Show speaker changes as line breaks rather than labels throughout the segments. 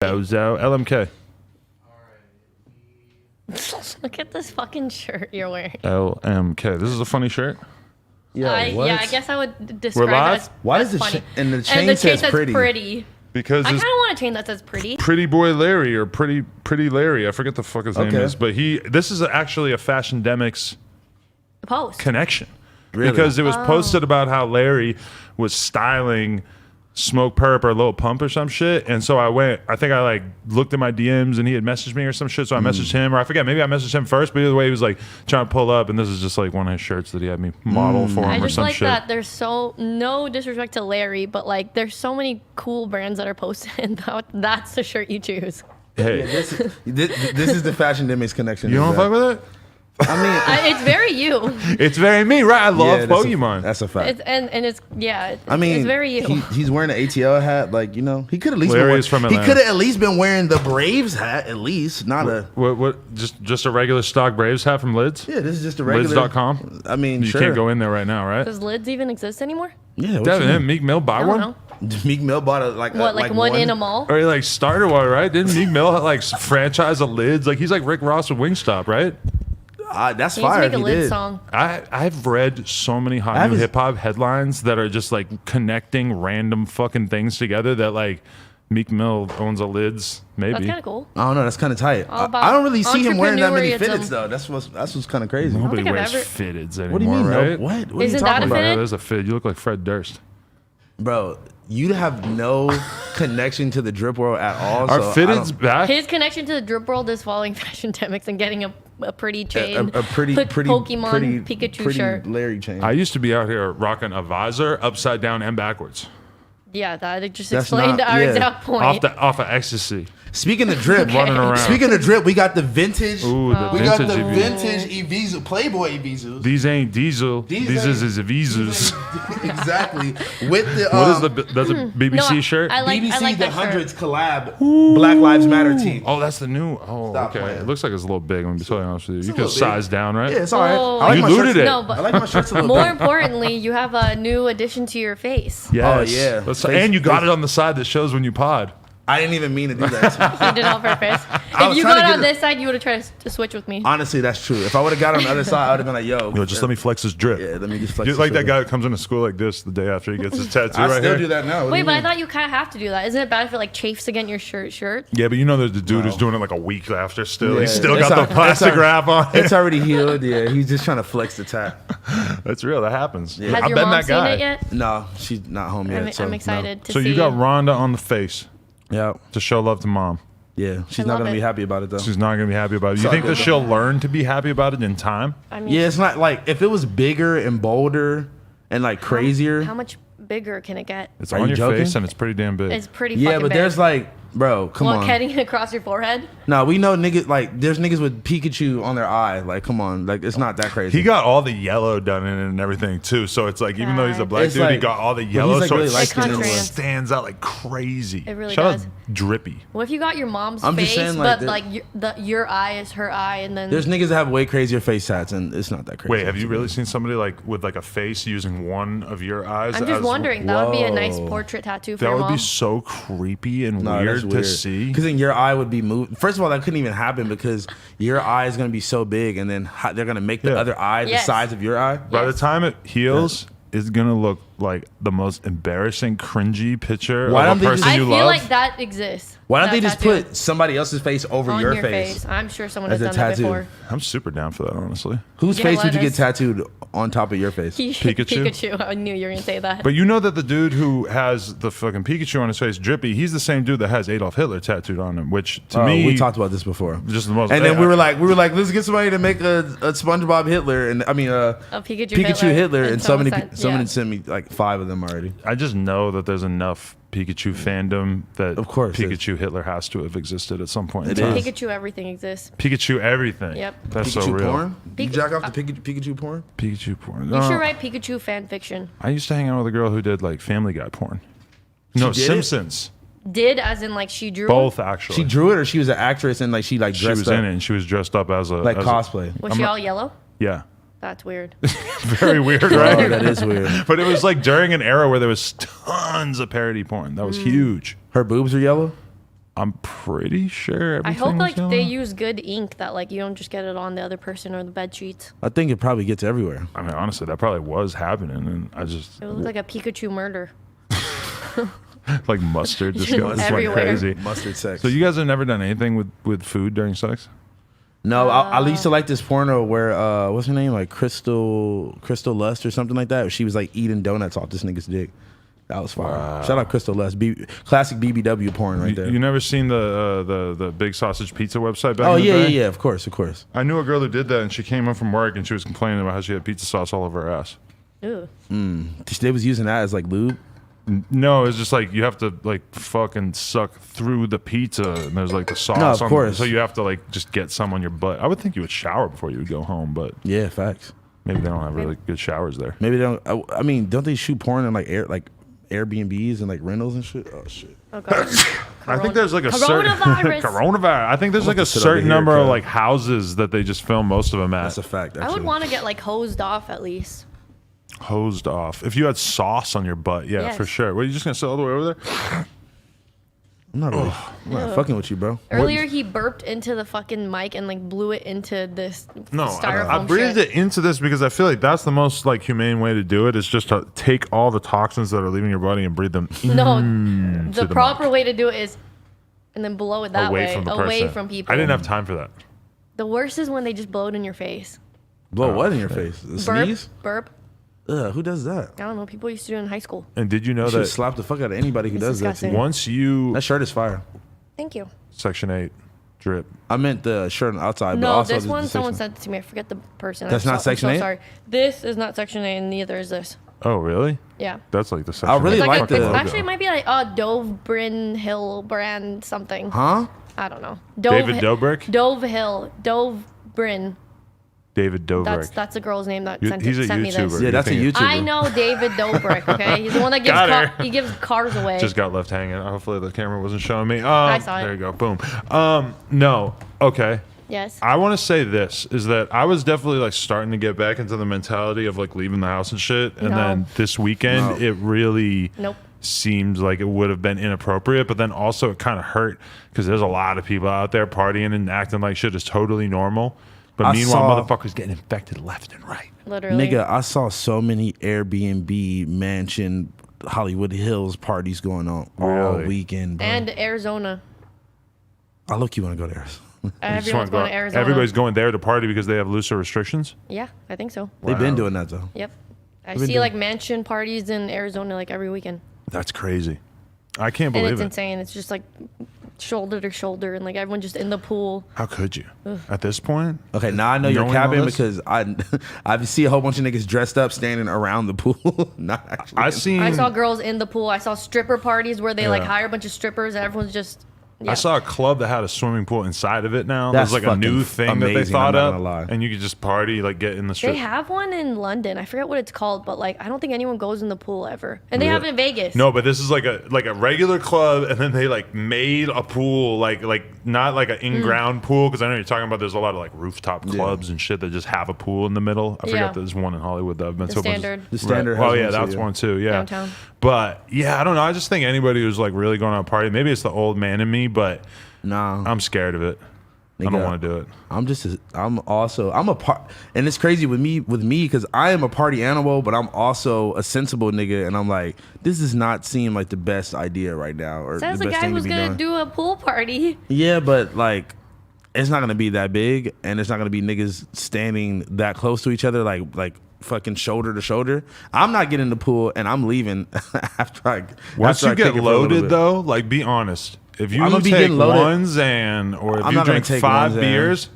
Bozo. LMK.
Look at this fucking shirt you're wearing.
LMK. This is a funny shirt.
Yeah, what?
Yeah, I guess I would describe
live?
it as
Why
as
does the
funny.
and the
And
chain
the
says
says
pretty?
Because
I kind
this
of want a chain that says pretty.
Pretty Boy Larry or Pretty Larry. I forget the fuck his name
Okay.
is. But this is actually a Fashion Demics
Post.
connection.
Really?
Because it was posted about how Larry was styling Smoke Perp or Lil Pump or some shit. And so I think I like looked at my DMs and he had messaged me or some shit. So I messaged him, or I forget, maybe I messaged him first, but either way, he was like trying to pull up. And this is just like one of his shirts that he had me model for him
I
or
just
some
like
shit.
that there's no disrespect to Larry, but like there's so many cool brands that are posted and that's the shirt you choose.
Hey,
Yeah, this is the Fashion Demics connection.
you don't fuck with it?
I mean,
It's very you.
It's very me, right? I love
yeah, that's
Pokemon.
that's a fact.
It's, and it's yeah.
I mean,
it's very you.
he's wearing an ATL hat. Like, you know, he could at least
Larry is from
he
Atlanta.
could have at least been wearing the Braves hat, at least, not a.
What? Just a regular stock Braves hat from Lids?
Yeah, this is just a regular.
Lids.com?
I mean,
You
sure.
can't go in there right now, right?
Does Lids even exist anymore?
Yeah, what
Devin,
you
didn't Meek Mill buy
I don't
one?
know.
mean? Meek Mill bought a like
One in a mall?
Or he like started one, right? Didn't Meek Mill like franchise of Lids? Like he's like Rick Ross with Wingstop, right?
That's
He needs
fire.
to
If
make a
he
Lid
did.
song.
I've read so many
I
hot new
haven't-
hip hop headlines that are just like connecting random fucking things together that like Meek Mill owns a Lids,
That's
maybe.
kind of cool.
I don't know. That's kind of tight.
All about
I don't really see him wearing that many
entrepreneurism.
fitteds though. That's what's kind of crazy.
Nobody
think I've
wears
ever-
fitteds anymore,
What do you mean?
right?
No, what? What are you
Isn't that
talking
a
about,
fitted?
There's a fit. You look like Fred Durst.
bro? You have no connection to the drip world at all.
Are
so I
fitteds
don't-
back?
His connection to the drip world is following Fashion Demics and getting a pretty chain.
a pretty
Pokemon
pretty
Pikachu shirt.
Larry chain.
I used to be out here rocking a visor upside down and backwards.
Yeah, that just
That's
explained
not-
our
yeah.
exact point.
Off of ecstasy.
Speaking of drip,
Running around.
Speaking of drip, we got the vintage.
Ooh, the
we got
vintage
the
Evisu.
vintage Evisu, Playboy Evisu.
These ain't diesel.
These
These
ain't-
is Evisus.
Exactly. With the
What is that's a BBC
No,
shirt?
I like
BBC The
that shirt.
Hundreds collab Black Lives Matter team.
Oh, that's the new. Oh,
Stop
okay.
playing.
It looks like it's a little big. I'm gonna be totally honest with you. You
a
could
little big.
size down, right?
Yeah, it's all right.
Oh.
I like
You
my
looted
shirts.
it.
No,
I
but
like my shirts a little
more
big.
importantly, you have a new addition to your face.
Yes.
Oh, yeah.
And you got it on the side that shows when you pod.
I didn't even mean to do that.
You did it on purpose.
I was
If you
trying
got
to
on
get
this side, you would have tried to switch with me.
Honestly, that's true. If I would have got on the other side, I would have been like, yo.
Just let me flex his drip.
Yeah, let me just flex
You're
this
like that
shit.
guy that comes into school like this the day after he gets his tattoo
I
right
still
here.
do that now. What do
Wait,
you
but I
mean?
thought you kind of have to do that. Isn't it bad if it like chafes against your shirt?
Yeah, but you know there's the dude who's
No.
doing it like a week after still.
Yeah,
He's still
it's
got
all-
the plastic
it's all-
wrap on it.
It's already healed. Yeah, he's just trying to flex the tap.
That's real. That happens.
Yeah.
Has
I've
your
been
mom
that
seen
guy.
it yet?
No, she's not home yet.
I'm
no.
excited to
So
see.
you got Rhonda on the face
Yeah,
to show love to mom.
yeah. She's
I
not
love
gonna
it.
be happy about it though.
She's not gonna be happy about it. You
all
think
good,
that she'll learn to be happy about it in time?
I mean,
Yeah, it's not like if it was bigger and bolder and like crazier.
How much bigger can it get?
It's
Are
on
you
your
joking?
face and it's pretty damn big.
It's pretty
Yeah,
fucking
but
big.
there's like, bro, come
What,
on.
heading across your forehead?
No, we know niggas like there's niggas with Pikachu on their eye. Like, come on, like it's not that crazy.
He got all the yellow done in it and everything too. So it's like even though he's a black
It's
dude, he
like-
got all the
but he's,
yellow,
like,
so
really
it
light
skinned anyway.
stands out like crazy.
It really
Shout
does.
out Drippy.
What if you got your mom's
I'm just
face,
saying, like,
but like your eye is her eye, and then
There's niggas that have way crazier face tats, and it's not that crazy.
Wait, have you really seen somebody like with like a face using one of your eyes?
I'm just
as-
wondering. That would be a nice
Whoa.
portrait tattoo for
That
your
would
mom.
be so creepy and
No, that's
weird to see.
Because then your eye would be moved. First of all, that couldn't even happen because your eye is gonna be so big, and then they're gonna make the
Yeah.
other eye the
Yes.
size of your eye.
By the
Yes.
time it heals, it's gonna look like the most embarrassing, cringy picture
Why
of
don't
a
they
person
just-
I
you
feel
love.
like that exists.
Why don't
that
they just
tattoo
put somebody else's face over
on
your face?
I'm sure someone
as
has
a
done that
tattoo?
before.
I'm super down for that, honestly.
Whose
Yeah,
face would you
let
get
us-
tattooed on top of your face?
Pikachu?
Pikachu. I knew you were gonna say that.
But you know that the dude who has the fucking Pikachu on his face, Drippy, he's the same dude that has Adolf Hitler tattooed on him, which to me,
we talked about this before.
just the most.
And then we were like, let's get somebody to make a SpongeBob Hitler, and I mean
a Pikachu,
Pikachu Hitler, and
someone
someone
yeah.
sent me like 5 of them already.
I just know that there's enough Pikachu fandom that
Of course,
Pikachu Hitler has to have existed at some point in
It
time.
is.
Pikachu, everything exists.
Pikachu everything.
Yep.
That's
Pikachu
so real.
porn? You
Pik-
jack off the Pikachu porn?
Pikachu porn.
You should write Pikachu fan fiction.
I used to hang out with a girl who did like Family Guy porn. No,
She did it?
Simpsons.
Did as in like she drew.
Both actually.
She drew it, or she was an actress and like she like
She
dressed
was
up
in it, and she was dressed up as a
like
as a-
cosplay.
Was she all yellow?
yeah,
That's weird.
very weird,
Oh,
right?
that is weird.
But it was like during an era where there was tons of parody porn. That was huge.
Her boobs are yellow.
I'm pretty sure
I
everything
hope
was
like
yellow.
they use good ink that like you don't just get it on the other person or the bed sheets.
I think it probably gets everywhere.
I mean, honestly, that probably was happening, and I just
It looked like a Pikachu murder.
like mustard just
Just
going
everywhere.
crazy.
Mustard sex.
So you guys have never done anything with food during sex?
No, I used to like this porno where what's her name, like Crystal Lust or something like that. She was like eating donuts off this nigga's dick. That was fire.
Wow.
Shout out Crystal Lust, classic BBW porn right there.
You never seen the Big Sausage Pizza website back
Oh
in the
yeah,
day?
yeah, of course.
I knew a girl who did that, and she came home from work and she was complaining about how she had pizza sauce all over her ass.
Ew.
They was using that as like lube.
No, it's just like you have to like fucking suck through the pizza, and there's like the sauce.
No, of
on
course.
So you have to like just get some on your butt. I would think you would shower before you would go home, but
Yeah, facts.
maybe they don't have really good showers there.
Maybe they don't. I mean, don't they shoot porn in like Airbnbs and like rentals and shit? Oh shit.
Oh god.
I think there's like a
Coronavirus.
coronavirus. I think there's like a
sit over
certain
here,
number of
cuz.
like houses that they just film most of them at.
That's a fact.
I
Actually.
would want to get like hosed off at least.
Hosed off. If you had sauce on your butt, yeah,
Yes.
for sure. What, are you just gonna sit all the way over there?
I'm not really. I'm not fucking with you, bro.
Earlier he burped into the fucking mic and like blew it into this
No,
styrofoam
I breathed
shit.
it into this because I feel like that's the most like humane way to do it. Is just to take all the toxins that are leaving your body and breathe them
No,
to
the
the
proper
mic.
way to do it is, and then blow it that
away
way,
from the
away
person.
from people.
I didn't have time for that.
The worst is when they just blow it in your face.
Blow what in your face? A
Burp,
sneeze?
burp.
Ugh, who does that?
I don't know. People used to do it in high school.
And did you know
You should
that
slap the fuck out of anybody who
It's
does
disgusting.
that. To you.
once you
That shirt is fire.
Thank you.
Section 8 drip?
I meant the shirt on the outside, but
No,
also
this
the
one someone
section.
sent it to me. I forget the person.
That's
I'm
not
so,
Section
I'm
8?
so sorry. This is not Section 8, and neither is this.
Oh, really?
Yeah.
That's like the section.
I really
It's like
like
it's
the-
actually it might be like Dove Bryn Hill brand something.
Huh?
I don't know.
David Dobrik?
Dove Hill. Dove Bryn.
David Dobrik.
That's the girl's name that
You-
sent,
he's a
sent me this.
YouTuber.
Yeah, that's a
You think-
YouTuber.
I know David Dobrik, okay? He's the one that gives
Got her.
he gives cars away.
Just got left hanging. Hopefully the camera wasn't showing me.
I saw it.
There you go. Boom. No. Okay.
Yes.
I want to say this is that I was definitely like starting to get back into the mentality of like leaving the house and shit. And
No.
then this weekend, it really
Nope.
seemed like it would have been inappropriate. But then also it kind of hurt because there's a lot of people out there partying and acting like shit is totally normal. But
I
meanwhile,
saw-
motherfuckers getting infected left and right.
Literally.
Nigga, I saw so many Airbnb mansion Hollywood Hills parties going on all
Really?
weekend, bro.
And Arizona.
I look, you want to go there.
You just
Everyone's
wanna go
going
out-
to Arizona.
Everybody's going there to party because they have looser restrictions.
Yeah, I think so.
They've been
Wow.
doing that though.
Yep. I
been
see
doing-
like mansion parties in Arizona like every weekend.
That's crazy. I can't
And
believe
it's
it.
insane. It's just like shoulder to shoulder and like everyone just in the pool.
How could you? At this point,
Okay, now I know you're
Knowing all
capping
this?
because I see a whole bunch of niggas dressed up standing around the pool. Not actually.
I seen.
I saw girls in the pool. I saw stripper parties where they like
Yeah.
hire a bunch of strippers and everyone's just yeah.
I saw a club that had a swimming pool inside of it now.
That's
There's like a new
fucking
thing that they
amazing,
thought
I'm not
up,
gonna lie.
and you could just party, like get in the strip.
They have one in London. I forget what it's called, but like I don't think anyone goes in the pool ever. And they have it in Vegas.
No, but this is like a regular club, and then they like made a pool, like not like an in-ground pool, because I know you're talking about. There's a lot of like rooftop clubs and shit that just have a pool in the middle. I
Yeah.
forgot there's one in Hollywood that I've been
The
to. a bunch of-
Standard.
The Standard
Right. Oh
has
yeah,
one too,
that's
yeah.
one too. Yeah.
Downtown.
But yeah, I don't know. I just think anybody who's like really going out partying, maybe it's the old man in me, but
Nah,
I'm scared of it. I
Nigga,
don't want to do it.
I'm a part, and it's crazy with me because I am a party animal, but I'm also a sensible nigga, and I'm like, this does not seem like the best idea right now, or
Says
the
the
best
guy
thing
who's
to be
gonna
doing.
do a pool party.
Yeah, but like, it's not gonna be that big, and it's not gonna be niggas standing that close to each other, like fucking shoulder to shoulder. I'm not getting in the pool, and I'm leaving after I.
Once
after I
you
kick
get
it for a little
loaded,
bit.
though, like be honest. If you
I'm gonna be
take
getting loaded.
ones or if
I'm
you
not gonna
drink
take
5
ones,
beers,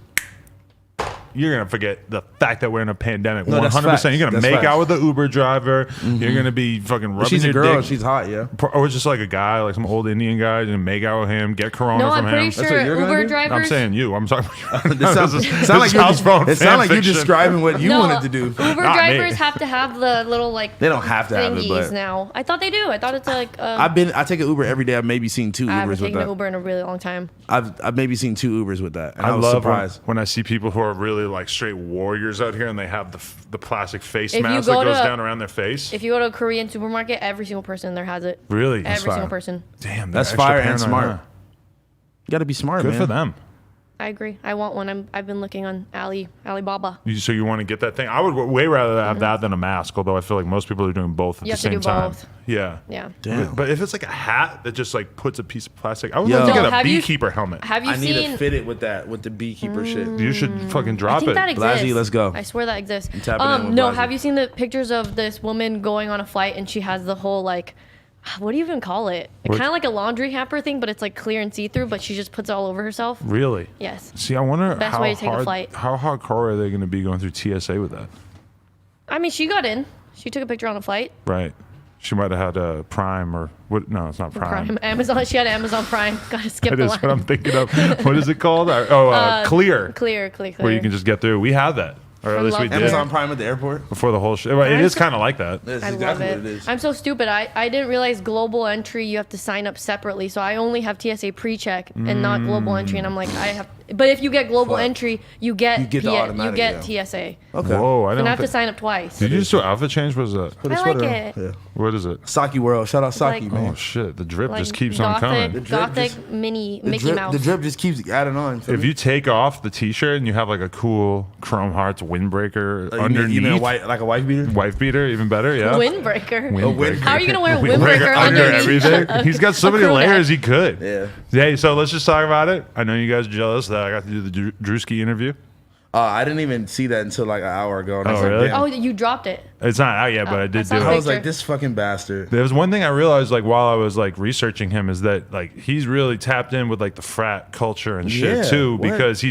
you're gonna forget the fact that we're in a pandemic.
No, that's
100%.
facts.
You're gonna
That's
make
facts.
out with the Uber driver. You're gonna be fucking rubbing
she's a
your
girl,
dick.
and she's hot, yeah.
Or just like a guy, like some old Indian guy, and make out with him, get corona
No,
from
I'm pretty
him.
sure
what you're gonna
Uber
do?
drivers.
I'm saying you. I'm talking.
This sounds,
This is-
sound like
this house phone
it sound like you're
fan fiction.
describing what you
no,
wanted to do.
Uber
Not me.
drivers have to have the little like
They don't have to have it,
thingies
but
now. I thought they do. I thought it's like
I take an Uber every day. I've maybe seen 2
I haven't
Ubers with
taken an
that.
Uber in a really long time.
I've maybe seen 2 Ubers with that. And I
I
was
love
surprised.
when I see people who are really like straight warriors out here, and they have the plastic face
If you
mask that
go
goes
to-
down around their face.
If you go to a Korean supermarket, every single person there has it.
Really?
Every
fire.
single person.
Damn,
That's
they're extra
fire and
paranoid,
smart.
huh?
You got to be smart,
Good
man.
for them.
I agree. I want one. I've been looking on Alibaba.
So you want to get that thing? I would way rather have that than a mask. Although I feel like most people are doing both at
You
the
have to
same
do
time.
both.
Yeah.
Yeah.
Damn.
But if it's like a hat that just like puts a piece of plastic, I would
Yo.
love to
No,
get a
have you-
beekeeper helmet.
Have you
I need
seen?
to fit it with the beekeeper shit.
You should fucking
I
drop
think
it.
that exists.
Blasey, let's go.
I swear that exists.
tapping in with
No,
Blasey.
have you seen the pictures of this woman going on a flight and she has the whole like, what do you even call it?
What?
Kind of like a laundry hamper thing, but it's like clear and see through. But she just puts it all over herself.
Really?
Yes.
See, I wonder
Best
how
way to take a
hard,
flight.
how hardcore are they going to be going through TSA with that?
I mean, she got in. She took a picture on a flight.
Right. She might have had a Prime or what? No, it's not Prime.
Amazon. She had Amazon Prime. Gotta skip
That
the
is
line.
what I'm thinking of. What is it called? Clear.
Clear.
Where you can just get through. We have that, or at
I
least we
love
did
Amazon Prime at the airport.
before the whole shit. Well, it is kind of like that.
That's
I
exactly
love
what it is.
I'm so stupid. I didn't realize global entry you have to sign up separately. So I only have TSA pre-check and not global entry. And I'm like, I have. But if you get global
Fuck.
entry, you get
You get the automatic,
TSA.
Okay.
Whoa! I
And
don't.
I have to sign up twice.
Did you just do an outfit change? What is that?
Put a
I like
sweater on.
it.
Yeah.
What is it?
Saki World. Shout out Saki,
like-
man.
Oh shit! The drip
Like
just keeps on
gothic,
coming.
drip
Gothic
just-
mini
The
Mickey
drip,
Mouse.
the drip just keeps adding on.
If you take off the t-shirt and you have like a cool Chrome Hearts windbreaker underneath,
you mean like a wife beater?
wife beater, even better. Yeah.
Windbreaker.
Windbreaker.
How are you gonna wear a
Windbreaker
windbreaker
under
underneath
everything? He's got so
a
many
crew neck?
layers. He could.
Yeah.
Hey, so let's just talk about it. I know you guys are jealous that I got to do the Drewski interview.
I didn't even see that until like an hour ago. And I was like,
really?
damn.
Oh, you dropped it.
It's not out yet, but I
I
did
saw
do
the
I
it.
was like,
picture.
this fucking bastard.
There was one thing I realized, like while I was like researching him, is that like he's really tapped in with like the frat culture and shit
Yeah,
too,
what?
because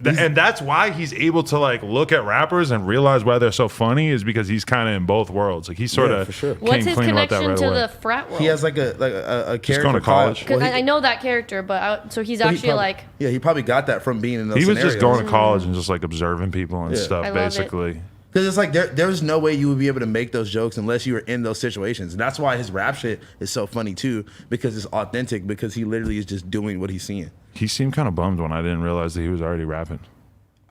and that's why he's able to like look at rappers and realize why they're so funny is because he's kind of in both worlds. Like he's sort
Yeah,
of
for sure.
What's his
clean about that
connection
right
to
away.
the frat world?
He has like a character.
going to college.
Because
Well,
I know that character, but so he's
he
actually
probably-
like.
Yeah, he probably got that from being in those
He was
scenarios.
just going to college and just like observing people and
Yeah.
stuff,
I love it.
basically.
Because it's like there's no way you would be able to make those jokes unless you were in those situations. And that's why his rap shit is so funny too, because it's authentic, because he literally is just doing what he's seeing.
He seemed kind of bummed when I didn't realize that he was already rapping.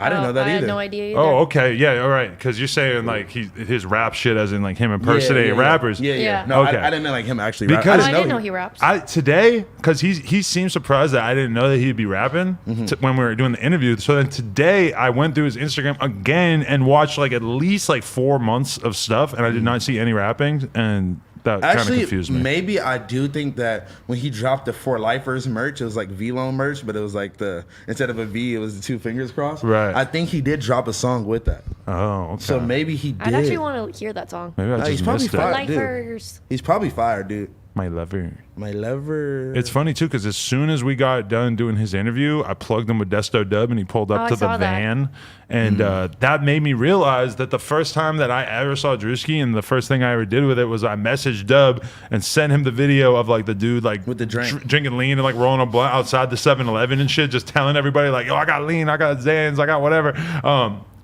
I didn't know that
I
either.
had no idea either.
Oh, okay, yeah, all right. Because you're saying like his rap shit, as in like him impersonating rappers.
Yeah.
Yeah.
No,
Okay.
I didn't know like him actually.
Because-
Oh, I didn't know he raps.
Today, because he seemed surprised that I didn't know that he'd be rapping when we were doing the interview. So then today, I went through his Instagram again and watched like at least like 4 months of stuff, and I did not see any rapping, and that kind of
Actually,
confused me.
maybe I do think that when he dropped the For Lifers merch, it was like V-Lone merch, but it was like instead of a V, it was the two fingers crossed.
Right.
I think he did drop a song with that.
Oh, okay.
So maybe he did.
I'd actually want to hear that song.
maybe I
Nah,
just
he's probably
missed it.
fine. dude.
Lifers.
He's probably fired, dude.
My lover.
My lover.
It's funny too because as soon as we got done doing his interview, I plugged him with Desto Dub and he pulled up
Oh, I
to the
saw that.
van, and that made me realize that the first time that I ever saw Drewski and the first thing I ever did with it was I messaged Dub and sent him the video of like the dude like
With the drink.
drinking lean and like rolling a blunt outside the 7-Eleven and shit, just telling everybody like, yo, I got lean, I got Zans, I got whatever.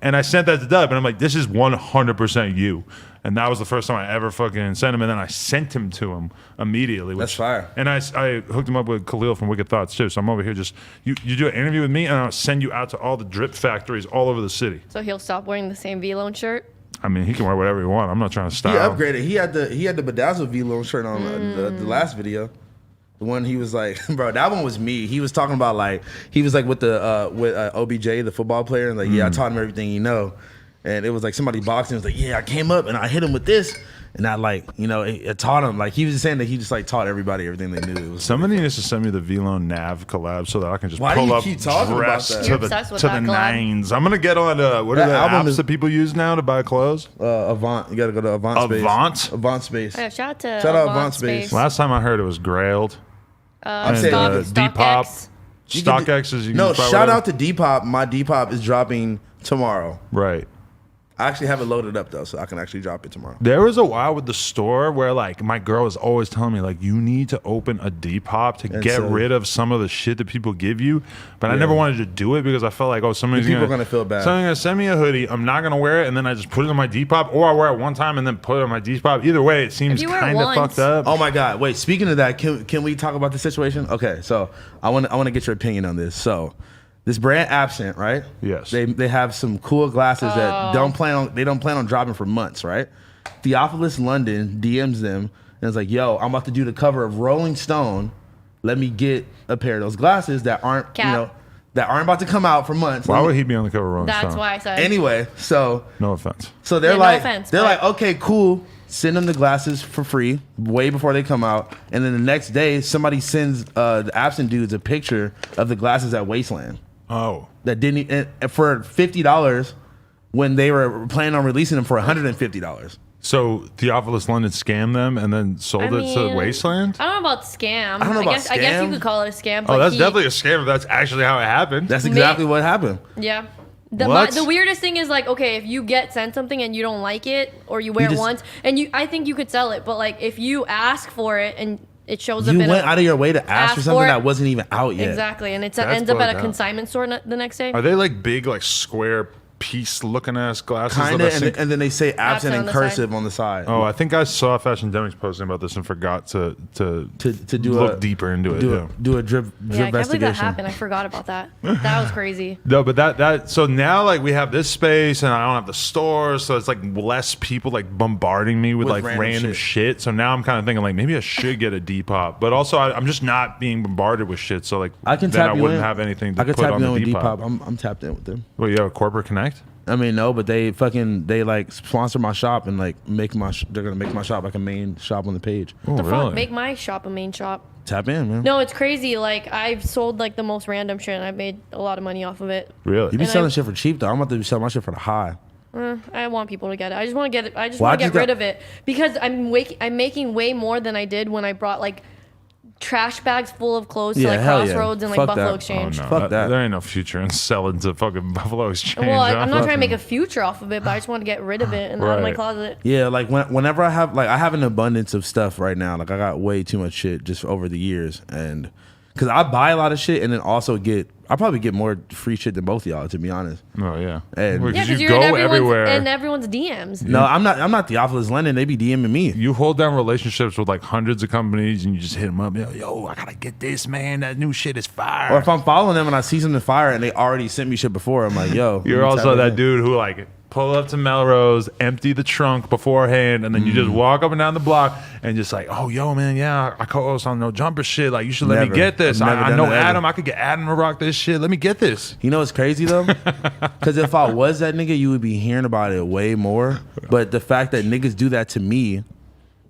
And I sent that to Dub and I'm like, this is 100% you. And that was the first time I ever fucking sent him. And then I sent him to him immediately.
That's fire.
And I hooked him up with Khalil from Wicked Thoughts too. So I'm over here just, you do an interview with me and I'll send you out to all the drip factories all over the city.
So he'll stop wearing the same V-Lone shirt.
I mean, he can wear whatever he wants. I'm not trying to
He
style.
upgraded. He had the Bedazzled V-Lone shirt on the last video. The one he was like, bro, that one was me. He was talking about like he was like with OBJ, the football player, and like, yeah, I taught him everything you know. And it was like somebody boxing. Was like, yeah, I came up and I hit him with this, and I like, it taught him. Like he was saying that he just like taught everybody everything they knew. It was
Somebody needs to send me the V-Lone Nav collab so that I can just
Why do
pull
you
up
keep talking about
dress
that?
to
You're
the,
obsessed with
to the
that collab.
nines. I'm gonna get on what are
That
the
album
apps
is-
that people use now to buy clothes?
Avant. You gotta go to Avant Space.
Avant?
Avant Space.
Oh, yeah, shout out to
Shout out
Avant
Avant Space.
Last time I heard it was Grailed.
I'm
And
saying
Depop.
StockX.
You can do-
StockX is
No, shout out to Depop. My Depop is dropping tomorrow.
right.
I actually have it loaded up though, so I can actually drop it tomorrow.
There was a while with the store where like my girl was always telling me like you need to open a Depop to
And
get
so-
rid of some of the shit that people give you, but I never wanted to do it because I felt like somebody's
People are gonna feel bad.
Somebody's gonna send me a hoodie, I'm not gonna wear it, and then I just put it in my Depop, or I wear it one time and then put it on my Depop. Either way, it seems
you wear it
kind of
once-
fucked up.
Oh my God! Wait. Speaking of that, can we talk about the situation? Okay, so I want to get your opinion on this. So, this brand Absent, right?
Yes.
They have some cool glasses that don't plan on dropping for months, right? Theophilus London DMs them and is like, "Yo, I'm about to do the cover of Rolling Stone let me get a pair of those glasses that aren't,
Cap.
that aren't about to come out for months.
Why would he be on the cover of Rolling
That's
Stone?
why I said.
Anyway, so
No offense.
they're
Yeah, no
like,
offense,
they're
but-
like, okay, cool. Send them the glasses for free way before they come out, and then the next day, somebody sends the absent dudes a picture of the glasses at Wasteland
Oh.
that didn't for $50 when they were planning on releasing them for $150.
So Theophilus London scammed them and then sold
I
it to
mean,
Wasteland?
I don't know about scam.
I don't know about
guess I guess you
scam.
could call it a scam.
Oh,
But
that's
he-
definitely a scam if that's actually how it happened.
That's exactly what happened.
Yeah.
What?
The weirdest thing is like, okay, if you get sent something and you don't like it, or you wear
You
it
just-
once, and I think you could sell it. But like, if you ask for it and it shows up
You
in
went
a,
out of your way to ask for
ask
something
for it.
that wasn't even out yet.
exactly, and it
That's
ends up at
bugged
a
out.
consignment store the next day.
Are they like big, like square piece looking ass glasses?
Kind
that I
of,
think-
and then they say absent
on
in
the
cursive
side.
on the side.
Oh, I think I saw Fashion Demics posting about this and forgot to
to do
look
a
deeper into it.
do
yeah.
do a drip
Yeah, I can't believe that
investigation.
happened. I forgot about that. That was crazy.
No, but that so now like we have this space and I don't have the store, so it's like less people like bombarding me with like
random
random shit. So now I'm kind of thinking like maybe I should get a Depop, but also I'm just not being bombarded with shit. So like
I can
then
tap
I
you
wouldn't
in.
have anything to
I could
put
tap
on
you
the
in with
Depop.
Depop. I'm tapped in with them.
Well, you have a corporate connect?
I mean, no, but they like sponsor my shop and like make they're gonna make my shop like a main shop on the page.
Oh,
The
really?
fuck, make my shop a main shop.
Tap in, man.
No, it's crazy. Like I've sold like the most random shit, and I've made a lot of money off of it.
Really?
You be
And
selling
I-
shit for cheap though. I'm about to be selling my shit for the high.
I want people to get it. I just want to get it. I just
Why'd
want to
you
get rid
got-
of it because I'm making way more than I did when I brought like trash bags full of clothes to
Yeah,
like
hell yeah.
Crossroads and like
Fuck
Buffalo
that.
Exchange.
Oh, no.
Fuck that.
There ain't no future in selling to fucking Buffalo Exchange.
Well, I'm not
fuck
trying to make
no.
a future off of it, but I just want to get rid of it and out of my
Right.
closet.
Yeah, like whenever I have an abundance of stuff right now. Like I got way too much shit just over the years, and because I buy a lot of shit and then also I probably get more free shit than both of y'all, to be honest.
Oh yeah.
And-
Well,
Yeah,
'cause
because
you
you're
go
in
everywhere.
everyone's DMs.
No, I'm not Theophilus London. They be DMing me.
You hold down relationships with like hundreds of companies and you just hit them up. Yo, I gotta get this, man. That new shit is fire.
Or if I'm following them and I see something fire and they already sent me shit before, I'm like, yo.
You're
let me
also
tap
that
in.
dude who like pull up to Melrose, empty the trunk beforehand, and then you just walk up and down the block and just like, oh, yo, man, yeah, I co-host on No Jumper shit. Like, you should let me
Never.
get this.
I've never
I
done
know
that ever.
Adam. I could get Adam to rock this shit. Let me get this.
You know what's crazy though? Because if I was that nigga, you would be hearing about it way more. But the fact that niggas do that to me,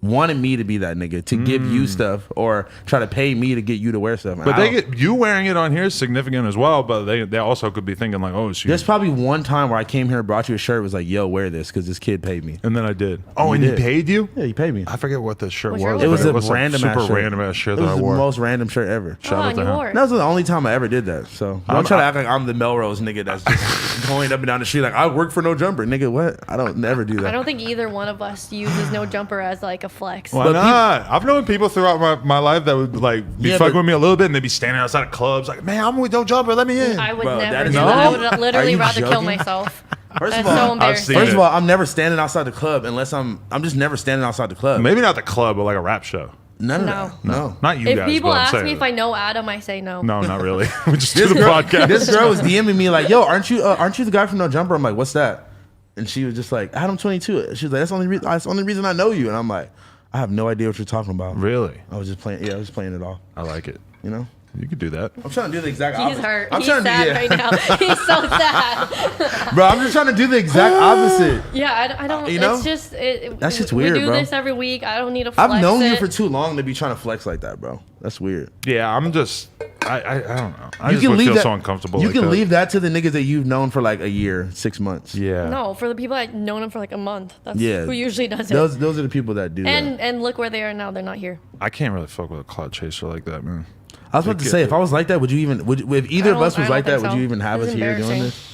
wanted me to be that nigga to give you stuff or try to pay me to get you to wear stuff.
But they get you wearing it on here is significant as well. But they also could be thinking like, oh, it's you.
There's probably one time where I came here and brought you a shirt. Was like, yo, wear this because this kid paid me.
And then I did. Oh,
You
and
did.
he paid you?
Yeah, he paid me.
I forget what the shirt
What
was.
shirt
but
It was
it
a
was some
random
super
ass shirt.
random ass shirt
It
that
was
I
the
wore.
most random shirt ever.
Oh, and you wore it.
That was the only time I ever did that. So don't
I'm-
try to act like I'm the Melrose nigga that's just going up and down the street like I work for No Jumper, nigga. What? I don't never do that.
I don't think either one of us uses No Jumper as like a flex.
Why
But
not? I've known people throughout my life that would like be
Yeah,
fucking
but-
with me a little bit, and they'd be standing outside of clubs like, "Man, I'm with No Jumper. Let me in."
I would
Bro, that
never
is
do
not-
that. I
No?
would literally
Are you
rather kill
joking?
myself.
First
That's
of all,
so
I've
embarrassing.
seen
First
it.
of all, I'm never standing outside the club unless I'm just never standing outside the club.
Maybe not the club, but like a rap show.
None of
No.
that. No.
Not you
If
guys.
people
but I'm
ask
saying
me if I know Adam, I say no.
No, not really. We just do the podcast.
This girl was DMing me like, "Yo, aren't you the guy from No Jumper?" I'm like, "What's that?" And she was just like, "Adam 22." She was like, "That's the only reason I know you." And I'm like, "I have no idea what you're talking about."
Really?
I was just playing. Yeah, I was just playing it off.
I like it.
You know.
You could do that.
I'm trying to do the exact
He's
opposite.
hurt.
I'm
He's
trying
sad
to
right now. He's so sad.
Bro, I'm just trying to do the exact opposite.
Yeah, I don't.
You know?
It's just
That's just weird,
We do
bro.
this every week. I don't need to. Flex
I've known you
it.
for too long to be trying to flex like that, bro. That's weird.
Yeah, I'm just. I don't know. I
You
just
can
would
leave
feel
that.
so uncomfortable.
You
like
can
that.
leave that to the niggas that you've known for like a year, 6 months.
Yeah.
No, for the people I've known him for like a month. That's
Yeah.
who usually does it.
Those are the people that do that.
and look where they are now. They're not here.
I can't really fuck with a cloud chaser like that, man.
I was about to say, if I was like that, would you even? If either of
I
us
don't-
was
I
like
don't
that,
think
would you
so.
even have
It's
us here doing
embarrassing.
this?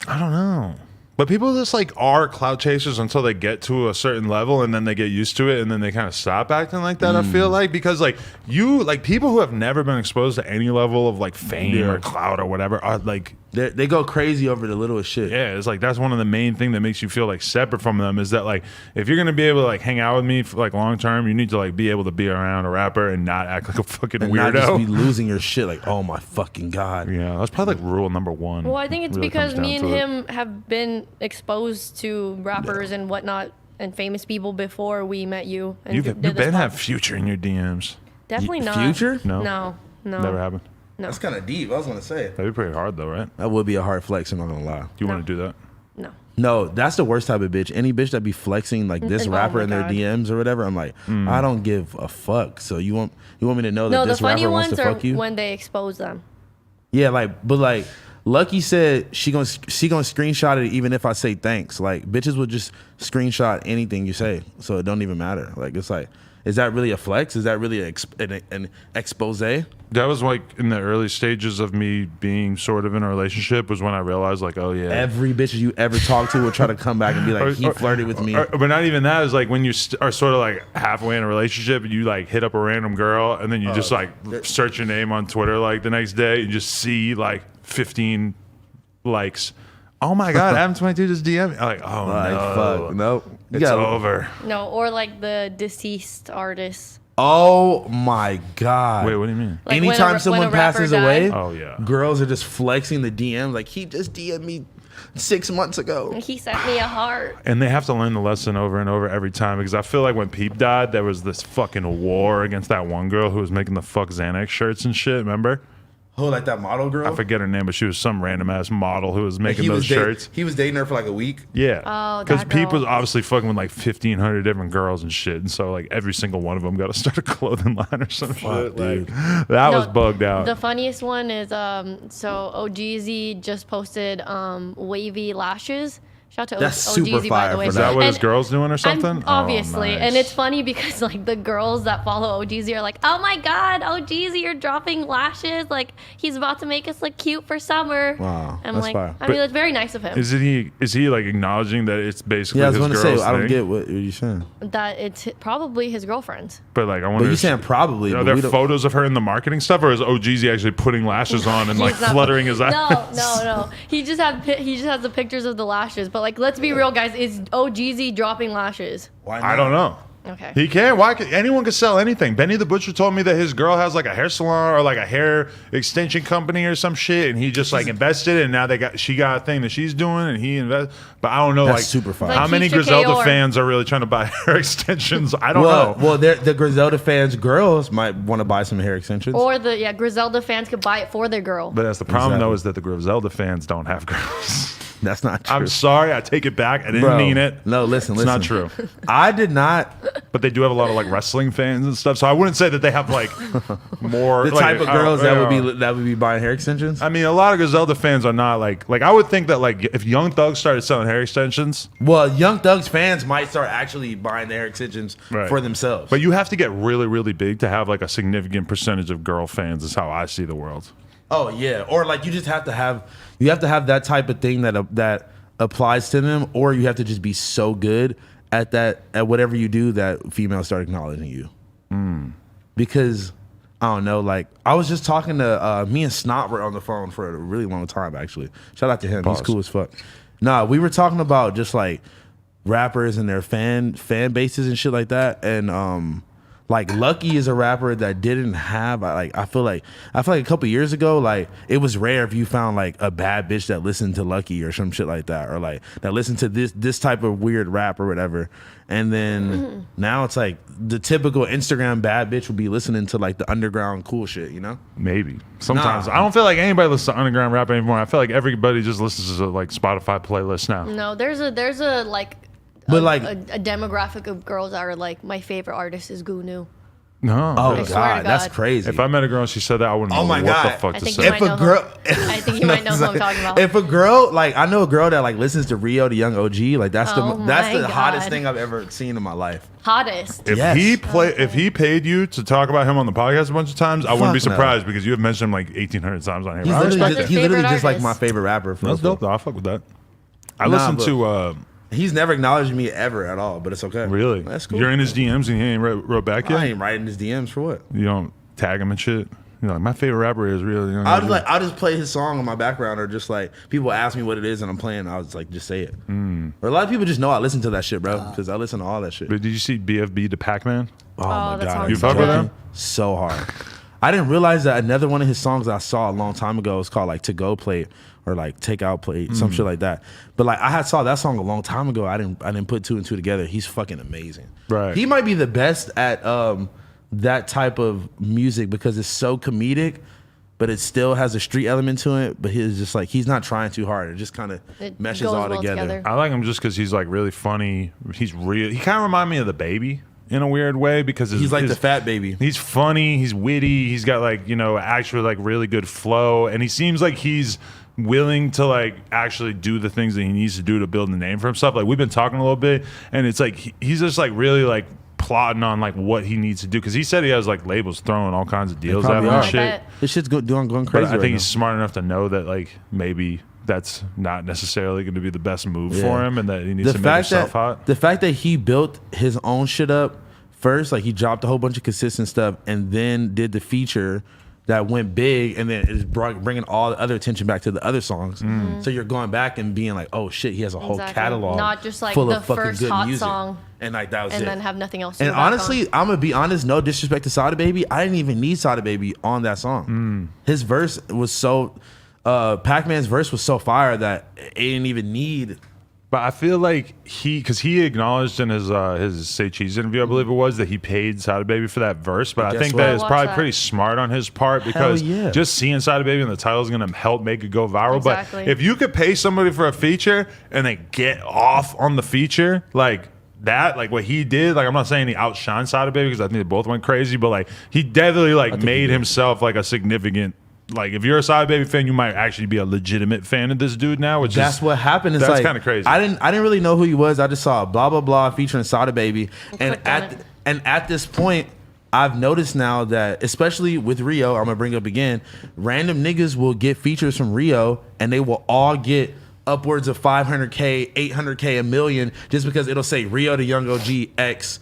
I don't know. But people just like are cloud chasers until they get to a certain level and then they get used to it and then they kind of stop acting like that. I feel like because like people who have never been exposed to any level of like fame
Yeah.
or cloud or whatever are like
They go crazy over the littlest shit.
yeah, it's like that's one of the main thing that makes you feel like separate from them is that like if you're gonna be able to like hang out with me for like long term, you need to like be able to be around a rapper and not act like a fucking
And not just be
weirdo.
losing your shit like, oh my fucking god.
Yeah, that's probably like rule number one.
Well, I think it's
Really
because
comes
me and
down to it.
him have been exposed to rappers and whatnot and famous people before we met you. And
You've
did
you
this
been
pod-
have Future in your DMs.
Definitely not.
Future?
No.
No.
Never happened.
No.
That's kind of deep. I was gonna say
That'd be pretty hard though, right?
that would be a hard flex. I'm not gonna lie.
Do you want to do that?
No.
No, that's the worst type of bitch. Any bitch that be flexing like this
Oh
rapper
my
in their
God.
DMs or whatever, I'm like, I don't give a fuck. So you want me to know that
No, the
this
funny
rapper wants
ones
to
are
fuck you?
when they expose them.
Yeah, but Lucky said she gonna screenshot it even if I say thanks. Like bitches will just screenshot anything you say, so it don't even matter. Like it's like, is that really a flex? Is that really an expose?
That was like in the early stages of me being sort of in a relationship was when I realized like, oh yeah.
Every bitch you ever talk to will try to come back and be like, he flirted with me.
But not even that. Is like when you are sort of like halfway in a relationship and you like hit up a random girl and then you just like search your name on Twitter like the next day and just see like 15 likes. Oh my God, Adam 22 just DM me. I'm like, oh
Like,
no.
fuck, nope. You
It's
gotta-
over.
No, or like the deceased artists.
Oh my God.
Wait, what do you mean?
Like
Anytime
when
someone
a rapper
passes
died.
away,
Oh yeah.
girls are just flexing the DM. Like, he just DM'd me 6 months ago.
He sent me a heart.
And they have to learn the lesson over and over every time because I feel like when Peep died, there was this fucking war against that one girl who was making the fuck Xanax shirts and shit. Remember?
Oh, like that model girl?
I forget her name, but she was some random ass model who was making those
da-
shirts.
He was dating her for like a week.
Yeah.
Oh,
Because
that
Peep
girl.
was obviously fucking with like 1,500 different girls and shit. And so, like, every single one of them got to start a clothing line or some shit.
dude.
Like, that
No,
was bugged out.
The funniest one is so OGZ just posted wavy lashes. Shout out to
That's super
OGZ by
fire
the way.
for
Is that what his
And
girl's doing or
I'm-
something?
obviously,
Oh,
and
nice.
it's funny because like the girls that follow OGZ are like, "Oh my God, OGZ, you're dropping lashes! Like he's about to make us look cute for summer."
Wow,
I'm
that's
like,
fire.
I mean, it's very nice of him
Is he like acknowledging that it's basically
Yeah, I was
his
going to
girl's
say, I don't
thing?
get what you're saying.
that it's probably his girlfriend's.
But like, I wonder.
But you
if
saying probably.
Are
but
there
we don't-
photos of her in the marketing stuff, or is OGZ actually putting lashes on and like
He's not-
fluttering his eyes?
No. He just has the pictures of the lashes. But like, let's be real, guys. Is OGZ dropping lashes?
Why
I don't know.
Okay.
He can. Why? Anyone can sell anything. Benny the Butcher told me that his girl has like a hair salon or like a hair extension company or some shit, and he just like invested, and now she got a thing that she's doing, and he invest. But I don't know,
That's
like
super fire.
how
Like
many
Keisha
Griselda
Kayor.
fans are really trying to buy hair extensions. I don't
Well,
know.
the Griselda fans, girls might want to buy some hair extensions.
Or Griselda fans could buy it for their girl.
But that's the problem,
Exactly.
though, is that the Griselda fans don't have girls.
That's not true.
I'm sorry, I take it back. I didn't
Bro,
mean it.
No, listen.
It's not true.
I did not.
But they do have a lot of like wrestling fans and stuff. So I wouldn't say that they have like more
The
like,
type of
I-
girls
I-
that would be buying hair extensions.
I mean, a lot of Griselda fans are not like I would think that like if Young Thug started selling hair extensions,
Well, Young Thug's fans might start actually buying the hair extensions
Right.
for themselves.
but you have to get really, really big to have like a significant percentage of girl fans. Is how I see the world.
Oh yeah, or like you just have to have that type of thing that applies to them, or you have to just be so good at whatever you do that females start acknowledging you. Because I don't know, like I was just talking to me and Snot were on the phone for a really long time actually. Shout out to him,
Pause.
he's cool as fuck. Nah, we were talking about just like rappers and their fan bases and shit like that, and like Lucky is a rapper that didn't have I feel like a couple years ago, like it was rare if you found like a bad bitch that listened to Lucky or some shit like that, or like that listened to this type of weird rap or whatever. And then now it's like the typical Instagram bad bitch would be listening to like the underground cool shit, you know?
Maybe sometimes
Nah.
I don't feel like anybody listens to underground rap anymore. I feel like everybody just listens to like Spotify playlists now.
No, there's a like.
But like,
a demographic of girls that are like, my favorite artist is Gunu.
No.
oh
really.
swear to
god, that's
God.
crazy.
If I met a girl and she said that, I wouldn't
Oh
know
my
what
God.
the fuck
I
to
think
say.
you
If
might
a
know
girl,
I think you might know who I'm talking about.
If a girl, like I know a girl that like listens to Rio, the Young OG, like that's
Oh
the
my
hottest
God.
thing I've ever seen in my life.
Hottest.
If
Yes.
if he paid you to talk about him on the podcast a bunch of times, I wouldn't be
Fuck no.
surprised because you have mentioned him like 1,800 times on here.
He's
I
literally
respect
just,
it.
he's literally
Favorite
just like
artist.
my favorite rapper. For
That's
real.
dope though. I fuck with that. I
Nah,
listen
but-
to
He's never acknowledged me ever at all, but it's okay.
really.
That's cool.
You're in his DMs and he ain't wrote back
I
yet.
ain't writing his DMs for what.
You don't tag him and shit. You're like, my favorite rapper is really.
I'll just play his song in my background, or just like people ask me what it is and I'm playing, I'll just like just say it. Or a lot of people just know I listen to that shit, bro, because I listen to all that shit.
But did you see BFB to Pac-Man?
Oh my
that
god,
song's
You fuck with him?
so hard. I didn't realize that another one of his songs I saw a long time ago was called like To Go Plate or like Take Out Plate, some shit like that. But like I saw that song a long time ago. I didn't put two and two together. He's fucking amazing.
Right.
He might be the best at that type of music because it's so comedic, but it still has a street element to it. But he's just like, he's not trying too hard. It just kind of
It
meshes
goes
all
well
together.
I like him just because he's like really funny. He's real. He kind of remind me of the Baby in a weird way because
He's like the Fat Baby.
He's funny. He's witty. He's got like, you know, actually like really good flow, and he seems like he's willing to like actually do the things that he needs to do to build a name for himself. Like we've been talking a little bit, and it's like he's just like really like plotting on like what he needs to do because he said he has like labels throwing all kinds of deals at
probably
him and
are.
shit.
bet.
This shit's going
But
crazy.
I think
right
he's smart enough to know that like maybe that's not necessarily going to be the best move
Yeah.
for him, and that he needs to make himself hot.
The fact that he built his own shit up first, like he dropped a whole bunch of consistent stuff and then did the feature that went big, and then it's bringing all the other attention back to the other songs. So you're going back and being like, oh shit, he has a whole
Exactly.
catalog,
Not just, like,
full
the
of fucking
first
good
hot
music.
song,
and like that was
and
it.
then have nothing else to
And
go back on.
honestly, I'm gonna be honest. No disrespect to Sada Baby, I didn't even need Sada Baby on that song. His verse was so, Pac-Man's verse was so fire that it didn't even need.
But I feel like because he acknowledged in his Say Cheese interview, I believe it was, that he paid Sada Baby for that verse. But I
Guess
think
what?
that
I
is
watched
probably
that.
pretty smart on his part because
yeah.
just seeing Sada Baby in the title is going to help make it go viral.
Exactly.
But if you could pay somebody for a feature and they get off on the feature, like that, like what he did, like I'm not saying he outshined Sada Baby because I think they both went crazy, but like he definitely like
he
made
did.
himself like a significant. Like if you're a Sada Baby fan, you might actually be a legitimate fan of this dude now. Which
That's
is
what happened. It's
that's
like,
kinda crazy.
I didn't really know who he was. I just saw blah blah blah featuring Sada Baby, and
clicked on it.
at this point, I've noticed now that especially with Rio, I'm gonna bring up again, random niggas will get features from Rio, and they will all get upwards of 500K, 800K, a million, just because it'll say Rio the Young OG X.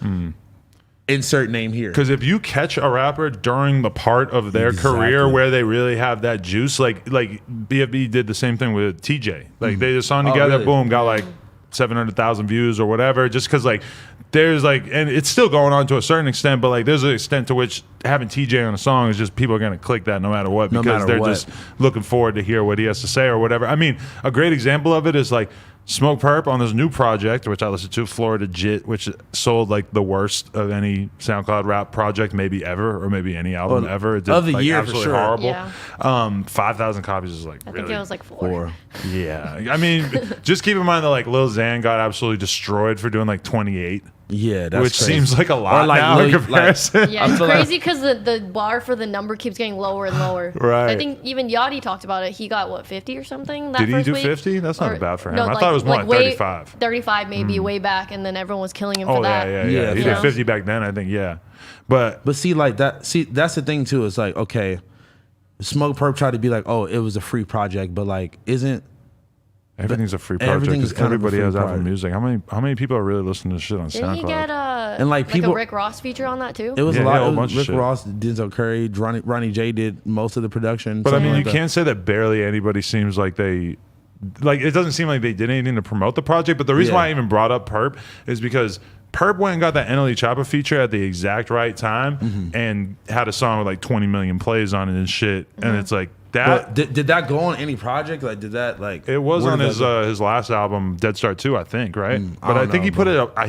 Insert name here.
Because if you catch a rapper during the part of their career
Exactly.
where they really have that juice, like BFB did the same thing with TJ. Like they did a song together,
really?
boom, got like 700,000 views or whatever. Just because like there's like, and it's still going on to a certain extent, but like there's an extent to which having TJ on a song is just people are gonna click that no matter what
No
because
matter
they're
what.
just looking forward to hear what he has to say or whatever. I mean, a great example of it is like Smoke Perp on this new project, which I listened to, Florida Jit, which sold like the worst of any SoundCloud rap project maybe ever, or maybe any album
Well,
ever. It
of the
like,
year, for
absolutely
sure.
horrible.
Yeah.
5,000 copies is like
I
really
think it was like 4.
Or
yeah. I mean, just keep in mind that like Lil Xan got absolutely destroyed for doing like 28,
yeah, that's
which
crazy.
seems like a lot
Or like
now in
Lil-
comparison.
Yeah,
I
it's
feel like-
crazy because the bar for the number keeps getting lower and lower.
Right.
I think even Yachty talked about it. He got what 50 or something. That
Did he
first
do
week?
50? That's not
Or-
bad for him.
no,
I thought it was more like
way-
35.
35 maybe way back, and then everyone was killing him for
Oh
that.
yeah.
Yeah,
He
you
did
know?
50 back then, I think. Yeah, but
But see, like that. See, that's the thing too. It's like, okay, Smoke Perp tried to be like, oh, it was a free project, but like, isn't
everything's a free project
everything's
because
kind of a
everybody
free
has Apple
project.
Music. How many people are really listening to shit on
Didn't he
SoundCloud?
get
And, like,
like
people-
a Rick Ross feature on that too?
it was
Yeah,
a lot?
yeah, a
It was
bunch of
Rick
shit.
Ross, Denzel Curry, Ronnie J did most of the production.
But I
something
mean,
like
you
that.
can't say that barely anybody seems like they, like it doesn't seem like they did anything to promote the project. But the reason
Yeah.
why I even brought up Perp is because Perp went and got that NLE Choppa feature at the exact right time
Mm-hmm.
and had a song with like 20 million plays on it and shit. And it's like that.
But did that go on any project? Like, did that like?
It was
where
on
did
his
that go?
his last album, Dead Start 2, I think, right? But I
don't
think
know,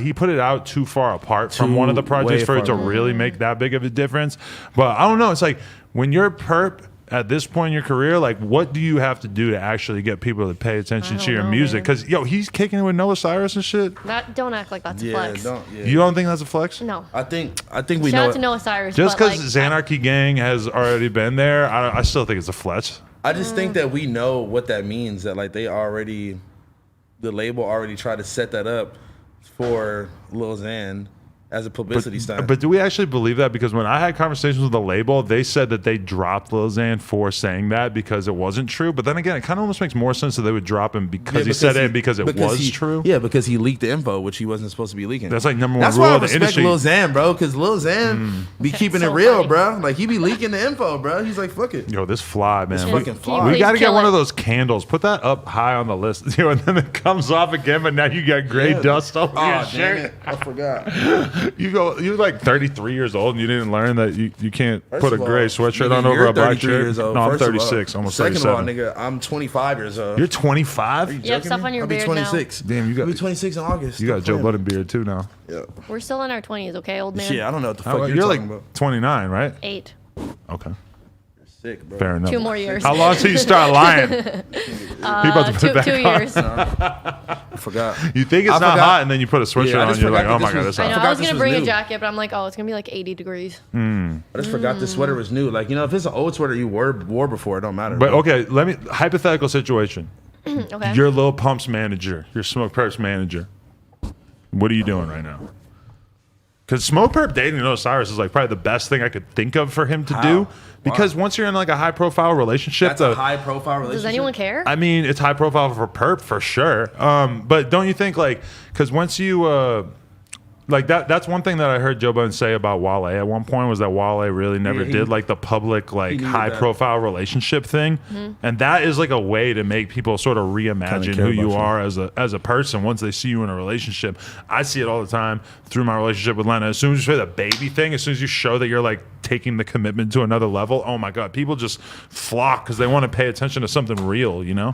he put it out too far apart from one of the
Too
projects
way
for it to
far.
really make that big of a difference. But I don't know. It's like when you're Perp at this point in your career, like what do you have to do to actually get people to pay attention
I
to
don't
your
know,
music?
man.
Because he's kicking it with Noah Cyrus and shit.
Don't act like that's a
Yeah,
flex.
don't. Yeah.
You don't think that's a flex?
No.
I think we
Shout
know.
out to Noah Cyrus.
Just
but,
because
like,
Xanarchy Gang has already been there, I still think it's a flex.
I just think that we know what that means. That like the label already tried to set that up for Lil Xan as a publicity stunt.
But do we actually believe that? Because when I had conversations with the label, they said that they dropped Lil Xan for saying that because it wasn't true. But then again, it kind of almost makes more sense that they would drop him because he said it and because it was true.
Yeah, because he leaked the info, which he wasn't supposed to be leaking.
That's like number one
That's
rule
why I
of the
respect
industry.
Lil Xan, bro. Because Lil Xan be keeping
so
it real,
funny.
bro. Like he be leaking the info, bro. He's like, fuck it.
Yo, this fly, man.
This
We,
fucking fly.
we
Please
got to get
kill
one
it.
of those candles. Put that up high on the list, and then it comes off again. But now you got gray
Yeah.
dust over
Oh,
your
damn
shirt.
it. I forgot.
You're like 33 years old and you didn't learn that you can't
First
put a
of all,
gray sweatshirt
nigga,
on over
you're
a black
33
shirt.
years old.
No, I'm
First of all.
36, almost
Second
37.
of all, nigga, I'm 25 years old.
You're 25?
You have stuff on your
I'll be
beard
26.
Damn, you got-
I'll be 26 in August.
You got a
Stop
Joe
playing.
Budden beard too now.
Yeah.
We're still in our 20s, okay, old man?
Shit, I don't know what the fuck
You're
you're
like
talking about.
29, right?
8.
Okay,
Sick, bro.
fair enough.
2 more years.
How long till you start lying? He about to put it back
2
on.
years.
I forgot.
You think it's
I
not
forgot-
hot, and then you put a sweatshirt
Yeah, I
on.
just
You're like,
forgot
oh
that
my
this
god,
was-
that's
I know.
hot.
forgot
I was
this
gonna
was
bring a
new.
jacket, but I'm like, oh, it's gonna be like 80 degrees.
I just forgot this sweater was new. Like, you know, if it's an old sweater you wore before, it don't matter.
But
bro.
okay, let me hypothetical situation.
Okay.
You're Lil Pump's manager. You're Smoke Perp's manager. What are you doing right now? Because Smoke Perp dating Osiris is like probably the best thing I could think of for him to
How?
do.
Why?
Because once you're in like a high profile relationship,
That's a high profile relationship.
Does anyone care?
I mean, it's high profile for Perp for sure. But don't you think like because once you like that's one thing that I heard Joe Budden say about Wale at one point was that Wale really never
Yeah, he-
did like the public like
needed
high
that.
profile relationship thing, and that is like a way to make people sort of reimagine
care
who you
about you.
are as a person once they see you in a relationship. I see it all the time through my relationship with Lena. As soon as you say the baby thing, as soon as you show that you're like taking the commitment to another level, oh my god, people just flock because they want to pay attention to something real, you know.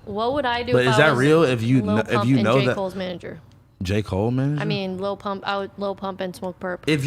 What would I do?
But
if
is
I
that
was
real if you
Lil
if
Pump
you
and
know
J.
that
Cole's manager?
J. Cole man?
I mean, Lil Pump, Lil Pump and Smoke Perp.
if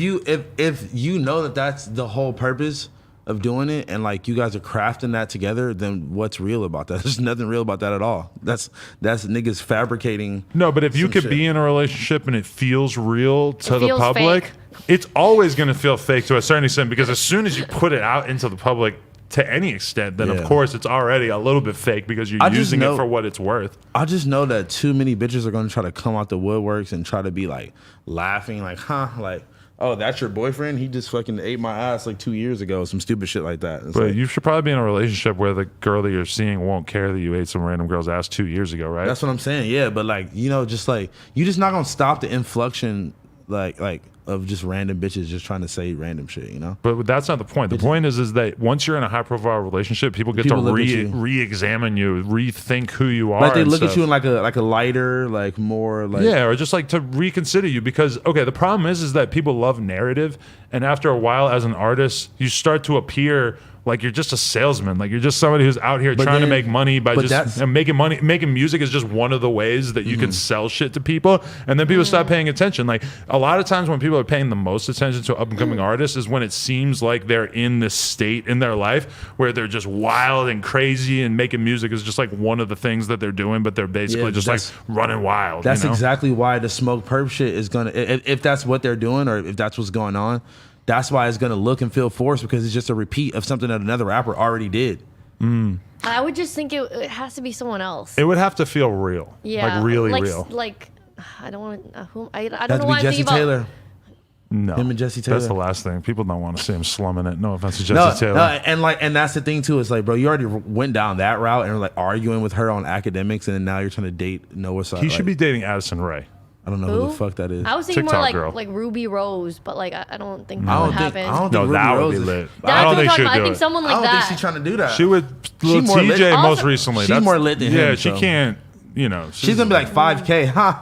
you know that that's the whole purpose of doing it and like you guys are crafting that together, then what's real about that? There's nothing real about that at all. That's niggas fabricating.
No, but if you
some
could
shit.
be in a relationship and it feels real to
It
the
feels
public,
fake.
it's always going to feel fake to a certain extent because as soon as you put it out into the public to any extent, then
Yeah.
of course it's already a little bit fake because you're
I just
using it
know-
for what it's worth.
I just know that too many bitches are gonna try to come out the woodworks and try to be like laughing, like, huh, like, oh, that's your boyfriend? He just fucking ate my ass like 2 years ago, some stupid shit like that. It's
But
like,
you should probably be in a relationship where the girl that you're seeing won't care that you ate some random girl's ass 2 years ago, right?
that's what I'm saying, yeah. But like, you know, just like you just not gonna stop the influction, like of just random bitches just trying to say random shit, you know?
But that's not the point. The point is that once you're in a high profile relationship, people get
People
to
look at you.
re-examine you, rethink who you are.
Like they
and
look at
stuff.
you in like a lighter, like more like
Yeah, or just like to reconsider you because okay, the problem is that people love narrative, and after a while, as an artist, you start to appear like you're just a salesman, like you're just somebody who's out here
But
trying to
then-
make money by
but
just
that's-
and making money. Making music is just one of the ways that you can sell shit to people, and then people stop paying attention. Like a lot of times when people are paying the most attention to up and coming artists is when it seems like they're in this state in their life where they're just wild and crazy, and making music is just like one of the things that they're doing, but they're basically
Yeah,
just like
that's-
running wild.
That's
you know?
exactly why the Smoke Perp shit is gonna. If that's what they're doing, or if that's what's going on, that's why it's gonna look and feel forced because it's just a repeat of something that another rapper already did.
I would just think it has to be someone else.
It would have to feel real,
Yeah,
like really
like,
real.
Like, I don't want. I don't
That'd
know
be
why I'm
Jesse
thinking about.
Taylor.
No,
Him and Jesse
That's the
Taylor.
last thing. People don't want to see him slumming it. No offense to Jesse
No,
Taylor.
and that's the thing too. It's like, bro, you already went down that route and like arguing with her on academics, and then now you're trying to date Noah.
He should be dating Addison Rae.
I don't know who the
Who?
fuck that is.
I was thinking
TikTok
more
girl.
like Ruby Rose, but like I don't think that
I
would
don't think.
happen.
I don't
No,
think Ruby
that would
Rose
be
is-
lit.
That's
I don't
what
think
I'm
she'd
talking about.
do
I think
it.
someone
I
like
don't
that.
think she's trying to do that.
She would. Little
more lit-
TJ most
Also-
recently.
she's more lit than
yeah,
him,
she
so.
can't. You know,
She's gonna be like 5K, huh?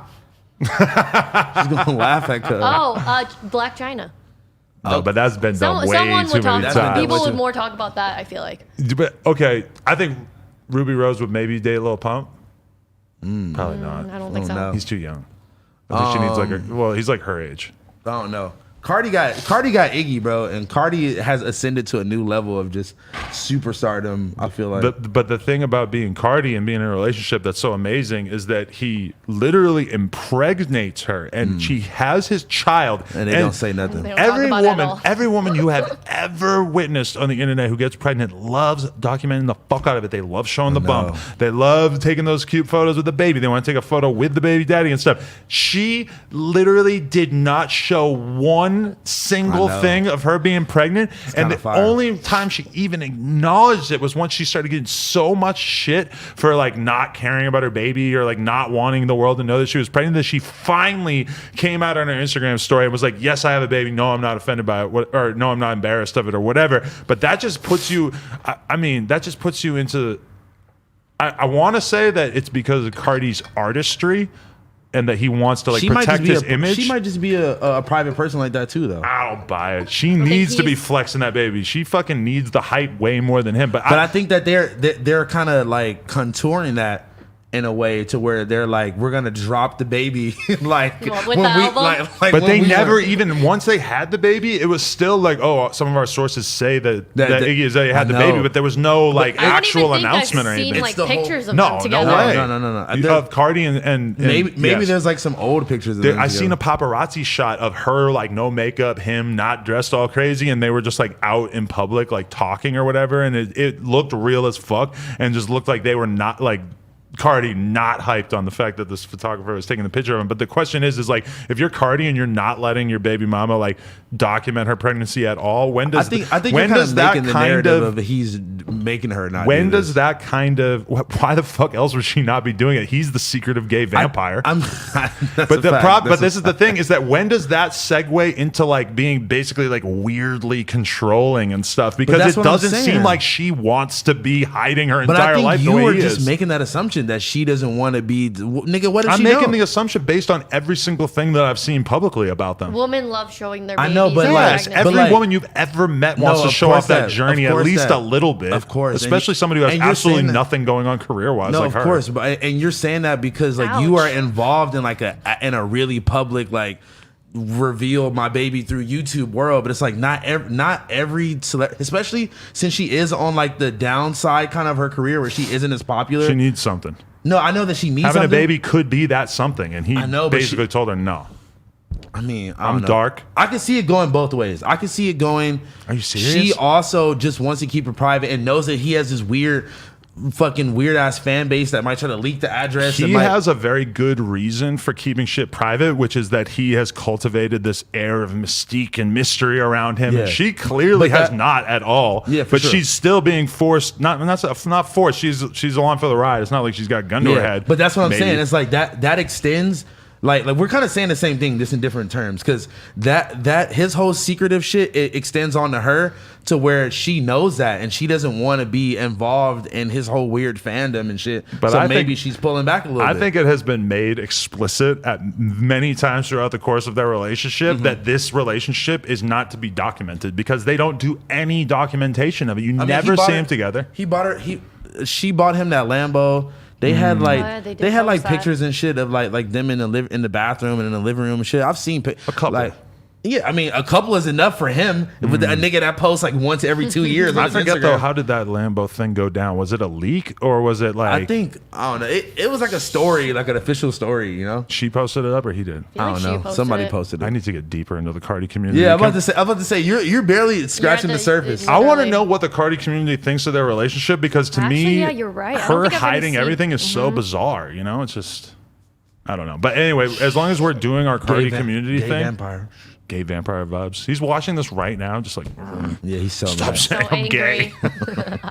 She's gonna laugh at her.
Black China.
No, but that's been done way
Someone
too
would talk.
many
That's been done
times.
People
way
would
too-
more talk about that. I feel like.
But okay, I think Ruby Rose would maybe date Lil Pump. Probably not.
I don't think so.
no.
He's too young. I think she needs like her. Well, he's like her age.
I don't know. Cardi got Iggy, bro, and Cardi has ascended to a new level of just superstardom. I feel like.
But the thing about being Cardi and being in a relationship that's so amazing is that he literally impregnates her and she has his child.
and they don't say nothing.
They don't talk about it at all.
Every woman you have ever witnessed on the internet who gets pregnant loves documenting the fuck out of it. They love showing the bump. They love taking those cute photos with the baby. They want to take a photo with the baby daddy and stuff. She literally did not show one single
I know.
thing of her being pregnant. And
kinda
the
fire.
only time she even acknowledged it was once she started getting so much shit for like not caring about her baby or like not wanting the world to know that she was pregnant that she finally came out on her Instagram story and was like, yes, I have a baby. No, I'm not offended by it. Or no, I'm not embarrassed of it or whatever. But that just puts you, I mean, that just puts you into, I want to say that it's because of Cardi's artistry, and that he wants to like
She might
protect
just
his
be a,
image.
She might just be a private person like that too, though.
I don't buy it. She needs to be
he's-
flexing that baby. She fucking needs the hype way more than him. But
But I think that they're kind of like contouring that in a way to where they're like, we're gonna drop the baby like
What, with
when
the
we
album?
like
but
when
they
we
never
went-
even once they had the baby, it was still like, oh, some of our sources say that
That-
Iggy Azalea had
I
the baby,
know.
but there was no like
I don't
actual
even think
announcement or
I've seen
anything.
like
the whole-
pictures of
No,
them
no
together.
way.
No.
You- of Cardi and
maybe
yes.
there's like some old pictures of
There,
them
I seen a
together.
paparazzi shot of her like no makeup, him not dressed all crazy, and they were just like out in public like talking or whatever, and it looked real as fuck, and just looked like they were not like Cardi not hyped on the fact that this photographer was taking the picture of him. But the question is like, if you're Cardi and you're not letting your baby mama like document her pregnancy at all, when does
I think
when
you're
does
kind
that
of making the
kind
narrative
of
of he's making her not.
when
do
does
this.
that kind of why the fuck else would she not be doing it? He's the secretive gay vampire.
I'm.
But this is the thing is that when does that segue into like being basically like weirdly controlling and stuff? Because
that's
it
what I'm
doesn't seem
saying.
like she wants to be hiding her
But
entire
I think
life the
you
way
were
he
just
is.
making that assumption that she doesn't want to be. Nigga, what does
I'm
she
making
know?
the assumption based on every single thing that I've seen publicly about them.
Women love showing their
I
babies.
know, but
and
like-
Yes,
pregnancy.
every
but like-
woman you've ever met wants
No,
to
of
show
course
off that
that.
journey
Of
at
course
least
that.
a little bit.
Of course.
Especially somebody who has
And you're
absolutely
saying that-
nothing going on career wise
No,
like
of
her.
course, but and you're saying that because like you
Ouch.
are involved in like a really public like reveal my baby through YouTube world, but it's like not every especially since she is on like the downside kind of her career where she isn't as popular.
She needs something.
No, I know that she needs
Having
something.
a baby could be that something, and he
I know, but
basically
she-
told her no.
I mean, I
I'm
don't know.
dark.
I can see it going both ways. I can see it going.
Are you
She
serious?
also just wants to keep it private and knows that he has this fucking weird ass fan base that might try to leak the address.
He
that might-
has a very good reason for keeping shit private, which is that he has cultivated this air of mystique and mystery around him, and
Yeah.
she clearly
But
has
that-
not at all.
Yeah, for
but
sure.
she's still being forced. Not forced. She's along for the ride. It's not like she's got a gun to her head.
But that's what I'm
maybe.
saying. It's like that extends. Like we're kind of saying the same thing, just in different terms, because that his whole secretive shit it extends on to her to where she knows that and she doesn't want to be involved in his whole weird fandom and shit.
But
so
I
maybe
think-
she's pulling back a little
I
bit.
think it has been made explicit at many times throughout the course of their relationship
Mm-hmm.
that this relationship is not to be documented because they don't do any documentation of it. You
I mean,
never
he bought
see
her-
them together.
She bought him that Lambo. They had like
yeah, they did
they had like
post that.
pictures and shit of like them in the bathroom and in the living room and shit. I've seen
A couple.
Like, yeah, I mean, a couple is enough for him. With a nigga that posts like once every 2 years.
I
on his
forget
Instagram.
though, how did that Lambo thing go down? Was it a leak or was it like
I think I don't know. It was like a story, like an official story. You know,
she posted it up or he did?
feel
I
like
don't
she
know.
posted
Somebody
it.
posted
I
it.
need to get deeper into the Cardi community.
Yeah, I'm about to say you're barely scratching
the-
the surface.
you-
I want to
Really?
know what the Cardi community thinks of their relationship because to
Actually,
me,
yeah, you're right. I don't
her
think I've really
hiding
seen-
everything is so bizarre. You know, it's just I don't know. But anyway, as long as we're doing our Cardi community
gay
thing,
vampire.
gay vampire vibes. He's watching this right now, just like
Yeah, he's so
stop
mad.
saying
So
I'm gay.
angry.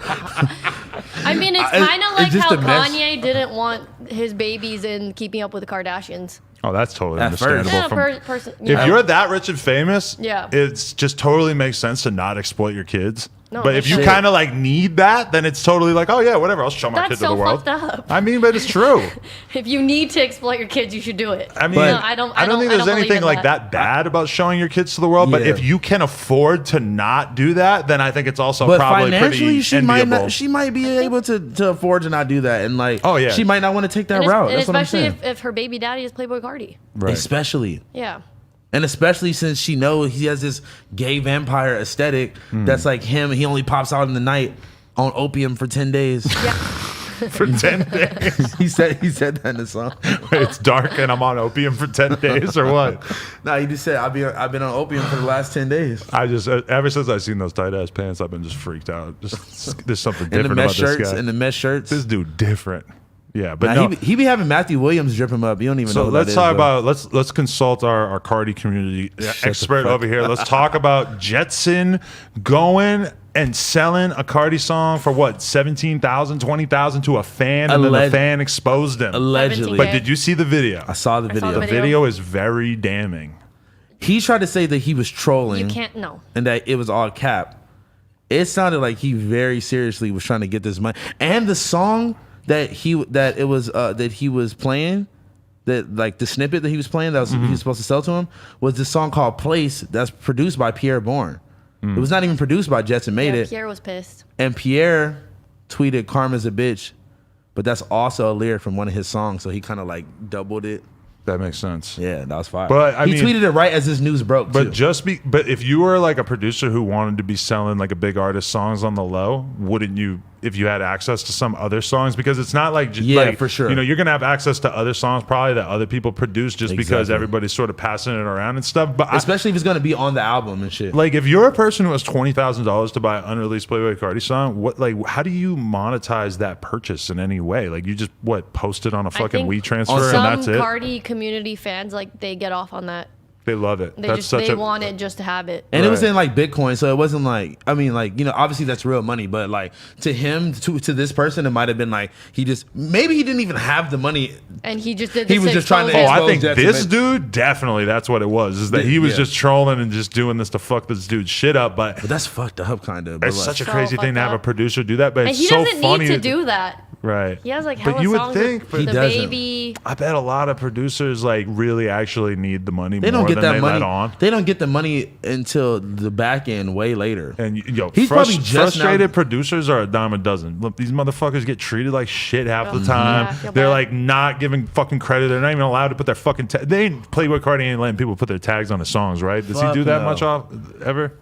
I mean, it's
It's-
kind of
it's
like
just
how
a mess.
Kanye didn't want his babies in Keeping Up with the Kardashians.
Oh, that's totally
At first.
understandable.
Yeah,
from-
person.
if you're that rich and famous,
Yeah.
it's just totally makes sense to not exploit your kids.
No,
but
they
if you
should.
kind of like need that, then it's totally like, oh yeah, whatever. I'll show my
That's
kid to
so
the world.
fucked up.
I mean, but it's true.
If you need to exploit your kids, you should do it.
I mean,
No, I don't
think there's
believe
anything
in
like that bad about showing your kids to the world. But
Yeah.
if you can afford to not do that, then I think it's also
But
probably
financially,
pretty
she might
enviable.
not. She might be able to afford to not do that, and like,
Oh, yeah.
she might not want to take that
And,
route.
and
That's what I'm
especially
saying.
if her baby daddy is Playboy Cardi.
Right.
Especially.
Yeah.
And especially since she knows he has this gay vampire aesthetic that's like him. He only pops out in the night on opium for 10 days.
Yeah.
for 10 days.
he said that in the song.
It's dark and I'm on opium for 10 days or what?
No, he just said I've been on opium for the last 10 days.
I just, ever since I've seen those tight ass pants, I've been just freaked out. Just there's something
And the
different
mesh
about this
shirts
guy.
and the mesh shirts.
This dude different. Yeah, but
Nah,
no.
he be having Matthew Williams drip him up. You don't even know
So
what
let's
that
talk
is, bro.
about let's consult our Cardi community
the
expert
fuck
over here. Let's talk about Jetson going and selling a Cardi song for what 17,000, 20,000 to a fan, and then the
Alleg-
fan exposed him.
Allegedly.
But did you see the video?
I saw the
saw
video.
the
The
video.
video is very damning.
He tried to say that he was trolling.
You can't no.
And that it was all cap. It sounded like he very seriously was trying to get this money. And the song that he was playing that like the snippet that he was playing that was he was supposed to sell to him was this song called Place that's produced by Pierre Bourne. It was not even produced by Jetson Made
Yeah,
It.
Pierre was pissed.
And Pierre tweeted "Karma's a bitch," but that's also a lyric from one of his songs, so he kind of like doubled it.
That makes sense.
Yeah, that was fire.
But, I
he
mean-
tweeted it right as this news broke
But
too.
but if you were like a producer who wanted to be selling like a big artist songs on the low, wouldn't you, if you had access to some other songs? Because it's not like,
Yeah,
like,
for sure.
you know, you're gonna have access to other songs probably that other people produce just because
Exactly.
everybody's sort of passing it around and stuff. But
Especially if it's gonna be on the album and shit.
like, if you're a person who has $20,000 to buy an unreleased Playboi Carti song, what, like, how do you monetize that purchase in any way? Like, you just post it on a fucking
think
WeTransfer
on
and
Some
that's it.
Cardi community fans, like, they get off on that.
They love it.
They want it just to have it.
And it was
Right.
in like Bitcoin, so it wasn't like, I mean, like, you know, obviously that's real money, but like to him, to this person, it might have been like maybe he didn't even have the money.
And he just did.
He
this
was just trying to
expose
Oh,
it.
I
expose
think
Jetson
this
Made-
dude definitely that's what it was. Is that he was
Yeah.
just trolling and just doing this to fuck this dude's shit up. But
But that's fucked up, kind of.
it's such a
So
crazy thing to have a
fucked up.
producer do that. But
And
it's
he
so
doesn't
funny
need to do that.
Right.
He has like
But
hella
you would
songs
think,
with
but
He
the
doesn't.
baby.
I bet a lot of producers like really actually need the money
They
more
don't get
than
that
they
money.
let on.
They don't get the money until the back end, way later.
And yo,
He's probably just
frustrated
now-
producers are a dime a dozen. Look, these motherfuckers get treated like shit half the
Yeah.
time.
Yeah, I feel
They're
bad.
like not giving fucking credit. They're not even allowed to put their fucking. They ain't Playboi Carti ain't letting people put their tags on his songs, right? Does he
Fuck
do that
no.
much off ever?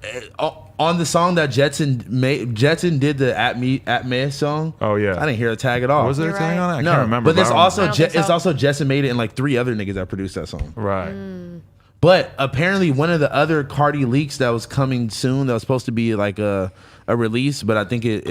On the song that Jetson made, Jetson did the At Me song.
Oh, yeah.
I didn't hear a tag at all.
Was there a
You're
thing
right.
on it? I
No,
can't remember.
but there's
I don't-
also
I don't think
it's
so.
also Jetson Made It and like 3 other niggas that produced that song.
right.
But apparently, one of the other Cardi leaks that was coming soon, that was supposed to be like a release, but I think it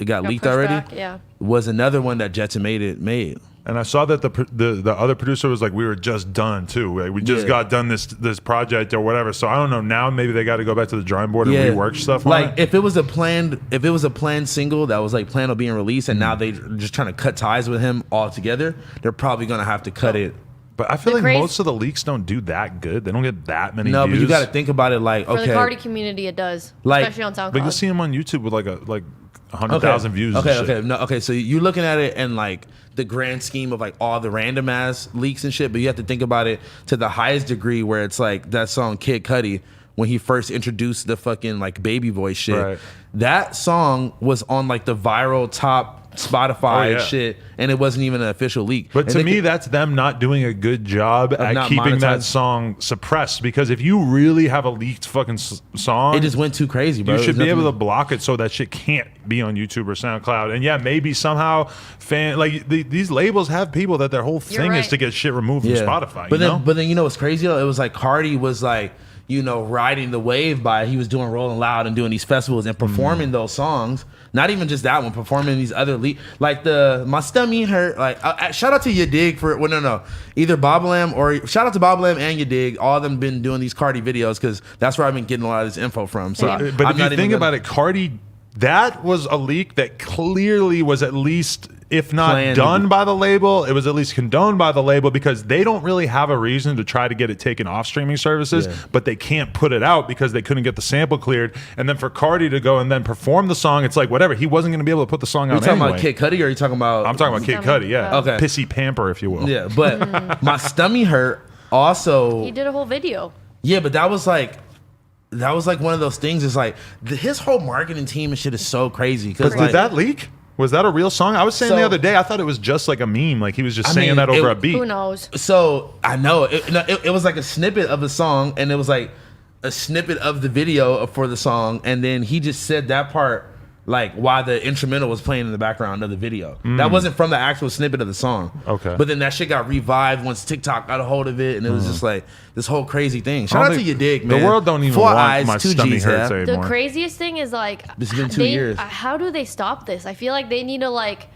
got leaked
pushed
already.
back, yeah.
Was another one that Jetson made.
And I saw that the other producer was like, we were just done too. Like, we just
Yeah.
got done this project or whatever. So I don't know. Now maybe they got to go back to the drawing board and rework stuff.
Like
on it.
if it was a planned single that was like planned on being released, and now they just trying to cut ties with him altogether, they're probably gonna have to cut it.
But I feel
The
like
crazy-
most of the leaks don't do that good. They don't get that many
No,
views.
but you got to think about it like
For the
okay,
Cardi community, it does.
Like-
Especially on SoundCloud.
But you'll see him on YouTube with like 100,000 views.
Okay,
and shit.
okay, no, okay. So you're looking at it in like the grand scheme of like all the random ass leaks and shit, but you have to think about it to the highest degree where it's like that song Kid Cudi when he first introduced the fucking like baby voice shit.
Right.
That song was on like the viral top Spotify
Oh, yeah.
shit, and it wasn't even an official leak.
But
And
to
they
me,
could-
that's them not doing a good job at
not
keeping that
monetizing.
song suppressed. Because if you really have a leaked fucking song,
it just went too crazy, bro.
you should
There's
be able to
nothing-
block it so that shit can't be on YouTube or SoundCloud. And yeah, maybe somehow these labels have people that their whole thing is
right.
to get shit removed from Spotify.
But
you
then,
know?
but then you know what's crazy though? It was like Cardi was like, you know, riding the wave by he was doing Rolling Loud and doing these festivals and performing those songs. Not even just that one, performing these other like the My Stummy Hurt. Like shout out to Ya Dig for no, either Bobalam or shout out to Bobalam and Ya Dig. All of them been doing these Cardi videos because that's where I've been getting a lot of this info from. So,
Yeah.
But
I'm
if you
not even
think
gonna-
about it, Cardi, that was a leak that clearly was at least, if not
Planned.
done by the label, it was at least condoned by the label because they don't really have a reason to try to get it taken off streaming services,
Yeah.
but they can't put it out because they couldn't get the sample cleared. And then for Cardi to go and then perform the song, it's like whatever. He wasn't going to be able to put the song
Are you
out
talking
anyway.
about Kid Cudi or are you talking about?
I'm talking about Kid Cudi, yeah.
Okay.
Pissy Pamper, if you will.
Yeah, but My Stummy Hurt also.
He did a whole video.
Yeah, but that was like one of those things. It's like his whole marketing team and shit is so crazy. Because
But
like,
did that leak? Was that a real song? I was saying the
So-
other day, I thought it was just like a meme. Like he was just
I
singing
mean,
that over
it-
a beat.
Who knows?
So I know it was like a snippet of a song, and it was like a snippet of the video for the song, and then he just said that part like while the instrumental was playing in the background of the video. That wasn't from the actual snippet of the song.
Okay.
But then that shit got revived once TikTok got a hold of it, and it was just like this whole crazy thing. Shout
I
out
don't
to
think-
Ya Dig,
the
man.
world don't even
4
want
eyes,
my
2
stomach
G's,
hurts
yeah.
anymore.
The craziest thing is like
It's been 2 years.
How do they stop this? I feel like they need to like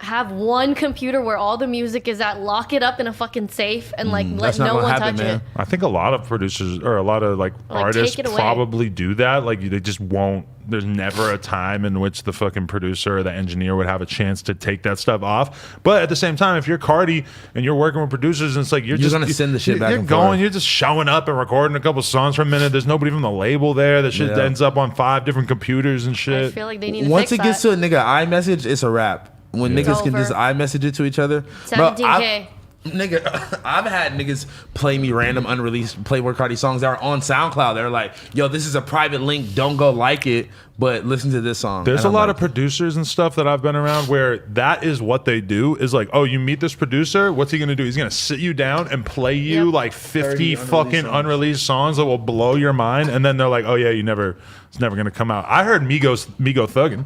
have one computer where all the music is at, lock it up in a fucking safe, and like let
That's not
no
gonna
one
happen,
touch
man.
it.
I think a lot of producers or a lot of like artists
take it away.
probably do that. Like they just won't. There's never a time in which the fucking producer or the engineer would have a chance to take that stuff off. But at the same time, if you're Cardi and you're working with producers, and it's like you're just
gonna send the shit back
You're
and
going.
forth.
You're just showing up and recording a couple songs for a minute. There's nobody from the label there. That shit
Yeah.
ends up on 5 different computers and
I
shit.
feel like they need to
Once
fix
it gets
that.
to a nigga iMessage, it's a wrap. When
Yeah.
niggas can
It's
just
over.
iMessage it to each other. Bro,
17K.
Nigga, I've had niggas play me random unreleased Playboi Carti songs that are on SoundCloud. They're like, yo, this is a private link. Don't go like it, but listen to this song.
There's
And
a
I'm
lot
like,
of producers and stuff that I've been around where that is what they do is like, oh, you meet this producer, what's he gonna do? He's gonna sit you down and play you
Yep.
like 50
30
fucking unreleased songs that will blow your mind, and then they're like, oh yeah, it's never gonna come out. I heard Migo Thuggin'.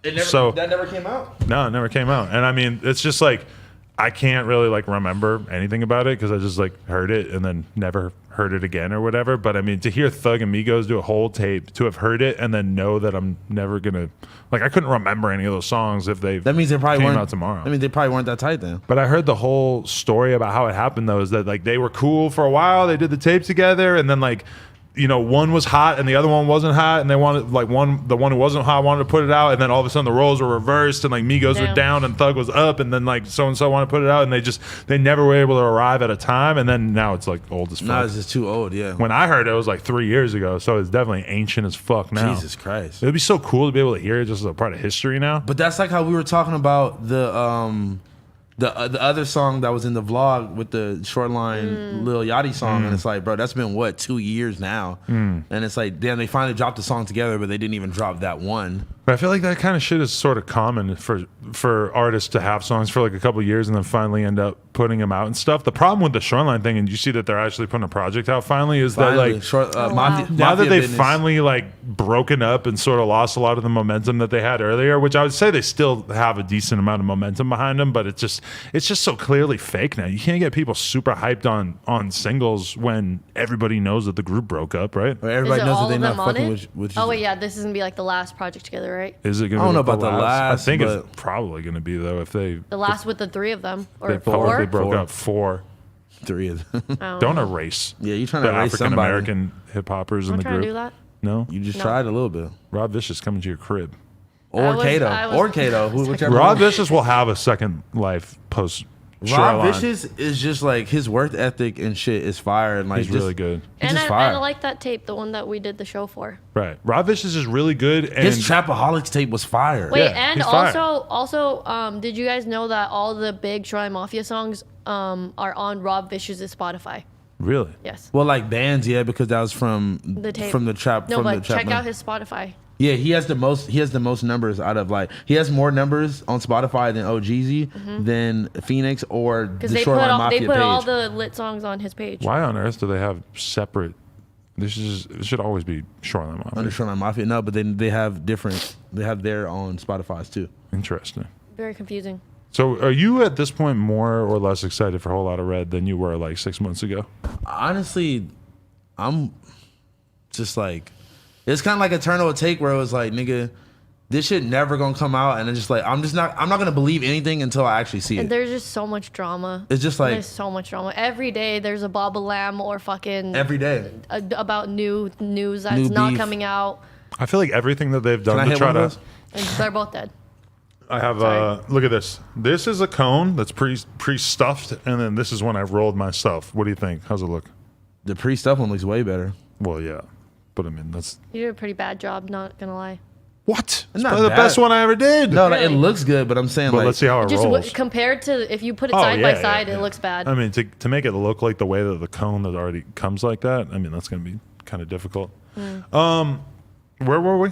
that never came out.
No, it never came out. And I mean, it's just like I can't really like remember anything about it because I just like heard it and then never heard it again or whatever. But I mean, to hear Thug and Migos do a whole tape, to have heard it and then know that I'm never gonna like I couldn't remember any of those songs if they
That means they probably
came
weren't
out tomorrow.
I mean, they probably weren't that tight then.
But I heard the whole story about how it happened though, is that like they were cool for a while, they did the tape together, and then like one was hot and the other one wasn't hot, and they wanted like the one who wasn't hot wanted to put it out, and then all of a sudden the roles were reversed and like Migos were
Damn.
down and Thug was up, and then like so and so wanted to put it out, and they never were able to arrive at a time, and then now it's like old as fuck.
No, it's just too old. Yeah.
When I heard it, it was like 3 years ago, so it's definitely ancient as fuck now.
Jesus Christ.
It would be so cool to be able to hear it just as a part of history now.
But that's like how we were talking about the other song that was in the vlog with the Shoreline Lil Yachty song, and it's like, bro, that's been what 2 years now, and it's like, damn, they finally dropped the song together, but they didn't even drop that one.
But I feel like that kind of shit is sort of common for artists to have songs for like a couple years and then finally end up putting them out and stuff. The problem with the Shoreline thing, and you see that they're actually putting a project out finally, is that like
wow.
now that they've
Business.
finally like broken up and sort of lost a lot of the momentum that they had earlier, which I would say they still have a decent amount of momentum behind them, but it's just so clearly fake now. You can't get people super hyped on singles when everybody knows that the group broke up, right?
Everybody
Is it
knows
all
that they're
of
not
them on
fucking
it?
with
Oh wait, yeah, this is gonna be like the last project together, right?
Is it gonna
I don't
be
know about the last,
I think it's
but-
probably gonna be though if they
The last with the three of them or
they publicly
four.
broke
Four.
up. 4.
3 of them.
Don't erase.
Yeah, you trying
the
to erase
African
somebody.
American hip hoppers in
I'm
the
trying
group.
to do that.
No,
You just
No.
tried a little bit.
Rob Vicious coming to your crib.
Or
was-
Kato.
I was-
Or Kato. Whichever
Rob
one.
Vicious will have a second life post.
Rob
Shoreline.
Vicious is just like, his work ethic and shit is fire. And like,
He's
just,
really good.
He's
And
just
I
fire.
like that tape, the one that we did the show for.
Right. Rob Vicious is really good. And
His Trapaholics tape was fire.
Wait,
Yeah,
and
he's fire.
also, did you guys know that all the big Shoreline Mafia songs are on Rob Vicious's Spotify?
really.
Yes.
Well, like bands, yeah, because that was from
The tape.
from the trap.
No,
from
but
the trap
check
band.
out his Spotify.
Yeah, he has the most. He has the most numbers out of like. He has more numbers on Spotify than OGZ, than Phoenix, or the
Because they put
Shoreline
all,
Mafia
they put
page.
all the lit songs on his page.
Why on earth do they have separate? It should always be Shoreline Mafia.
Under Shoreline Mafia, no, but then they have different. They have their own Spotify's too.
Interesting.
Very confusing.
So, are you at this point more or less excited for Whole Lotta Red than you were like 6 months ago?
Honestly, I'm just like, it's kind of like Eternal Take, where it was like, nigga, this shit never gonna come out, and it's just like, I'm not gonna believe anything until I actually see
And
it.
there's just so much drama.
It's just like
There's so much drama. Every day there's a Baba Lamb or fucking
every day.
about new news that's
New
not
beef.
coming out.
I feel like everything that they've
Can I
done to
hit
try
one of
to.
those?
And they're both dead.
I have
Sorry.
look at this. This is a cone that's pre-stuffed, and then this is one I've rolled myself. What do you think? How's it look?
The pre-stuff one looks way better.
Well, yeah, but I mean that's
You did a pretty bad job, not gonna lie.
what? It's
not
probably the
bad.
best one I ever did.
No, like, it
Really?
looks good, but I'm saying
but
like,
let's see how it
Just
rolls.
compared to if you put it
Oh,
side
yeah,
by side,
yeah,
it
yeah.
looks bad.
I mean, to make it look like the way that the cone that already comes like that. I mean, that's gonna be kind of difficult. Where were we?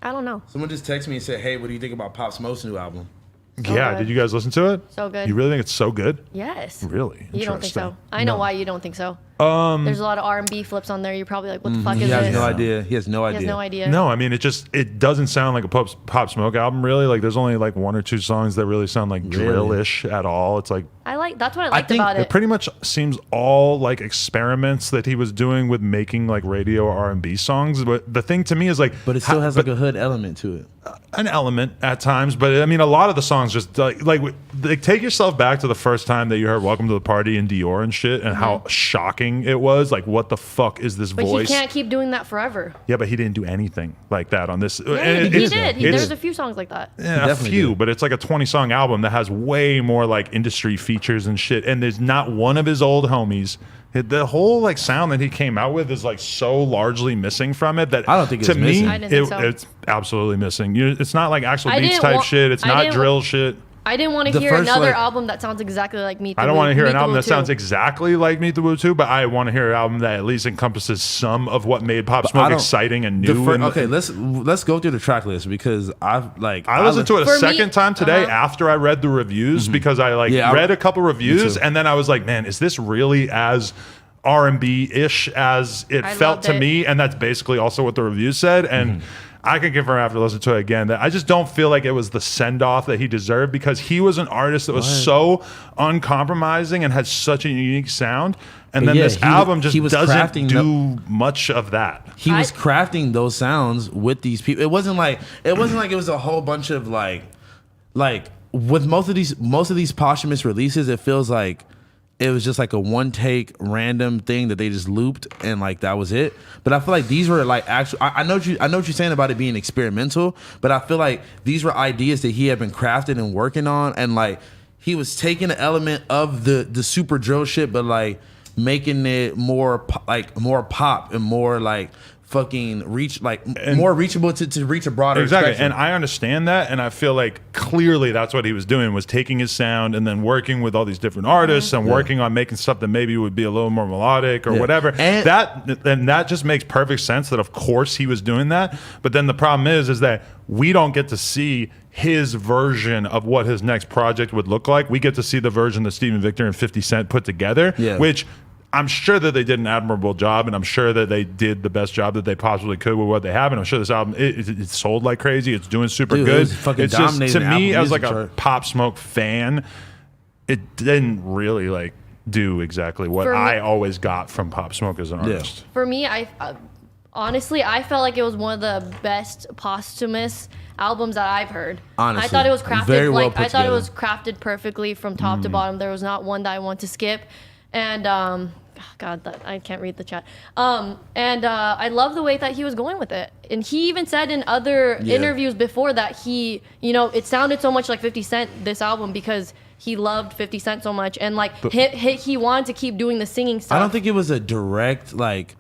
I don't know.
someone just texted me and said, "Hey, what do you think about Pop Smoke's new album?"
Yeah,
good.
did you guys listen to it?
So good.
You really think it's so good?
Yes.
Really?
You don't think so?
Interesting.
I know
No.
why you don't think so. There's a lot of R&B flips on there. You're probably like, what the fuck
He
is
has
this?
no idea. He has no
He
idea.
has no idea.
No, I mean it doesn't sound like a Pop Smoke album really. Like there's only like 1 or 2 songs that really sound like
Really?
drill-ish at all. It's like
That's what I liked
think
about
it
it.
pretty much seems all like experiments that he was doing with making like radio R&B songs. But the thing to me is like,
But it still has like a hood element to it.
an element at times. But I mean, a lot of the songs just like take yourself back to the first time that you heard "Welcome to the Party" and Dior and shit, and how shocking it was. Like, what the fuck is this
But
voice?
he can't keep doing that forever.
Yeah, but he didn't do anything like that on this.
Yeah,
And
he
it's-
did.
it's-
There's a few songs like that.
Yeah, a
definitely
few,
did.
but it's like a 20-song album that has way more like industry features and shit. And there's not one of his old homies. The whole like sound that he came out with is like so largely missing from it that
I don't think
to
it's
me
missing.
I didn't think so.
it's absolutely missing. It's not like actual
I
beats
didn't
type
wa-
shit. It's
I
not
didn't-
drill shit.
I didn't want to
The
hear
first,
another
like-
album that sounds exactly like Meet the
I don't
Woo-
want to hear
Meet
an
the
album
Woo
that sounds
2.
exactly like Meet the Woo 2, but I want to hear an album that at least encompasses some of what made Pop
I
Smoke
don't-
exciting and
The
new.
fir-
and-
okay, let's go through the track list because I
listened to it a
For me-
second time today
uh-huh.
after I read the reviews because I
Yeah, I-
read a couple reviews
too.
and then I was like, man, is this really as R&B ish as it
I
felt
loved
to
it.
me? And that's basically also what the reviews said. And I can confirm after listening to it again that I just don't feel like it was the send off that he deserved because he was an artist that was so uncompromising and had such a unique sound. And then
Yeah,
this
he
album
was-
just
he was
doesn't
crafting
do much of that.
He was
I-
crafting those sounds with these people. It wasn't like it was a whole bunch of like with most of these posthumous releases, it feels like it was just like a one take random thing that they just looped and like that was it. But I feel like these were like actual. I know what you're saying about it being experimental, but I feel like these were ideas that he had been crafting and working on, and like he was taking an element of the super drill shit, but like making it more pop and more like fucking more reachable to reach a broader
Exactly.
spectrum.
And I understand that. And I feel like clearly that's what he was doing, was taking his sound and then working with all these different artists and working on making stuff that maybe would be a little more melodic or whatever.
And-
that just makes perfect sense that of course he was doing that. But then the problem is that we don't get to see his version of what his next project would look like. We get to see the version that Steven Victor and 50 Cent put together,
Yeah.
which I'm sure that they did an admirable job, and I'm sure that they did the best job that they possibly could with what they have. And I'm sure this album it sold like crazy. It's doing super
Dude, it
good.
was fucking
It's just
dominating
to
the
me
Apple
as like
Music
a
chart.
Pop Smoke fan, it didn't really like do exactly what
For me-
I always got from Pop Smoke as an artist.
For me, honestly, I felt like it was one of the best posthumous albums that I've heard.
Honestly,
I thought it was crafted
very well
like
put
I thought it
together.
was crafted perfectly from top to bottom. There was not one that I want to skip, and God, I can't read the chat. I love the way that he was going with it, and he even said in other interviews before that it sounded so much like 50 Cent this album because he loved 50 Cent so much, and like he wanted to keep doing the singing stuff.
I don't think it was a direct like.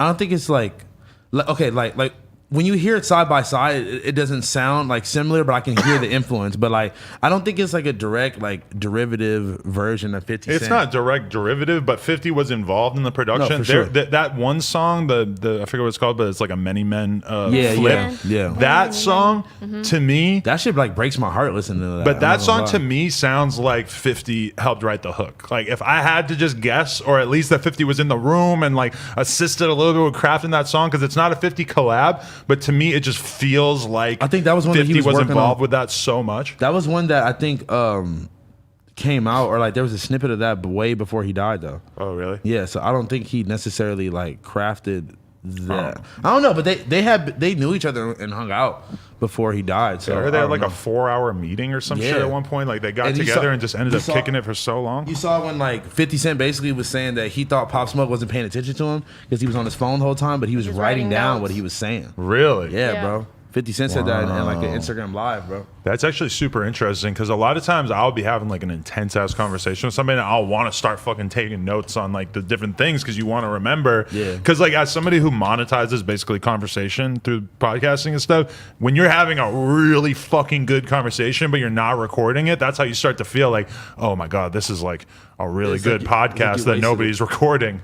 I don't think it's like okay, like when you hear it side by side, it doesn't sound like similar, but I can hear the influence. But like, I don't think it's like a direct like derivative version of 50 Cent.
It's not direct derivative, but 50 was involved in the production.
No, for sure.
That one song, the I forget what it's called, but it's like a Many Men flip.
yeah.
That song to me,
That shit like breaks my heart listening to that.
but
I'm
that
not
song
gonna
to
lie.
me sounds like 50 helped write the hook. Like if I had to just guess, or at least that 50 was in the room and like assisted a little bit with crafting that song, because it's not a 50 collab, but to me it just feels like
I think that was one that
50
he was working
involved
on.
with that so much.
That was one that I think came out, or like there was a snippet of that way before he died though.
Oh really?
Yeah, so I don't think he necessarily like crafted that. I don't know, but they knew each other and hung out before he died. So
I heard
I
they had
don't
like
know.
a 4-hour meeting or some shit
Yeah.
at one point. Like they got
And you
together
saw-
and just ended
you
up
saw-
kicking it for so long.
You saw when like 50 Cent basically was saying that he thought Pop Smoke wasn't paying attention to him because he was on his phone the whole time, but he was
was
writing
writing
down
notes.
what he was saying.
Really?
Yeah,
Yeah.
bro. 50 Cent said that in like an Instagram live, bro.
That's actually super interesting because a lot of times I'll be having like an intense ass conversation with somebody and I'll want to start fucking taking notes on like the different things because you want to remember.
Yeah.
Because like as somebody who monetizes basically conversation through podcasting and stuff, when you're having a really fucking good conversation but you're not recording it, that's how you start to feel like, oh my God, this is like a really
It's
good
like you
podcast
wasted
that
it.
nobody's recording.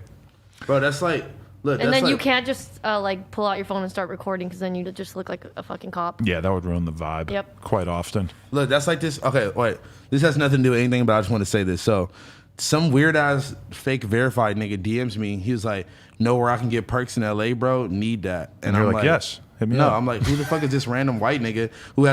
Bro, that's like, look,
And
that's
then you
like-
can't just like pull out your phone and start recording because then you just look like a fucking cop.
Yeah, that would ruin the vibe
Yep.
quite often.
Look, that's like this. Okay, wait. This has nothing to do with anything, but I just want to say this. So, some weird ass fake verified nigga DMs me. He was like, "Know where I can get perks in LA, bro? Need that."
And you're like, "Yes, hit me
no,
up."
I'm like, who the fuck is this random white nigga who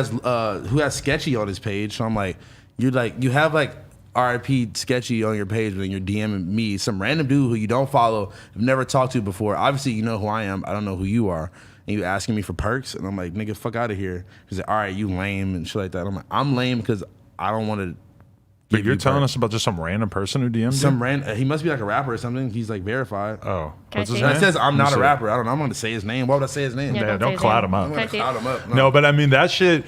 has Sketchy on his page? So I'm like, you have like RIP Sketchy on your page, but then you're DMing me, some random dude who you don't follow, have never talked to before. Obviously, you know who I am. I don't know who you are. And you asking me for perks, and I'm like, nigga, fuck out of here. He's like, all right, you lame and shit like that. I'm like, I'm lame because I don't want to.
But you're telling us about just some random person who DM'd
some
you?
random. He must be like a rapper or something. He's like verified.
Oh,
Can I
what's his
see
name?
it?
It says I'm not
Let
a
me see.
rapper. I don't know. I'm going to say his name. Why would I say his name?
Yeah,
Yeah,
say
don't
his
cloud
name.
him up.
I'm
Can I
going to
see it?
cloud him up.
No, but I mean that shit.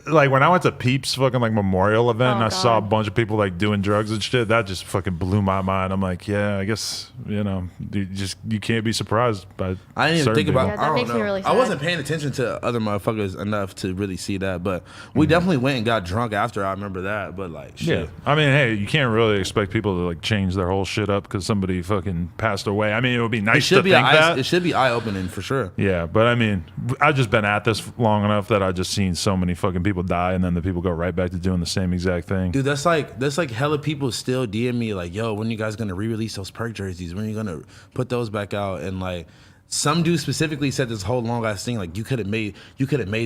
like when I went to Peeps fucking like memorial event and
Oh,
I saw a
God.
bunch of people like doing drugs and shit, that just fucking blew my mind. I'm like, yeah, I guess, you can't be surprised by
I didn't even
certain
think about.
people.
Yeah, that
I don't
makes me
know.
really
I
sad.
wasn't paying attention to other motherfuckers enough to really see that, but we definitely went and got drunk after. I remember that, but like, shit.
Yeah, I mean, hey, you can't really expect people to like change their whole shit up because somebody fucking passed away. I mean, it would be
It
nice to
should be
think that.
it should be eye opening for sure.
Yeah, but I mean, I've just been at this long enough that I've just seen so many fucking people die, and then the people go right back to doing the same exact thing.
Dude, that's like hella people still DM me like, yo, when you guys gonna re-release those perk jerseys? When are you gonna put those back out? And like some dude specifically said this whole long ass thing, like you could have made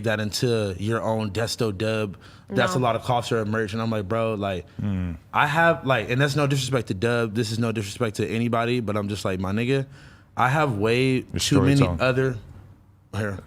that into your own Desto Dub. That's a
No.
lot of cost of merch. And I'm like, bro, like I have like, and that's no disrespect to Dub. This is no disrespect to anybody, but I'm just like, my nigga, I have way too many
storytelling.
other here.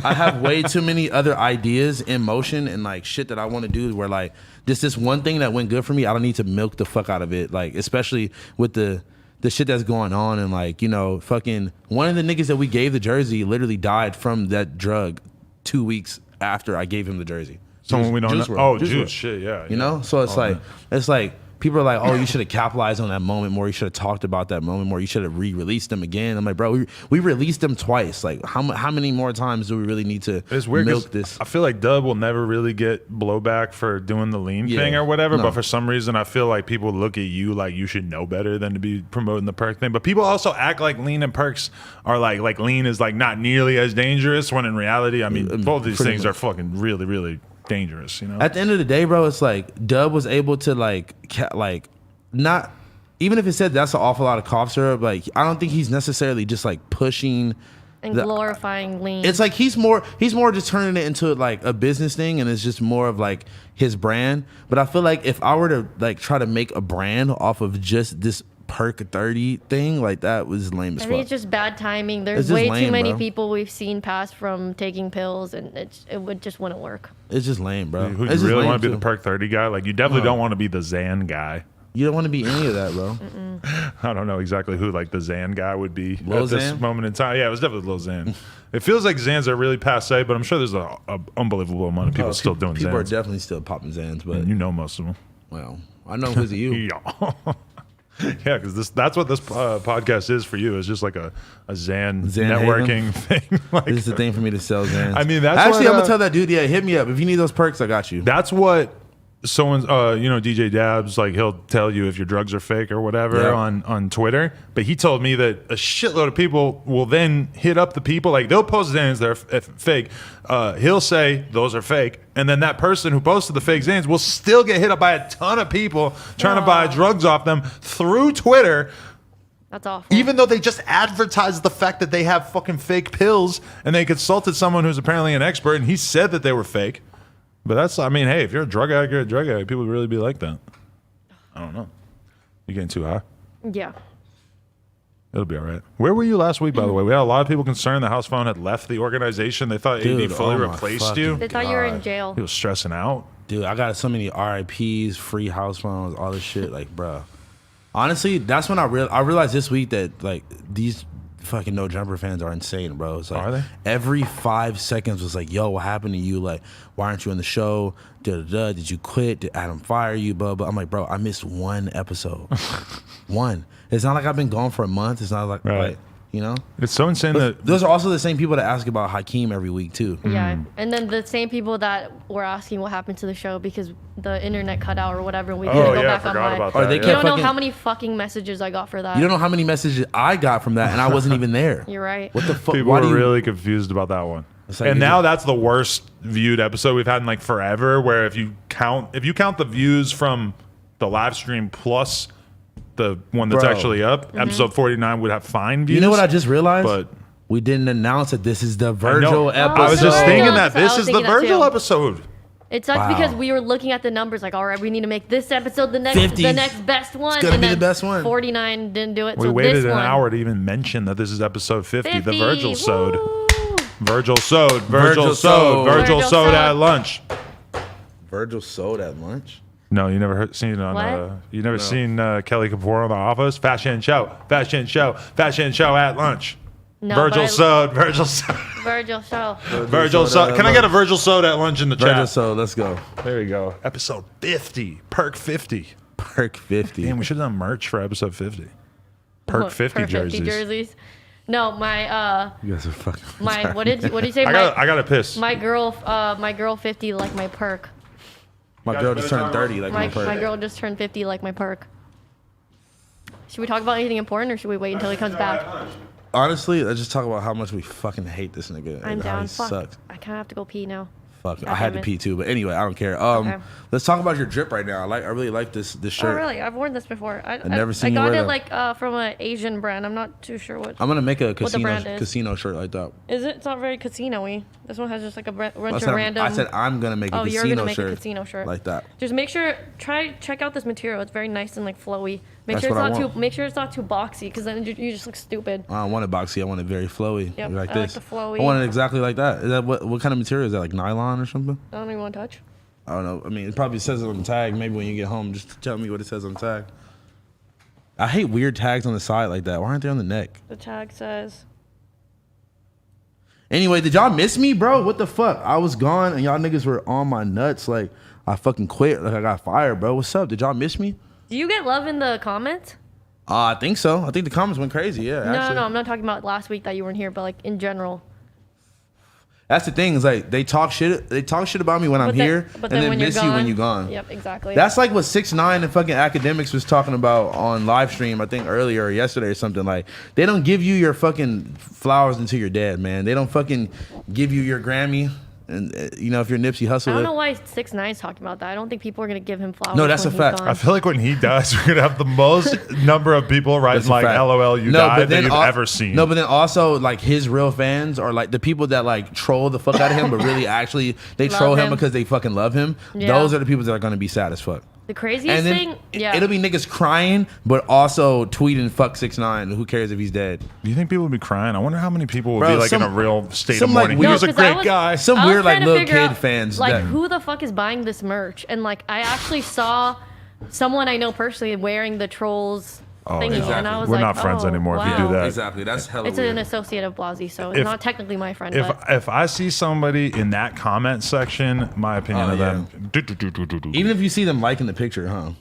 I have way too many other ideas in motion and like shit that I want to do where like just this one thing that went good for me, I don't need to milk the fuck out of it. Like especially with the shit that's going on and like, fucking one of the niggas that we gave the jersey literally died from that drug 2 weeks after I gave him the jersey.
Someone we don't
Juice
know.
WRLD.
Oh,
Juice
Juice,
WRLD.
shit, yeah.
You know? So it's like people are like, oh, you should have capitalized on that moment more. You should have talked about that moment more. You should have re-released them again. I'm like, bro, we released them twice. Like, how many more times do we really need to
It's weird 'cause
milk this?
I feel like Dub will never really get blowback for doing the lean
Yeah.
thing or whatever,
No.
but for some reason I feel like people look at you like you should know better than to be promoting the perk thing. But people also act like lean and perks are like lean is like not nearly as dangerous when in reality, I mean, both of these
pretty
things
much.
are fucking really, really dangerous, you know?
At the end of the day, bro, it's like Dub was able to not even if it said that's an awful lot of cough syrup. Like I don't think he's necessarily just like pushing.
And
the-
glorifying lean.
It's like he's more just turning it into like a business thing, and it's just more of like his brand. But I feel like if I were to like try to make a brand off of just this Perk 30 thing, like that was lame as
I think
fuck.
it's just bad timing.
It's
There's
just
way
lame,
too many
bro.
people we've seen pass from taking pills, and just wouldn't work.
It's just lame, bro.
Who,
It's
you
just
really
lame,
want to be
too.
the perk 30 guy? Like you definitely don't want to be the Zan guy.
You don't want to be any of that, bro.
I don't know exactly who like the Zan guy would be
Lil
at this
Xan?
moment in time. Yeah, it was definitely Lil Xan. It feels like Xans are really passe, but I'm sure there's a unbelievable amount of people still doing
People are
Xans.
definitely still popping Xans, but
You know most of them.
well, I know who's you.
Yeah, yeah, because that's what this podcast is for you. It's just like a Xan
Xan
networking thing. Like,
This is the thing for me to sell Xans.
I mean, that's
actually
what,
I'm gonna tell that dude, yeah, hit me up if you need those perks. I got you.
that's what someone's DJ Dabs, like he'll tell you if your drugs are fake or whatever
Yeah.
on Twitter, but he told me that a shitload of people will then hit up the people, like they'll post Xans they're fake, he'll say those are fake, and then that person who posted the fake Xans will still get hit up by a ton of people trying to buy drugs off them through Twitter,
That's awful.
even though they just advertised the fact that they have fucking fake pills, and they consulted someone who's apparently an expert and he said that they were fake. But that's, I mean, hey, if you're a drug addict, you're a drug addict. People would really be like that. I don't know. You getting too high?
Yeah.
It'll be all right. Where were you last week, by the way? We had a lot of people concerned the House Phone had left the organization. They thought
Dude,
AD fully
oh my
replaced you.
They thought you were in jail.
He was stressing out.
Dude, I got so many RIPs, free house phones, all this shit. Like, bro, honestly, that's when I realized this week that like these fucking No Jumper fans are insane, bro. It's like
Are they?
every 5 seconds was like, yo, what happened to you? Like, why aren't you in the show? Da da da. Did you quit? Did Adam fire you? Blah blah. I'm like, bro, I missed one episode. One. It's not like I've been gone for a month. It's not like,
Right.
like you know.
It's so insane that
Those are also the same people that ask about Hakeem every week too.
Yeah. And then the same people that were asking what happened to the show because the internet cut out or whatever, and we couldn't
oh
go
yeah, I
back
forgot
online.
about
Or
that.
they
yeah.
You
kept
don't know
fucking-
how many fucking messages I got for that.
You don't know how many messages I got from that, and I wasn't even there.
You're right.
What the fuck?
People
Why
were
do you?
really confused about that one.
It's like,
And
is
now
it-
that's the worst viewed episode we've had in like forever. Where if you count the views from the live stream plus the one that's
Bro.
actually up, episode 49 would have fine views.
You know what I just realized?
But
We didn't announce that this is the
I know.
Virgil episode.
I was just
No.
thinking
No,
that
I
this
was
is the
thinking that
Virgil
too.
episode.
It sucks
Wow.
because we were looking at the numbers like, all right, we need to make this episode the next
50.
best one.
gonna
and
be the
then
best one.
49 didn't do it.
We
so
waited
this
an
one,
hour to even mention that this is episode 50, the
50.
Virgil sode.
Woo!
Virgil sode. Virgil
Virgil
sode.
sode.
Virgil
Virgil
sode
sode.
at lunch.
Virgil sold at lunch.
No, you never seen on.
What?
You never seen Kelly Kapoor on The Office. Fashion show. Fashion show. Fashion show at lunch.
No,
Virgil
but
Soda. Virgil Soda.
Virgil show.
Virgil Soda. Can I get a Virgil Soda at lunch in the
Virgil
chat?
Soda, let's go.
There you go. Episode 50. Perk 50.
Perk 50.
Damn, we should have done merch for episode 50. Perk 50
Perk
jerseys.
50 jerseys. No, my
You guys are fucking.
my what did you say?
I gotta piss.
My girl 50 like my perk.
My girl just turned 30 like my perk.
My girl just turned 50 like my perk. Should we talk about anything important or should we wait until he comes back?
Honestly, let's just talk about how much we fucking hate this nigga.
I'm
and how
down.
he
Fuck.
sucks.
I kind of have to go pee now.
Fuck.
God
I had
damn
to
it.
pee too, but anyway, I don't care.
Okay.
Let's talk about your drip right now. I really like this shirt.
Oh really? I've worn this before. I've
never seen you
I got
wear
it
that.
like from an Asian brand. I'm not too sure what.
I'm gonna make a
the brand is.
casino shirt like that.
Is it? It's not very casino-y. This one has just like a bunch
I
of
said,
random.
I said I'm gonna make a
Oh, you're
casino
gonna make
shirt.
a casino shirt
like that.
Just make sure check out this material. It's very nice and like flowy. Make
That's
sure it's
what I
not
want.
too make sure it's not too boxy because then you just look stupid.
I don't want it boxy. I want it very flowy,
Yep,
like
I like
this.
the flowy.
I want it exactly like that. Is that what kind of material is that? Like nylon or something?
I don't even want to touch.
I don't know. I mean, it probably says it on the tag. Maybe when you get home, just tell me what it says on the tag. I hate weird tags on the side like that. Why aren't they on the neck?
The tag says.
Anyway, did y'all miss me, bro? What the fuck? I was gone and y'all niggas were on my nuts. Like, I fucking quit. Like, I got fired, bro. What's up? Did y'all miss me?
Do you get love in the comments?
I think so. I think the comments went crazy. Yeah, actually.
No. I'm not talking about last week that you weren't here, but like in general.
That's the thing. Is like they talk shit. They talk shit about me when I'm
But then-
here,
but
and then
when you're
miss you when you're gone.
Yep, exactly.
That's like what 6ix9ine and fucking Academics was talking about on live stream, I think earlier or yesterday or something. Like, they don't give you your fucking flowers until you're dead, man. They don't fucking give you your Grammy. And, you know, if you're Nipsey
I
Hussle.
don't know why 6ix9ine's talking about that. I don't think people are gonna give him flowers.
No, that's
when
a
he's
fact.
gone.
I feel like when he dies, we're gonna have the most number of people writing
That's a
like
fact.
"LOL, you
No,
died"
but
that
then
you've
al-
ever seen.
No, but then also like his real fans are like the people that like troll the fuck out of him, but really actually they
Love
troll him
him.
because they fucking love him.
Yeah.
Those are the people that are gonna be sad as fuck.
The craziest
And then
thing, yeah.
it'll be niggas crying, but also tweeting "fuck 6ix9ine." Who cares if he's dead?
Do you think people would be crying? I wonder how many people would
Bro,
be like in
some-
a real state of
some, like,
mourning.
weird-
He was a
'cause I
great guy.
Some
I was
weird like
trying to
little
figure
kid
out,
fans.
like
that,
who the fuck is buying this merch? And like I actually saw someone I know personally wearing the trolls thingy,
exactly.
and I was
We're
like,
not friends
oh,
anymore if you
wow.
do that.
Exactly. That's hella
It's
weird.
an associate of Blasey, so it's
If-
not technically my friend.
If
but
if I see somebody in that comment section, my opinion
Oh,
of
yeah.
them.
Even if you see them liking the picture, huh?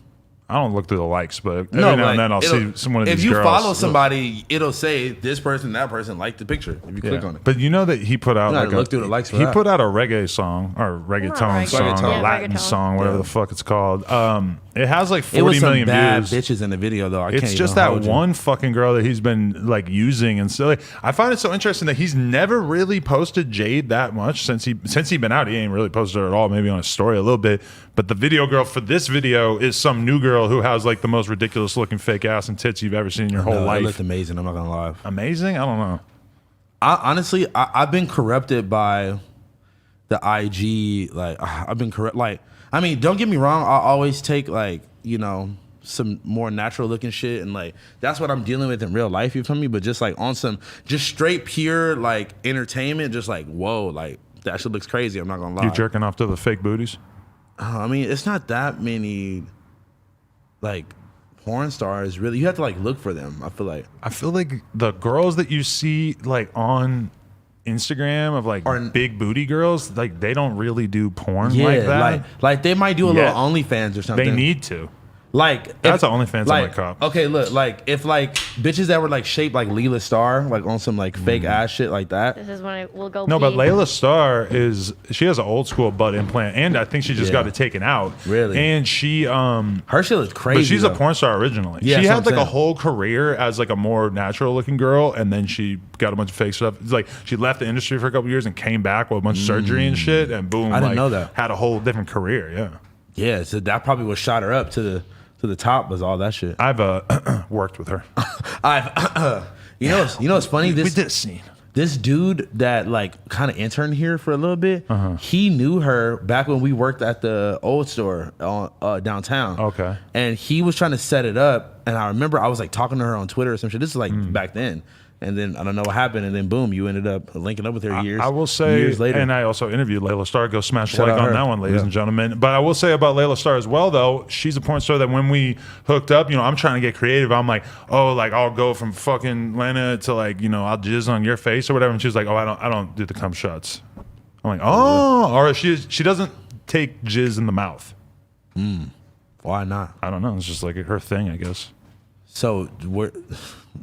I don't look through the likes, but every
No,
now
like,
and then I'll see
it'll-
someone of
If
these
you
girls.
follow somebody, it'll say this person, that person liked the picture. If you click
Yeah.
on it.
But you know that he put out
You gotta
like
look through the likes for
he
that.
put out a reggae song or reggaeton
reggae.
song,
Reggaeton.
or Latin
reggaeton.
song, whatever
Yeah.
the fuck it's called. It has like
It was
40
some
million
bad
views.
bitches in the video though. I
It's
can't
just
even
that
hold you.
one fucking girl that he's been like using and so like, I find it so interesting that he's never really posted Jade that much since he been out. He ain't really posted her at all, maybe on his story a little bit. But the video girl for this video is some new girl who has like the most ridiculous looking fake ass and tits you've ever seen in your whole
No, it
life.
looked amazing. I'm not gonna lie.
Amazing? I don't know.
Honestly, I've been corrupted by the IG. Like I've been corrupt. Like I mean, don't get me wrong. I always take like some more natural looking shit and like that's what I'm dealing with in real life. You feel me? But just like on some just straight pure like entertainment, just like whoa, like that shit looks crazy. I'm not gonna lie.
You jerking off to the fake booties?
I mean, it's not that many like porn stars really. You have to like look for them. I feel like
the girls that you see like on Instagram of like
Are-
big booty girls, like they don't really do porn
yeah,
like that.
like they might do a
Yeah.
little OnlyFans or something.
They need to.
Like
That's
if-
the OnlyFans I might cop.
Okay, look, like if like bitches that were like shaped like Leela Star, like on some like fake ass shit like that.
this is when I will go.
No,
pee.
but Layla Starr she has an old school butt implant, and I think she just
Yeah.
got it taken out.
Really?
And she
Her shit is crazy.
but she's
though.
a porn star originally.
Yeah,
she
that's
had
what
like
I'm
a
saying.
whole career as like a more natural looking girl, and then she got a bunch of fake stuff. It's like she left the industry for a couple years and came back with a bunch of surgery and shit, and boom,
I didn't
like,
know that.
had a whole different career. Yeah,
Yeah, so that probably what shot her up to the top was all that shit.
I've worked with her.
You know what's funny?
we did a scene.
This dude that like kind of interned here for a little bit, he knew her back when we worked at the old store on downtown.
Okay.
And he was trying to set it up, and I remember I was like talking to her on Twitter or some shit. This is like back then. And then I don't know what happened, and then boom, you ended up linking up with her
I will say,
years later.
and I also interviewed Layla Starr. Go smash a
Shout
like
out
on
her.
that one, ladies
Yeah.
and gentlemen. But I will say about Layla Starr as well, though, she's a porn star that when we hooked up, I'm trying to get creative. I'm like, oh, like I'll go from fucking Lana to like, I'll jizz on your face or whatever. And she's like, oh, I don't do the cum shots. I'm like, oh, or she doesn't take jizz in the mouth.
Why not?
I don't know. It's just like her thing, I guess.
So we're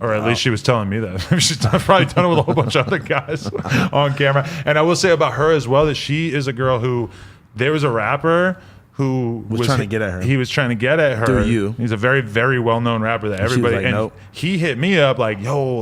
Or at least she was telling me that. She's probably done it with a whole bunch of other guys on camera. And I will say about her as well that she is a girl who, there was a rapper who
Was trying to get at her.
He was trying to get at her.
Through you.
He's a very, very well-known rapper that
she was
everybody,
like,
and
nope.
he hit me up like, yo,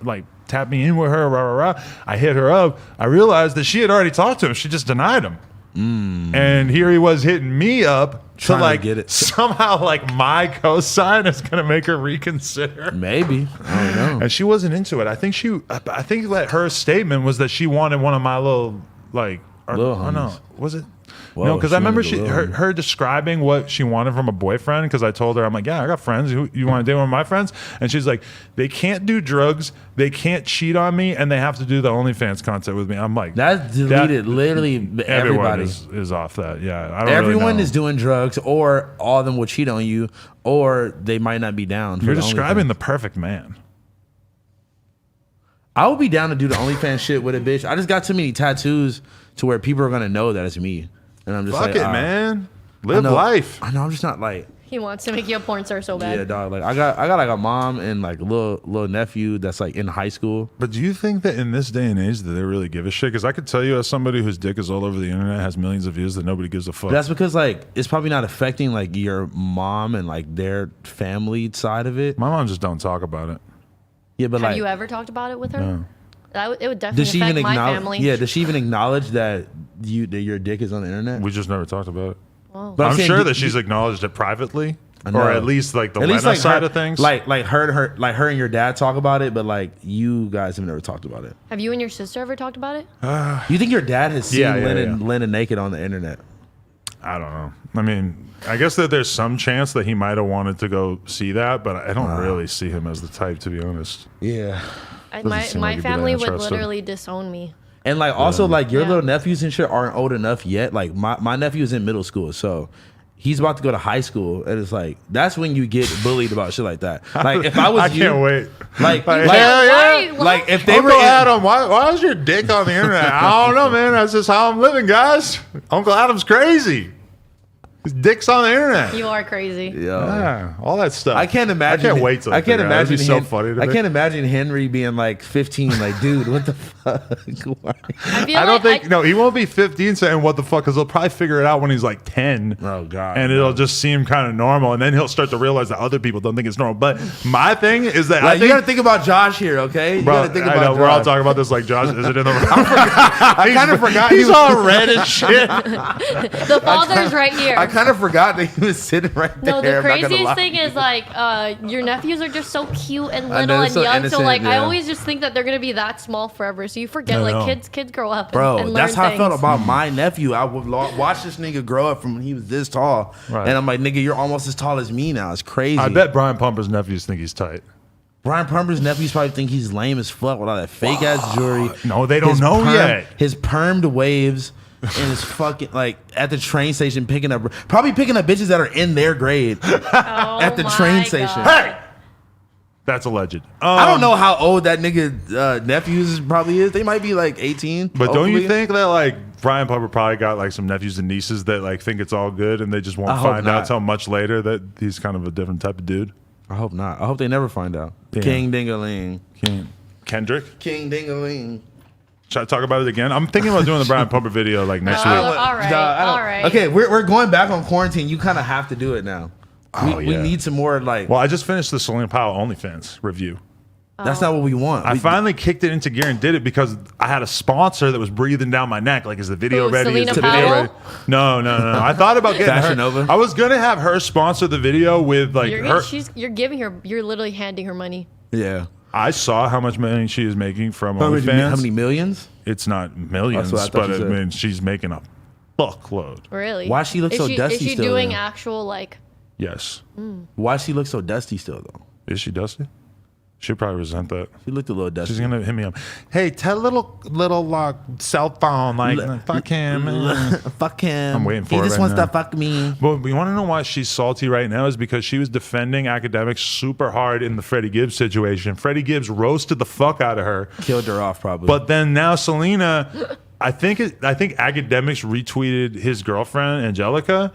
like tap me in with her, rah, rah, rah. I hit her up. I realized that she had already talked to him. She just denied him. And here he was hitting me up
Trying to
like
get it.
somehow like my cosign is gonna make her reconsider.
maybe. I don't know.
And she wasn't into it. I think that her statement was that she wanted one of my little like
Little
I don't know.
homies.
Was it?
Whoa,
No, because
she
I remember
wanted the little
her describing what she wanted from a boyfriend. Because I told her, I'm like, yeah, I got friends. You want to date one of my friends? And she's like, they can't do drugs, they can't cheat on me, and they have to do the OnlyFans content with me. I'm like,
That's deleted. Literally,
everyone
everybody.
is off that. Yeah, I don't.
Everyone
really know.
is doing drugs, or all of them will cheat on you, or they might not be down. For
You're
the
describing
OnlyFans.
the perfect man.
I would be down to do the OnlyFans shit with a bitch. I just got too many tattoos to where people are gonna know that it's me, and I'm just
Fuck
like,
it,
ah.
man.
I
Live
know-
life.
I know. I'm just not like.
He wants to make you a porn star so bad.
Yeah, dog. Like I got like a mom and like a little nephew that's like in high school.
But do you think that in this day and age that they really give a shit? Because I could tell you as somebody whose dick is all over the internet, has millions of views, that nobody gives a fuck.
But that's because like it's probably not affecting like your mom and like their family side of it.
My mom just don't talk about it.
Yeah, but
Have
like,
you ever talked about it with her?
No.
It would definitely
does she
affect
even
my
acknowledge?
family.
Yeah, does she even acknowledge that your dick is on the internet?
We just never talked about it.
Whoa.
But
I'm
saying,
sure
do-
that she's acknowledged it privately,
I know.
or at least like the
at least
Lena
like
side
her,
of things.
like her and your dad talk about it, but like you guys have never talked about it.
Have you and your sister ever talked about it?
You think your dad has seen
Yeah, yeah,
Lena naked on the internet?
I don't know. I mean, I guess that there's some chance that he might have wanted to go see that, but I don't really see him as the type, to be honest.
Yeah.
My
seem like he'd be that
family would
interested.
literally disown me.
And like also like your
Yeah.
little nephews and shit aren't old enough yet. Like my nephew is in middle school, so he's about to go to high school, and it's like that's when you get bullied about shit like that. Like if I was
I
you,
can't wait.
like
Like,
like,
hell yeah.
Why-
like if they
Uncle
were in,
Adam, why is your dick on the internet? I don't know, man. That's just how I'm living, guys. Uncle Adam's crazy. His dick's on the internet.
You are crazy.
Yeah, all that stuff.
I can't imagine.
I can't wait till
I can't imagine.
That'd be so funny to
I
me.
can't imagine Henry being like 15. Like, dude, what the fuck? Why?
I feel
I don't
like
think no, he won't be 15 saying what the fuck, because he'll probably figure it out when he's like 10.
Oh, God,
And it'll just seem kind of normal, and then he'll start to realize that other people don't think it's normal. But my thing is that
Like,
I
you got to
think,
think about Josh here, okay? You got
bro,
to think
I
about
know
Josh.
we're all talking about this like Josh. Is it in the?
I kind of forgot.
He's all red as shit.
the father's right here.
I kind of forgot that he was sitting right
No,
there.
the
I'm not gonna
craziest
lie.
thing is like your nephews are just so cute and
I know,
little
they're
and
so
young. So
innocent,
like I
yeah.
always just think that they're gonna be that small forever. So you forget
I
like
know.
kids grow up.
Bro,
and learn
that's how I felt
things.
about my nephew. I would watch this nigga grow up from when he was this tall,
Right.
and I'm like, nigga, you're almost as tall as me now. It's crazy.
I bet Brian Pumper's nephews think he's tight.
Brian Pumper's nephews probably think he's lame as fuck with all that fake ass jewelry.
No, they don't know yet.
His permed waves and his fucking like at the train station picking up bitches that are in their grade
Oh
at the
my
train station.
God.
Hey, that's alleged.
I don't know how old that nigga nephews probably is. They might be like 18.
But don't you
hopefully.
think that like Brian Pumper probably got like some nephews and nieces that like think it's all good, and they just won't
I hope
find out
not.
till much later that he's kind of a different type of dude?
I hope not. I hope they never find out.
Yeah.
King Dingaling.
Kendrick?
King Dingaling.
Should I talk about it again? I'm thinking about doing the Brian Pumper video like next
Oh,
week.
all right, all right.
Okay, we're going back on quarantine. You kind of have to do it now.
Oh,
we
yeah.
need some more like.
Well, I just finished the Selena Powell OnlyFans review.
That's not what we want.
I
We-
finally kicked it into gear and did it because I had a sponsor that was breathing down my neck. Like, is the video
Who,
ready?
Selena
is the video
Powell?
ready? No. I thought about getting
Fashion
her.
Nova?
I was gonna have her sponsor the video with like her.
You're giving her. You're literally handing her money.
Yeah.
I saw how much money she is making from
How
OnlyFans.
many millions?
It's not millions,
That's what I thought
but
you
I
said.
mean, she's making a fuckload.
Really?
Why she look
Is
so
she,
dusty
Is she
still,
doing
then?
actual like?
Yes.
Why she look so dusty still though?
Is she dusty? She'll probably resent that.
She looked a little dusty.
She's gonna hit me up. Hey, tell little cell phone fuck him.
Fuck him.
I'm waiting for
he
it
just
right
wants
now.
to fuck me.
But we want to know why she's salty right now is because she was defending Academics super hard in the Freddie Gibbs situation. Freddie Gibbs roasted the fuck out of her,
Killed her off probably.
but then now Selena, I think Academics retweeted his girlfriend Angelica.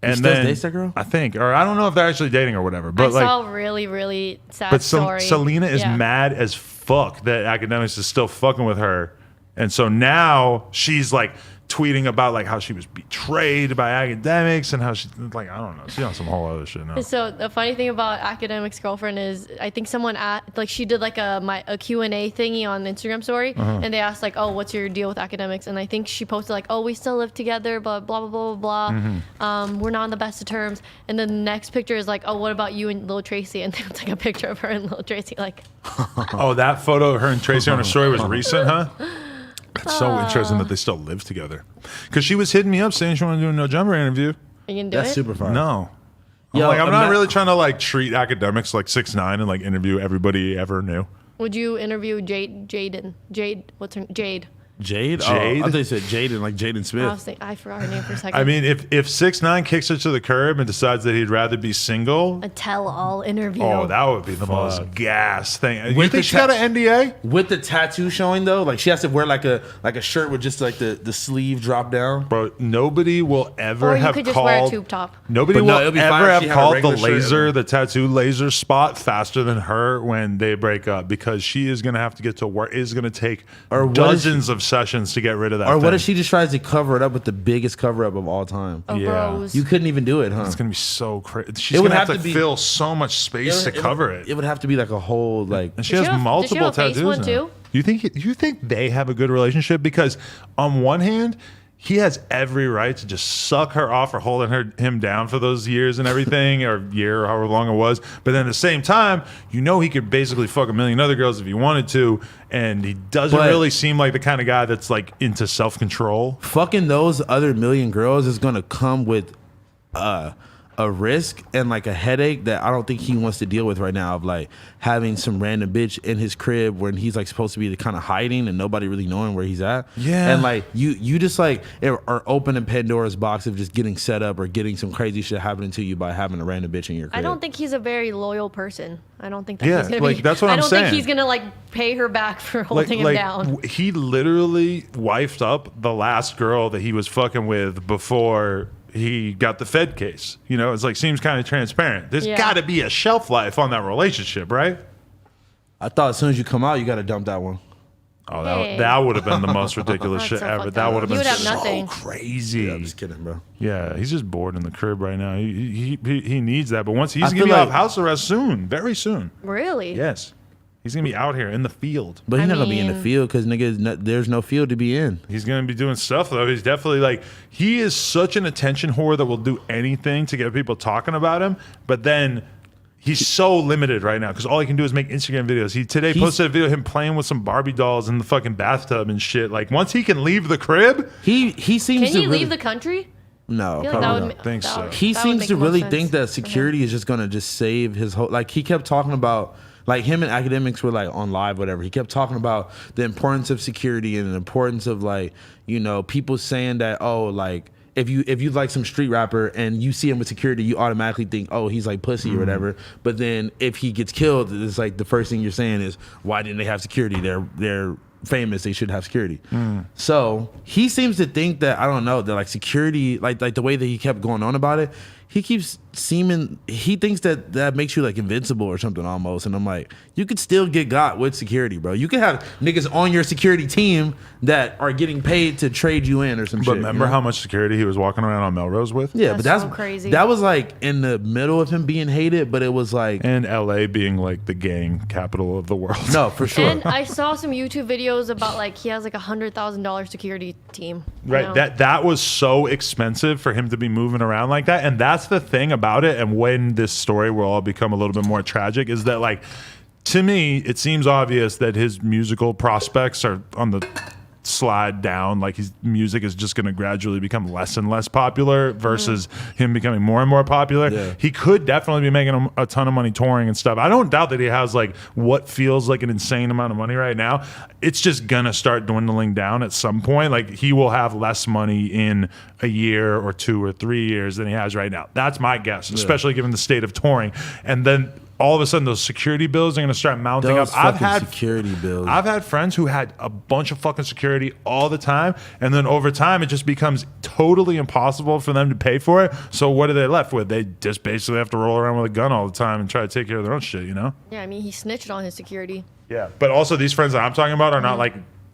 And
still
then
dates that girl?
I think, or I don't know if they're actually dating or whatever. But
I
like,
saw a really, really sad
but
story.
Selena is
Yeah.
mad as fuck that Academics is still fucking with her. And so now she's like tweeting about like how she was betrayed by Academics and how she like, I don't know, she's on some whole other shit now.
So the funny thing about Academic's girlfriend is I think someone she did like a Q&A thingy on Instagram story and they asked like, oh, what's your deal with Academics? And I think she posted like, oh, we still live together, but blah blah blah blah blah. We're not on the best of terms. And then the next picture is like, oh, what about you and Lil Tracy? And it's like a picture of her and Lil Tracy like.
Oh, that photo of her and Tracy on her story was recent, huh? It's so interesting that they still live together. Because she was hitting me up saying she wanted to do a No Jumper interview.
Are you gonna do
That's
it?
super fun.
No.
Yo,
I'm not
ima-
really trying to like treat Academics like 6ix9ine and like interview everybody ever knew.
Would you interview Jade? What's her Jade?
Jade?
Jade?
Oh, I thought you said Jaden, like Jaden
I
Smith.
I forgot her name for a second.
I mean, if 6ix9ine kicks her to the curb and decides that he'd rather be single,
a tell-all interview.
oh, that would be the most gas thing. You
With
think
the
she got an NDA?
With the tattoo showing though, like she has to wear like a shirt with just like the sleeve drop down.
Bro, nobody will ever
Or you
have
could just
called.
wear a tube top.
Nobody
But no,
will
it'll be
ever
fine if
have
she had a
called the
regular shirt.
laser, the tattoo laser spot faster than her when they break up because she is going to have to get to work. It's going to take
Or what if
dozens of sessions to get rid of that.
Or what
thing.
if she just tries to cover it up with the biggest cover up of all time?
Of
Yeah.
Rose.
You couldn't even do it, huh?
It's going to be so crazy. She's
It
going
would
to have
have
to
to be-
fill so much space to cover it.
It would have to be like a whole like.
And she
Does
has
she have- does she
multiple
have a face
tattoos
one
now.
too?
You think they have a good relationship? Because on one hand, he has every right to just suck her off for holding him down for those years and everything, or year, or however long it was. But then at the same time, you know he could basically fuck a million other girls if he wanted to, and he doesn't
But-
really seem like the kind of guy that's like into self-control.
Fucking those other million girls is gonna come with a risk and like a headache that I don't think he wants to deal with right now, of like having some random bitch in his crib when he's like supposed to be the kind of hiding and nobody really knowing where he's at.
Yeah.
And like you just like are opening Pandora's box of just getting set up or getting some crazy shit happening to you by having a random bitch in your crib.
I don't think he's a very loyal person. I don't think that
Yeah,
he's gonna
like,
be.
that's what
I
I'm
don't
saying.
think he's gonna like pay her back for holding him down.
He literally wifed up the last girl that he was fucking with before he got the Fed case. You know, it's like seems kind of transparent. There's
Yeah.
got to be a shelf life on that relationship, right?
I thought as soon as you come out, you got to dump that one.
Oh,
Hey.
that would have been the most ridiculous
That's
shit
so
ever.
fucked
That
up.
would have
He
been
would have
so
nothing.
crazy.
Yeah, I'm just kidding, bro.
Yeah, he's just bored in the crib right now. He needs that. But once he's
I
gonna
feel
be off
like-
house arrest soon, very soon.
Really?
Yes, he's gonna be out here in the field.
But he's
I
not gonna be in the
mean-
field because nigga, there's no field to be in.
He's gonna be doing stuff though. He's definitely like he is such an attention whore that will do anything to get people talking about him. But then he's so limited right now because all he can do is make Instagram videos. He today
He's-
posted a video of him playing with some Barbie dolls in the fucking bathtub and shit. Like once he can leave the crib,
He seems
Can
to
he
really,
leave the country?
no.
I feel like
probably
that
not.
would,
think
that
so.
would-
He
that would
seems
make
to
the most
really
sense
think that
for him.
security is just gonna just save his whole. Like he kept talking about, like him and Academics were like on live, whatever. He kept talking about the importance of security and the importance of like people saying that like if you like some street rapper and you see him with security, you automatically think he's like pussy or whatever. But then if he gets killed, it's like the first thing you're saying is why didn't they have security? They're famous, they should have security. So he seems to think that I don't know that like security, like the way that he kept going on about it, he keeps he thinks that makes you like invincible or something almost. And I'm like, you could still get got with security, bro. You could have niggas on your security team that are getting paid to trade you in or some
but
shit.
remember how much security he was walking around on Melrose with?
Yeah, but
That's
that's
so crazy.
That was like in the middle of him being hated, but it was like
And LA being like the gang capital of the world.
no, for sure.
And I saw some YouTube videos about like he has like $100,000 security team. you
Right.
know?
That was so expensive for him to be moving around like that. And that's the thing about it. And when this story will all become a little bit more tragic is that like to me, it seems obvious that his musical prospects are on the slide down, like his music is just going to gradually become less and less popular versus him becoming more and more popular.
Yeah.
He could definitely be making a ton of money touring and stuff. I don't doubt that he has like what feels like an insane amount of money right now. It's just gonna start dwindling down at some point. Like he will have less money in a year or 2 or 3 years than he has right now. That's my guess, especially given the state of touring. And then all of a sudden those security bills are going to start mounting
Those
up. I've
fucking
had
security bills.
I've had friends who had a bunch of fucking security all the time, and then over time it just becomes totally impossible for them to pay for it. So what are they left with? They just basically have to roll around with a gun all the time and try to take care of their own shit, you know?
Yeah, I mean, he snitched on his security.
Yeah. But also these friends that I'm talking about are not like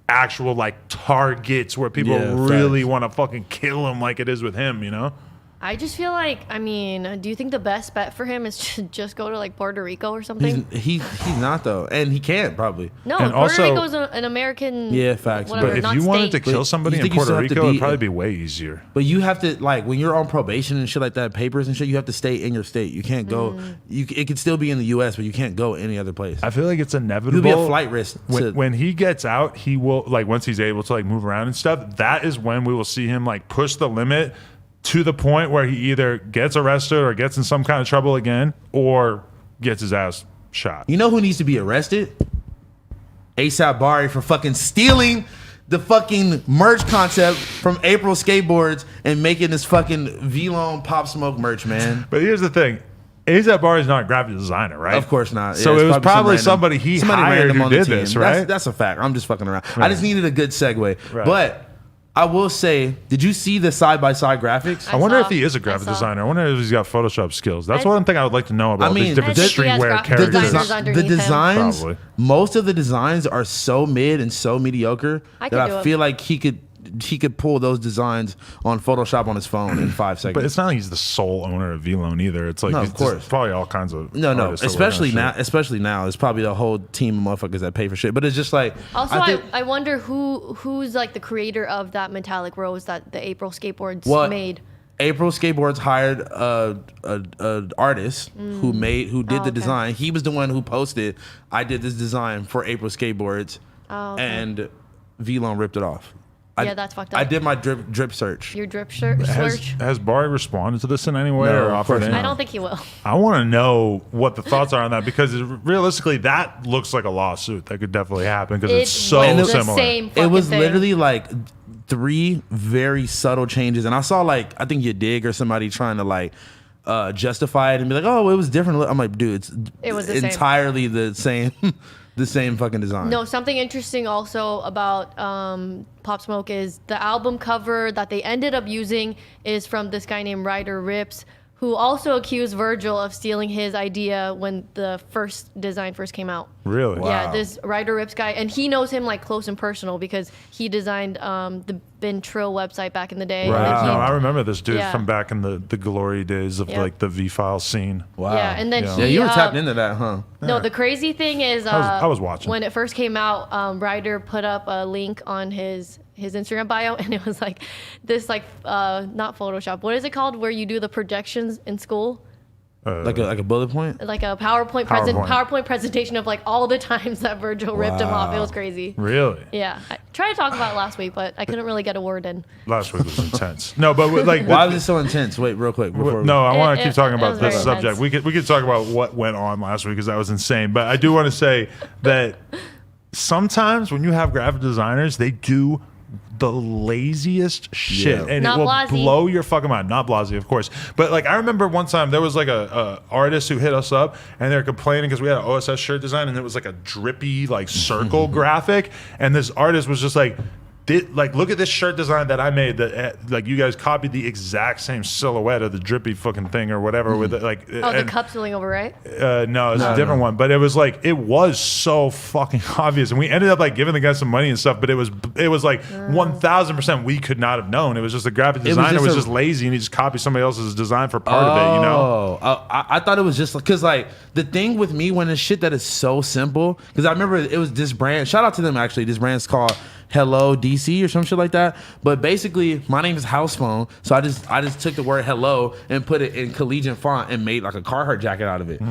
actual like targets where people
Yeah,
really
facts.
want to fucking kill him like it is with him, you know?
I just feel like, I mean, do you think the best bet for him is to just go to like Puerto Rico or something?
He's not though, and he can't probably.
No,
And
Puerto
also-
Rico's an American.
Yeah, facts.
Whatever,
But if
not
you wanted to
state.
kill somebody
you
in
think you
Puerto
still have to
Rico, it'd
be-
probably be way easier.
But you have to like when you're on probation and shit like that, papers and shit. You have to stay in your state. You can't go. It could still be in the U.S., but you can't go any other place.
I feel like it's inevitable.
You'll be a flight risk.
When he gets out, he will like once he's able to like move around and stuff. That is when we will see him like push the limit to the point where he either gets arrested or gets in some kind of trouble again, or gets his ass shot.
You know who needs to be arrested? ASAP Bari for fucking stealing the fucking merch concept from April Skateboards and making this fucking V-Lone Pop Smoke merch, man.
But here's the thing. A$AP Bari is not a graphic designer, right?
Of course not.
So
it's
it was probably
some
somebody he hired
random
who
on the
did
team.
this, right?
That's a fact. I'm just fucking around. I just needed a good segue.
Right.
But I will say, did you see the side-by-side graphics?
I wonder
saw.
if he is a graphic
I saw.
designer. I wonder if he's got Photoshop skills. That's
I-
one thing I would like to know about
I mean,
these different
I think he has
streetwear
graphic
the,
characters.
designers
the
underneath him.
designs,
Probably.
most of the designs are so mid and so mediocre
I could
that
do
I
it.
feel like he could pull those designs on Photoshop on his phone in 5 seconds.
But it's not like he's the sole owner of V-Lone either. It's like
No, of
it's just
course.
probably all kinds of
No,
artists that work on
especially
shit.
now. Especially now, it's probably the whole team of motherfuckers that pay for shit. But it's just like
Also,
I think,
I wonder who's like the creator of that metallic rose that the April Skateboards
What?
made.
April Skateboards hired a artist who did the
okay.
design. He was the one who posted, "I did this design for April Skateboards," and V-Lone ripped it off.
Yeah, that's fucked up.
I did my drip search.
Your drip shirt
Has,
search.
has Bari responded to this in any way
No,
or
of
offered
course
any?
not.
I don't think he will.
I want to know what the thoughts are on that because realistically, that looks like a lawsuit that could definitely happen because it's so
was the
similar.
same
It
fucking
was
thing.
literally like 3 very subtle changes, and I saw like I think you dig or somebody trying to like justify it and be like, "Oh, it was different." I'm like, dude,
It was the same.
entirely the same, the same fucking design.
No, something interesting also about Pop Smoke is the album cover that they ended up using is from this guy named Ryder Rips, who also accused Virgil of stealing his idea when the first design first came out.
Really?
Yeah,
Wow.
this Ryder Rips guy, and he knows him like close and personal because he designed the Ben Trill website back in the day.
Right.
And then
No,
he-
I remember this dude
Yeah.
from back in the glory days of
Yeah.
like the V-File scene.
Wow.
Yeah, and then
Yeah.
he,
Yeah, you were tapped into that, huh?
No, the crazy thing is,
I was watching.
when it first came out. Ryder put up a link on his Instagram bio, and it was like this, like not Photoshop. What is it called? Where you do the projections in school,
Like a bullet point.
like a PowerPoint PowerPoint presentation of like all the times that Virgil ripped him off. It was crazy.
Really?
Yeah, I tried to talk about it last week, but I couldn't really get a word in.
Last week was intense. No, but like
Why was it so intense? Wait, real quick. Before
no, I want to keep talking
it
about
was
this
very
subject.
intense.
We could talk about what went on last week because that was insane. But I do want to say that sometimes when you have graphic designers, they do the laziest shit,
Yeah.
and
Not
it will
Blasey.
blow your fucking mind. Not Blasey, of course, but like I remember one time there was like a artist who hit us up, and they were complaining because we had an OSS shirt design, and it was like a drippy like circle graphic, and this artist was just like. Like, look at this shirt design that I made. That like you guys copied the exact same silhouette of the drippy fucking thing or whatever with it. Like,
Oh, the cup spilling over, right?
no, it's a different one. But it was like it was so fucking obvious, and we ended up like giving the guy some money and stuff. But it was like 1,000% we could not have known. It was just the graphic
was
designer
just
was
a-
just lazy and he just copied somebody else's design for part of it. You know?
Oh, I thought it was just because like the thing with me when it's shit that is so simple. Because I remember it was this brand. Shout out to them actually. This brand's called hello DC or some shit like that. But basically, my name is House Phone, so I just took the word hello and put it in collegiate font and made like a Carhartt jacket out of it.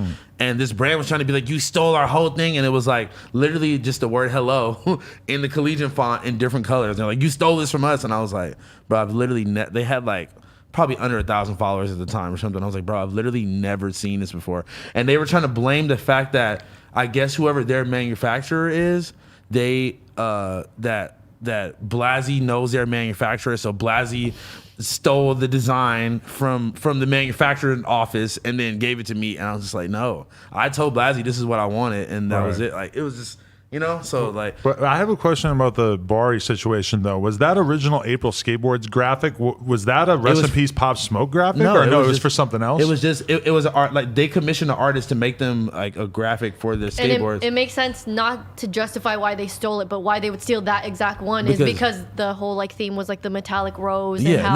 And this brand was trying to be like, you stole our whole thing, and it was like literally just the word hello in the collegiate font in different colors. They're like, you stole this from us, and I was like, bro, I've literally they had like probably under 1,000 followers at the time or something. I was like, bro, I've literally never seen this before. And they were trying to blame the fact that I guess whoever their manufacturer is, they that Blasey knows their manufacturer, so Blasey stole the design from the manufacturing office and then gave it to me, and I was just like, no, I told Blasey this is what I wanted, and that was it. Like, it was just, you know, so like.
But I have a question about the Bari situation though. Was that original April Skateboards graphic? Was that a Rest in Peace Pop Smoke graphic?
No,
or
it
no,
was
it was
just
for something else.
It was just it was an art, like they commissioned an artist to make them like a graphic for the skateboards.
And it makes sense not to justify why they stole it, but why they would steal that exact one is because the whole like theme was like the metallic rose.
Yeah,
and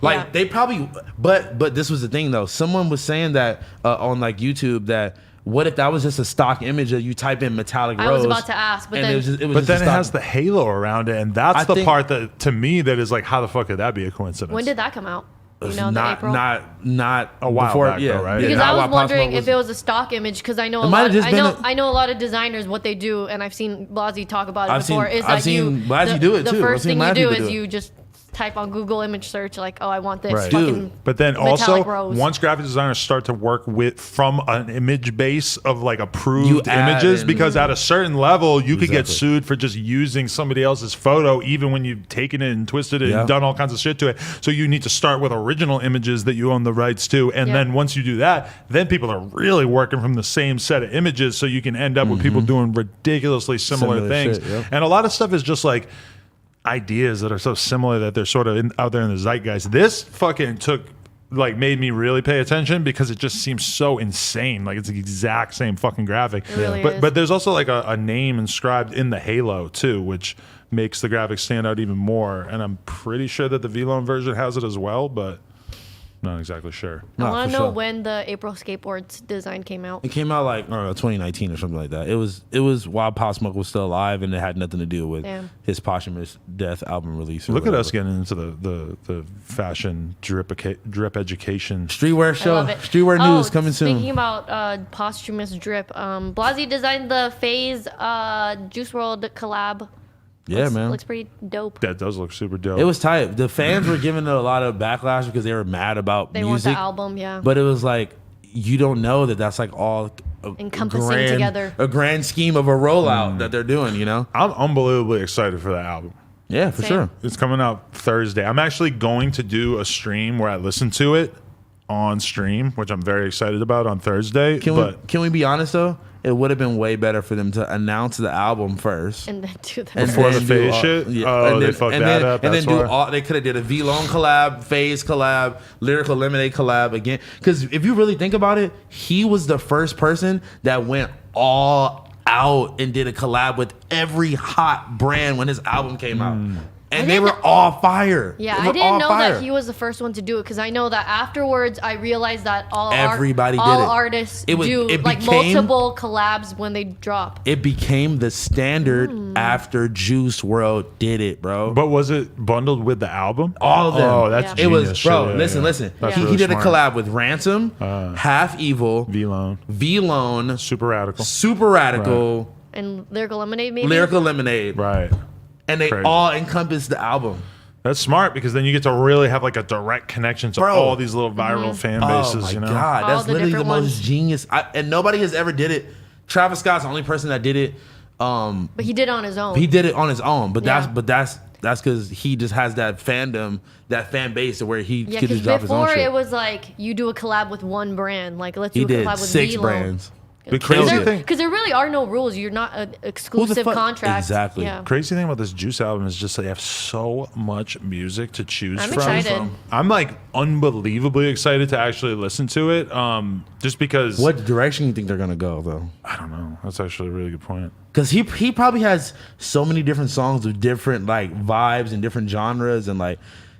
how,
they probably, but this was the thing though. Someone was saying that on like YouTube that. What if that was just a stock image that you type in metallic rose?
I was about to ask, but then
it has the halo around it, and that's the part that to me that is like, how the fuck could that be a coincidence?
When did that come out? You know, the April?
Not
a while
before,
back, though, right?
Because I was wondering if it was a stock image, because I know I know a lot of designers what they do, and I've seen Blasey talk about it before.
I've seen Blasey do it too.
The first thing you do is you just type on Google image search like, oh, I want this fucking
but then also
rose.
Once graphic designers start to work from an image base of like approved images, because at a certain level you could get sued for just using somebody else's photo even when you've taken it and twisted it and done all kinds of shit to it. So you need to start with original images that you own the rights to, and then once you do that, then people are really working from the same set of images, so you can end up with people doing ridiculously similar things
shit,
and a lot of stuff is just like ideas that are so similar that they're sort of out there in the zeitgeist. This fucking made me really pay attention because it just seems so insane. Like it's the exact same fucking graphic.
It really is.
But there's also like a name inscribed in the halo too, which makes the graphic stand out even more. And I'm pretty sure that the V-Lone version has it as well, but not exactly sure.
I want to know when the April Skateboards design came out.
It came out like 2019 or something like that. It was while Pop Smoke was still alive, and it had nothing to do with his posthumous death album release.
Look at us getting into the fashion drip education.
Streetwear show.
I love it.
Streetwear news coming soon.
Speaking about posthumous drip, Blasey designed the FaZe Juice WRLD collab.
Yeah, man.
Looks pretty dope.
That does look super dope.
It was tight. The fans were giving it a lot of backlash because they were mad about
they
music.
want the album, yeah.
But it was like, you don't know that that's like all
encompassing together.
A grand scheme of a rollout that they're doing, you know?
I'm unbelievably excited for that album.
Yeah, for sure.
It's coming out Thursday. I'm actually going to do a stream where I listen to it on stream, which I'm very excited about on Thursday.
Can we be honest though? It would have been way better for them to announce the album first
and then do the
before the FaZe shit. They fucked that up.
And
that's
then they could have did a V-Lone collab, FaZe collab, Lyrical Lemonade collab again. Because if you really think about it, he was the first person that went all out and did a collab with every hot brand when his album came out. And they were all fire.
Yeah, I didn't know that he was the first one to do it, because I know that afterwards I realized that all artists do multiple collabs when they drop.
It became the standard after Juice WRLD did it, bro.
But was it bundled with the album?
All of them.
Oh, that's genius.
It was, bro.
Shit.
Listen.
Really
He did
smart.
a collab with Ransom, Half Evil,
V-Lone, Super Radical,
right.
And Lyrical Lemonade, maybe.
Lyrical Lemonade,
right.
And they all encompass the album.
That's smart, because then you get to really have like a direct connection to all these little viral fan bases.
Oh my
you know?
God, that's literally the most
ones.
genius. And nobody has ever did it. Travis Scott's the only person that did it.
But he did it on his own.
He did it on his own. But that's because he just has that fandom, that fan base, where he could just drop his own shit.
Before it was like you do a collab with one brand. Like let's do a collab with
6
V-Lone.
brands.
The crazy thing,
because there really are no rules. You're not an exclusive contract.
Exactly.
Yeah.
Crazy thing about this Juice album is just they have so much music to choose
I'm
from.
excited.
I'm like unbelievably excited to actually listen to it. Just because.
What direction you think they're gonna go though?
I don't know. That's actually a really good point.
Because he probably has so many different songs with different like vibes and different genres and like.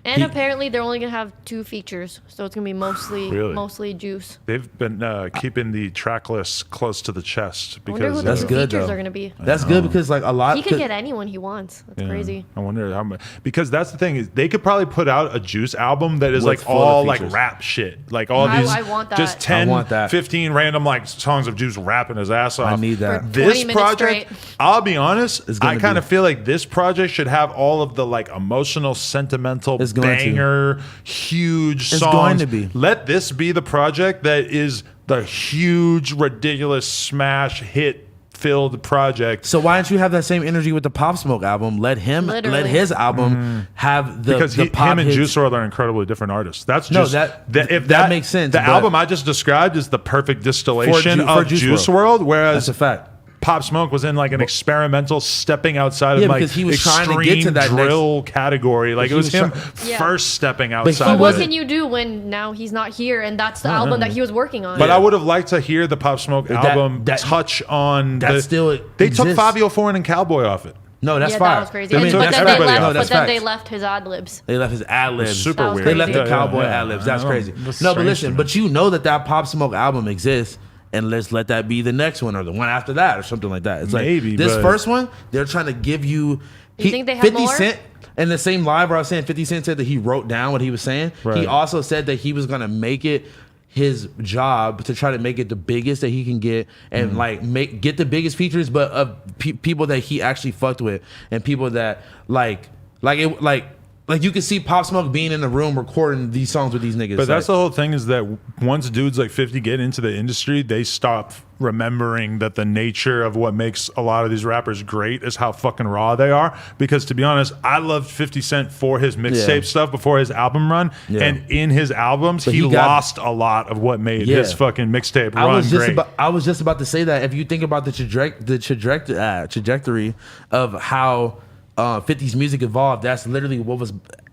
And apparently they're only gonna have 2 features, so it's gonna be
Really?
mostly Juice.
They've been keeping the track list close to the chest
I wonder who
because
the
That's
2
good,
features
though.
are gonna be.
That's good because like a lot.
He could get anyone he wants. That's crazy.
I wonder how much, because that's the thing is they could probably put out a Juice album that is
With
like
full of
all like
features.
rap shit, like all
I-
these
I want that.
just 10,
I want that.
15 random like songs of Juice rapping his ass off.
I need that.
For-
This
20 minutes
project,
straight.
I'll be honest,
It's
I
gonna
kind
be.
of feel like this project should have all of the like emotional, sentimental,
It's going to.
banger, huge
It's
songs.
going to be.
Let this be the project that is the huge, ridiculous smash hit filled project.
So why don't you have that same energy with the Pop Smoke album? Let
Literally.
his album have the
Because
the pop
him and
hits.
Juice WRLD are incredibly different artists. That's
No,
just if
that makes sense,
The
but-
album I just described is the perfect distillation
for
of
Juice
Juice
WRLD.
WRLD, whereas
That's a fact.
Pop Smoke was in like an experimental stepping outside
Yeah,
of like
because he was trying to
extreme
get to that
drill category. Like
he
it was
was
him
try-
Yeah.
first stepping
he
outside.
But
of
what
it.
can you do when now he's not here and that's the album that he was working on?
But I would have liked to hear the Pop Smoke album
that-
touch on
that
the.
still
They took
exists.
Fabio Foreign and Cowboy off it.
No, that's
yeah,
fire.
that was crazy.
They
And-
took
but then
everybody
they
off.
left.
No,
But
that's
then they
facts.
left his ad libs.
They left his ad libs.
Super
That was
weird.
They left the
Yeah,
Cowboy
yeah.
ad libs. That's
I know.
crazy.
That's
No, but
strange
listen,
to me.
but you know that Pop Smoke album exists, and let's let that be the next one or the one after that or something like that. It's
Maybe,
like this
but-
first one, they're trying to give you.
You think they have
50
more?
Cent in the same live where I was saying 50 Cent said that he wrote down what he was saying.
Right.
He also said that he was gonna make it his job to try to make it the biggest that he can get and get the biggest features, but of people that he actually fucked with and people that like you can see Pop Smoke being in the room recording these songs with these niggas.
But that's the
like,
whole thing is that once dudes like 50 get into the industry, they stop remembering that the nature of what makes a lot of these rappers great is how fucking raw they are. Because to be honest, I loved 50 Cent for his mixtape
Yeah.
stuff before his album run.
Yeah.
And in his albums,
But
he
he got-
lost a lot of what made
Yeah.
his fucking mixtape
I
run
was just
great.
about to say that if you think about the trajectory of how 50's music evolved, that's literally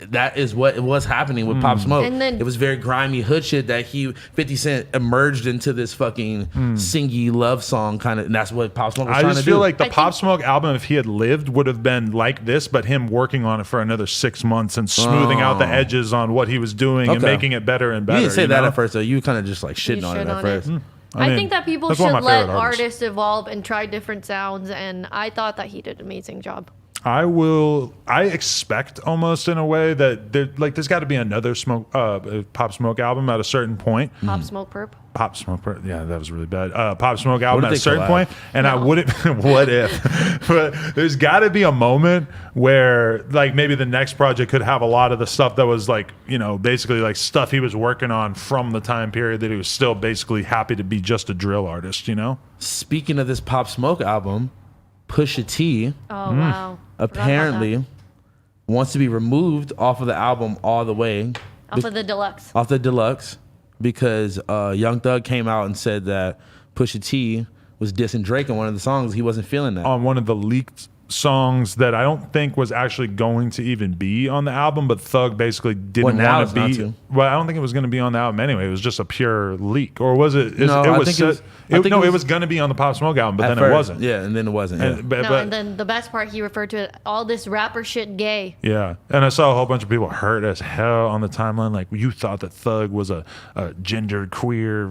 that is what was happening with Pop Smoke.
And then-
it was very grimy hood shit that 50 Cent emerged into this fucking singy love song kind of, and that's what Pop Smoke was
I
trying
just
to
feel
do.
like the
I
Pop
think-
Smoke album, if he had lived, would have been like this, but him working on it for another 6 months and smoothing out the edges on what he was doing and
Okay.
making it better and
you
better.
didn't say that
know?
at first though. You kind of just like shitting
You
on it
shit
at
on
first.
it.
I
I
mean,
think that people
that's one
should
of my
let
favorite artists.
artists evolve and try different sounds, and I thought that he did an amazing job.
I expect almost in a way that there's got to be another Pop Smoke album at a certain point.
Pop Smoke Perp.
Pop Smoke, yeah, that was really bad. Pop Smoke album
if
at a
they
certain
collab?
point, and I
No.
wouldn't. What if? But there's got to be a moment where, like, maybe the next project could have a lot of the stuff that was like, basically like stuff he was working on from the time period that he was still basically happy to be just a drill artist.
Speaking of this Pop Smoke album, Pusha T
Oh wow! Forgot about
apparently wants to be removed off of the album all the way,
that. Off of the deluxe.
off the deluxe, because Young Thug came out and said that Pusha T was dissing Drake in one of the songs. He wasn't feeling that.
On one of the leaked songs that I don't think was actually going to even be on the album, but Thug basically
Well,
didn't
now
want
it's
to
not
be.
to.
Well, I don't think it was going to be on the album anyway. It was just a pure leak, or was it?
No, I think it was- I think
it
it
was
was-
going to be on the Pop Smoke album, but
At
then
first,
it wasn't.
Yeah, and then it wasn't. Yeah.
And, but,
No,
but-
and then the best part, he referred to it, all this rapper shit gay.
yeah, and I saw a whole bunch of people hurt as hell on the timeline. Like, you thought that Thug was a gendered queer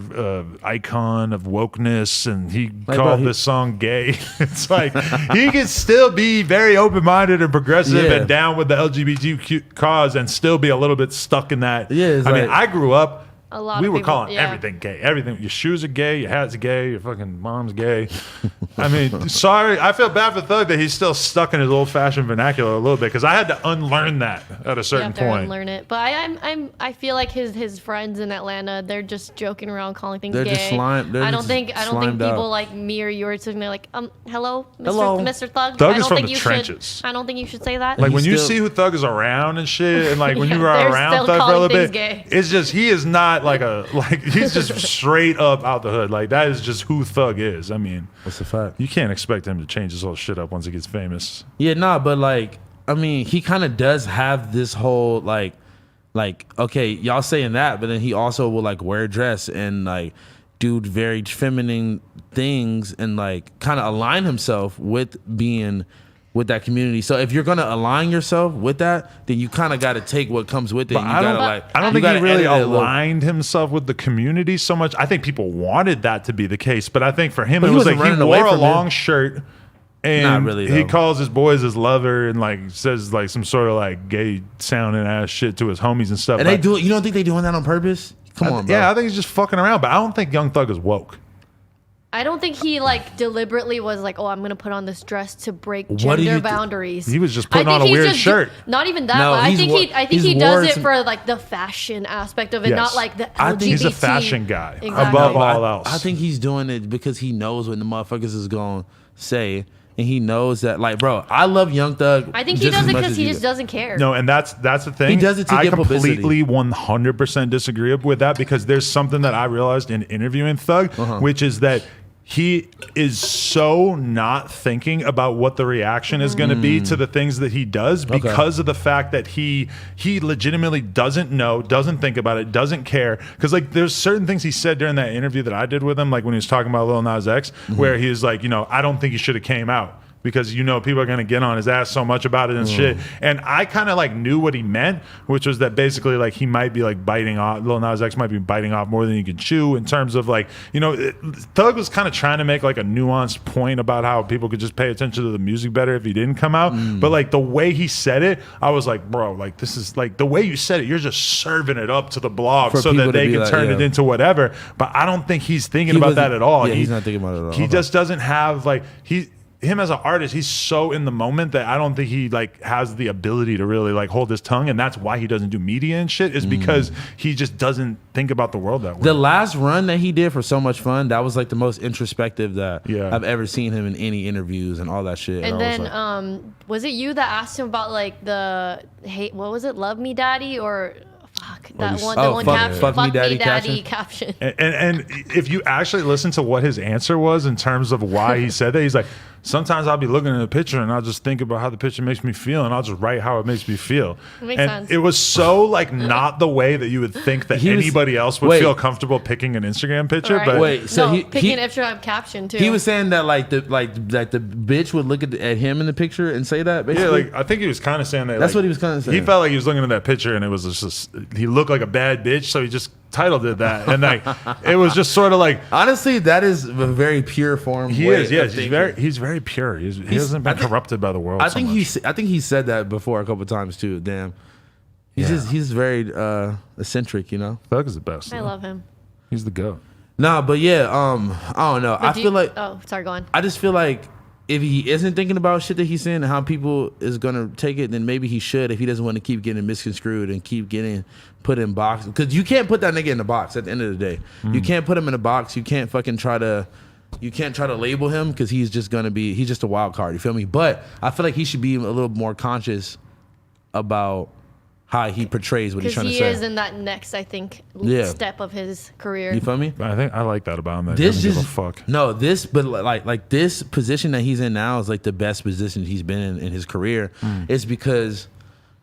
icon of wokeness, and he
bro,
called
he-
this song gay. It's like he can still be very open-minded and progressive
Yeah.
and down with the LGBTQ cause, and still be a little bit stuck in that.
Yeah, it's
I mean,
like-
I grew up.
A lot
We
of
were
people,
calling
yeah.
everything gay. Everything. Your shoes are gay. Your hat's gay. Your fucking mom's gay. I mean, sorry. I feel bad for Thug that he's still stuck in his old-fashioned vernacular a little bit, because I had to unlearn that at a
You
certain
have to
point.
unlearn it. But I feel like his friends in Atlanta, they're just joking around, calling things
They're
gay.
just slime- they're
I don't
just
think
slimed
people
out.
like me or you are sitting there like, hello, Mr.
Hello.
Mr. Thug.
Thug
I
is
don't
from
think
the
you
trenches.
should. I don't think you should say that.
Like
He's
when you
still-
see who Thug is around and shit, and like when
Yeah,
you are
they're
around
still
Thug for a
calling
little
things
bit,
gay.
it's just he is not like he's just straight up out the hood. Like that is just who Thug is. I mean,
That's a fact.
you can't expect him to change his whole shit up once he gets famous.
Yeah, nah, but like, I mean, he kind of does have this whole like, okay, y'all saying that, but then he also will like wear a dress and like do very feminine things and like kind of align himself with being with that community. So if you're gonna align yourself with that, then you kind of got to take what comes with it.
But I don't, I don't
you
think he
gotta
really
edit it a little.
aligned himself with the community so much. I think people wanted that to be the case, but I think for him
But
it
he
was
wasn't
like he
running away
wore a
from it.
long shirt and
Not really,
he
though.
calls his boys his lover and like says like some sort of like gay sounding ass shit to his homies and stuff.
And they
Like,
do it. You don't think they doing that on purpose? Come on, bro.
yeah, I think he's just fucking around, but I don't think Young Thug is woke.
I don't think he like deliberately was like, oh, I'm gonna put on this dress to break
What do
gender
you thi-
boundaries.
He was just
I
putting on
think
a
he's
weird
just
shirt.
Not even that.
No,
but I
he's
think
wo-
I think
he's
he does
wore
it
some-
for like the fashion aspect of it,
Yes.
not like the LGBT.
I think
he's a fashion guy
Exactly.
above
But
all else.
I think he's doing it because he knows what the motherfuckers is going to say. And he knows that, like, bro, I love Young Thug.
I think he
just
does
as
it
much
because
as
he
you
just
do.
doesn't care.
No, and that's the thing.
He does it to
I
get publicity.
completely 100% disagree with that because there's something that I realized in interviewing Thug, which is that he is so not thinking about what the reaction is going to be to the things that he does because of the fact that he legitimately doesn't know, doesn't think about it, doesn't care. Because like there's certain things he said during that interview that I did with him, like when he was talking about Lil Nas X, where he was like, you know, I don't think he should have came out. Because you know people are gonna get on his ass so much about it and shit, and I kind of like knew what he meant, which was that basically like he might be like biting off, Lil Nas X might be biting off more than he can chew in terms of like, you know, Thug was kind of trying to make like a nuanced point about how people could just pay attention to the music better if he didn't come out, but like the way he said it, I was like, bro, like this is like the way you said it, you're just serving it up to the blog
For
so
people
that
to
they
be
can
like,
turn it
yeah.
into whatever. But I don't think he's thinking
He
about
wasn't-
that at all.
yeah, he's not thinking about it at all.
He just doesn't have like him as an artist, he's so in the moment that I don't think he like has the ability to really like hold his tongue, and that's why he doesn't do media and shit. Is because he just doesn't think about the world that way.
The last run that he did for So Much Fun, that was like the most introspective that
Yeah.
I've ever seen him in any interviews and all that shit.
And
I
then,
was like,
was it you that asked him about like the hate? What was it? Love Me Daddy or fuck that one? The one
fuck-
caption.
fuck me daddy
caption.
and if you actually listen to what his answer was in terms of why he said that, he's like, sometimes I'll be looking at a picture and I'll just think about how the picture makes me feel, and I'll just write how it makes me feel.
Makes
and
sense.
it was so like not the way that you would think that
He was-
anybody else would
wait.
feel comfortable picking an Instagram picture.
Right.
But
Wait, so
no,
he-
picking an Instagram caption too.
he was saying that like the bitch would look at him in the picture and say that
yeah,
basically.
like I think he was kind of saying that.
That's
like,
what he was kinda
He
saying.
felt like he was looking at that picture and it was just he looked like a bad bitch, so he just titled it that, and like it was just sort of like.
Honestly, that is a very pure form.
He
way
is, yes.
of
He's
thinking.
very pure. He hasn't
I
been
think-
corrupted by the world.
I
so
think
much.
I think he said that before a couple times too. Damn, he's very eccentric, you know.
Thug is the best.
I
though.
love him.
He's the goat.
Nah, but yeah, I don't know.
But
I
do
feel
you-
like
Oh, sorry, go on.
I just feel like if he isn't thinking about shit that he's saying and how people is gonna take it, then maybe he should. If he doesn't want to keep getting misconstrued and keep getting put in boxes, because you can't put that nigga in a box. At the end of the day, you can't put him in a box. You can't fucking try to. You can't try to label him because he's just a wild card. You feel me? But I feel like he should be a little more conscious about how he portrays what he's
Because
trying
he
to
is
say.
in that next, I think,
Yeah.
step of his career.
You feel me?
But I think I like that about him. That
This
he doesn't
just
give a fuck.
no this, but like this position that he's in now is like the best position he's been in his career. It's because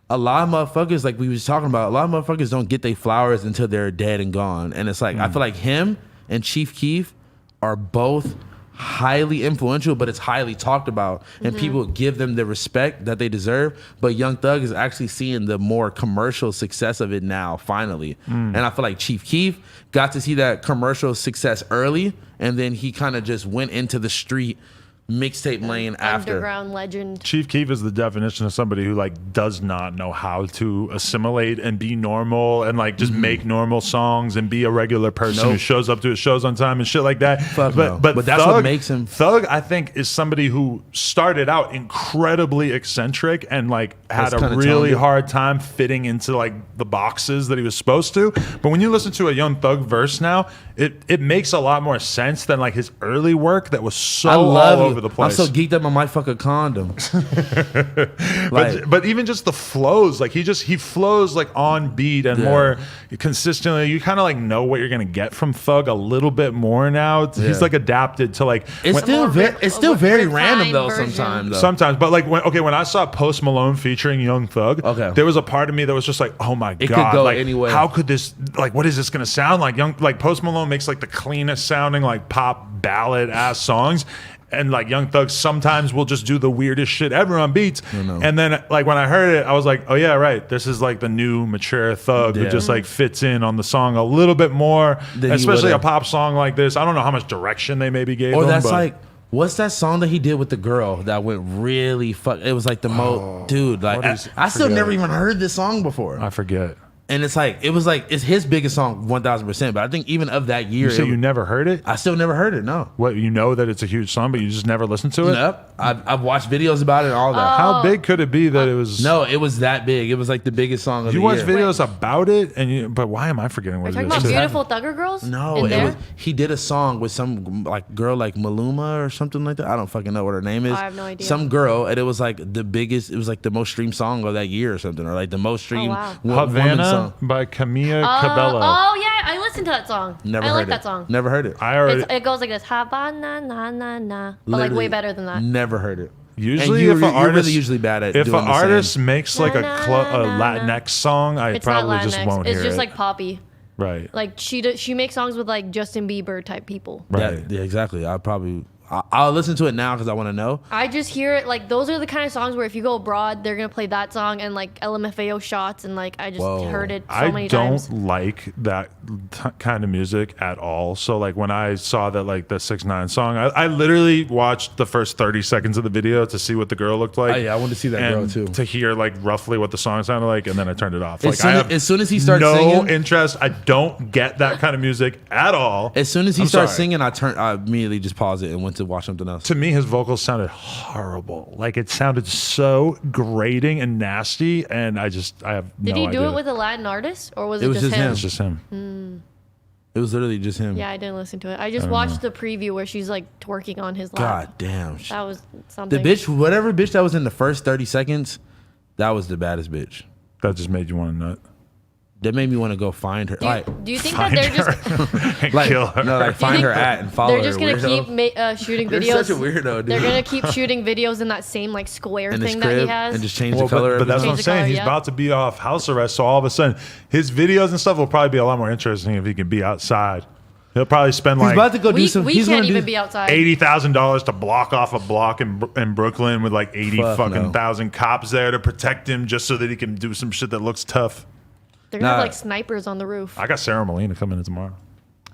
a lot of motherfuckers, like we was talking about, a lot of motherfuckers don't get their flowers until they're dead and gone. And it's like I feel like him and Chief Keef are both highly influential, but it's highly talked about, and people give them the respect that they deserve. But Young Thug is actually seeing the more commercial success of it now, finally. And I feel like Chief Keef got to see that commercial success early, and then he kind of just went into the street mixtape lane after.
Underground legend.
Chief Keef is the definition of somebody who like does not know how to assimilate and be normal and like just make normal songs and be a regular person who
Nope.
shows up to his shows on time and shit like that.
Fuck
but
no.
but
But that's what makes him-
Thug. I think is somebody who started out incredibly eccentric and like had
That's
a
kinda
really
toned it.
hard time fitting into like the boxes that he was supposed to. But when you listen to a Young Thug verse now, it makes a lot more sense than like his early work that was so
I love
all
it.
over the place.
I'm so geeked up on my fucking condom. Like,
But even just the flows, like he flows like on beat and
Yeah.
more consistently. You kind of like know what you're gonna get from Thug a little bit more now.
Yeah.
He's like adapted to like
it's
when-
still
more
very,
rip-
it's still
a
very
refined
random though.
version.
Sometimes though.
sometimes, but like when I saw Post Malone featuring Young Thug,
Okay.
there was a part of me that was just like, oh my
It could
god,
go
like
any way.
how could this like what is this gonna sound like? Post Malone makes like the cleanest sounding like pop ballad ass songs. And like Young Thug sometimes will just do the weirdest shit ever on beats. And then like when I heard it, I was like, oh yeah, right. This is like the new mature Thug who just like fits in on the song a little bit more, especially a pop song like this. I don't know how much direction they maybe gave
Or
him,
that's
but
like, what's that song that he did with the girl that went really It was like the most, dude. Like I still
forget.
never even heard this song before.
I forget.
And it's his biggest song, 1000%. But I think even of that year,
So you never heard it?
I still never heard it. No.
What, you know that it's a huge song, but you just never listened to it?
Yep. I've watched videos about it and all that.
How big could it be that it was?
No, it was that big. It was like the biggest song of
You
the
watch
year.
videos about it, but why am I forgetting
Are
what
you
it
talking
is?
about
too?
Beautiful Thugger Girls?
No,
In there?
he did a song with some like girl like Maluma or something like that. I don't fucking know what her name is.
I have no idea.
Some girl, and it was like the biggest. It was like the most streamed song of that year or something, or like the most streamed
wow.
woman
Havana
song.
by Camila Cabello.
Oh yeah, I listened to that song.
Never
I
heard
like
it.
that song.
Never heard it.
I already
It goes like this, Havana na na na, but like
Literally
way better than that.
Never heard it.
usually
and
if
you're
an artist
really usually bad at
if an
doing the
artist
same.
makes like a,
Na,
a
na, na,
Latinx song, I
It's not
probably
Latinx.
just won't
It's
hear
just
it.
like poppy.
Right.
Like she makes songs with like Justin Bieber type people.
Right.
Yeah, exactly. I'll listen to it now because I want to know.
I just hear it like those are the kind of songs where if you go abroad, they're gonna play that song and like LMFAO shots and like I just
Whoa.
heard it so
I
many
don't
times.
like that kind of music at all. So like when I saw that like the 6ix9ine song, I literally watched the first 30 seconds of the video to see what the girl looked like.
Oh, yeah, I wanted to see that girl,
and
too.
to hear like roughly what the song sounded like, and then I turned it off.
As
Like
soon as he starts
no
singing-
interest. I don't get that kind of music at all.
As soon as he
I'm
starts
sorry.
singing, I immediately just paused it and went to watch something else.
To me, his vocals sounded horrible. Like it sounded so grating and nasty, and I have
Did
no
he do
idea.
it with a Latin artist or was
It
it,
was
just
just
him?
him.
It's just him.
It was literally just him.
Yeah, I didn't listen to it. I just watched the preview where she's like twerking on his lap.
God damn.
That was
The
something.
bitch, whatever bitch that was in the first 30 seconds, that was the baddest bitch.
That just made you want to nut.
That made me want to go find her.
Do you think that they're just
And kill her.
No, like find her at and follow
they're just
her.
gonna
weirdo.
keep shooting
You're
videos?
such a weirdo, dude.
They're gonna keep shooting videos in that same like square
in his
thing that he
crib
has.
and just change
Well,
the color.
but that's what I'm
Change the
saying.
color,
He's
yeah.
about to be off house arrest, so all of a sudden, his videos and stuff will probably be a lot more interesting if he can be outside. He'll probably spend
he's
like
about to go do
we
some.
we
he's
can't
gonna
even
do,
be outside.
$80,000 to block off a block in Brooklyn with like 80
Fuck
fucking
no.
thousand cops there to protect him just so that he can do some shit that looks tough.
They're gonna have
Nah.
like snipers on the roof.
I got Sarah Molina coming in tomorrow.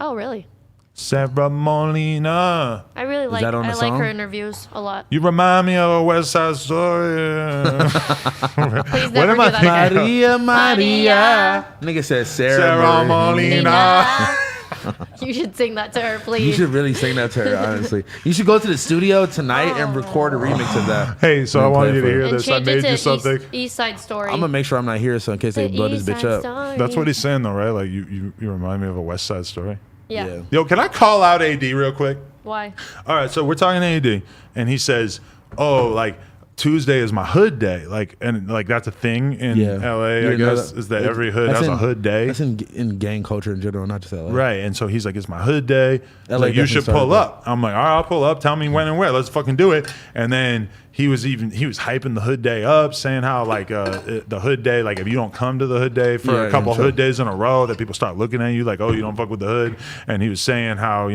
Oh really?
Sarah Molina,
I really like
that on
I
the
like
song?
her interviews a lot.
you remind me of a West Side Story.
Please
What
never
am
do
I
that again.
Maria.
Maria.
Nigga said Sarah.
Sarah
Molina.
Molina.
You should sing that to her,
You
please.
should really sing that to her, honestly. You should go to the studio tonight and record a remix of that.
Hey, so I
And
want
play
you to
it for
hear
her.
and
this. I
change
made
it to
you something.
East Side Story.
I'm gonna make sure I'm not here, so in case they blow this bitch up.
That's what he's saying, though, right? Like you remind me of a West Side Story.
Yeah.
Yo, can I call out AD real quick?
Why?
All right, so we're talking to AD, and he says, "Oh, like Tuesday is my hood day, and that's a thing in LA.
You
I
didn't know
guess is that every hood
that's
has a
in-
hood day,
That's in gang culture in general, not just LA.
right? And so he's like, "It's my hood day. He's
LA
like, you
definitely
should
started
pull
that.
up." I'm like, "All right, I'll pull up. Tell me when and where. Let's fucking do it." And then he was hyping the hood day up, saying how like the hood day, like if you don't come to the hood day for
Yeah,
a couple
yeah, sure.
hood days in a row, that people start looking at you like, "Oh, you don't fuck with the hood." And he was saying how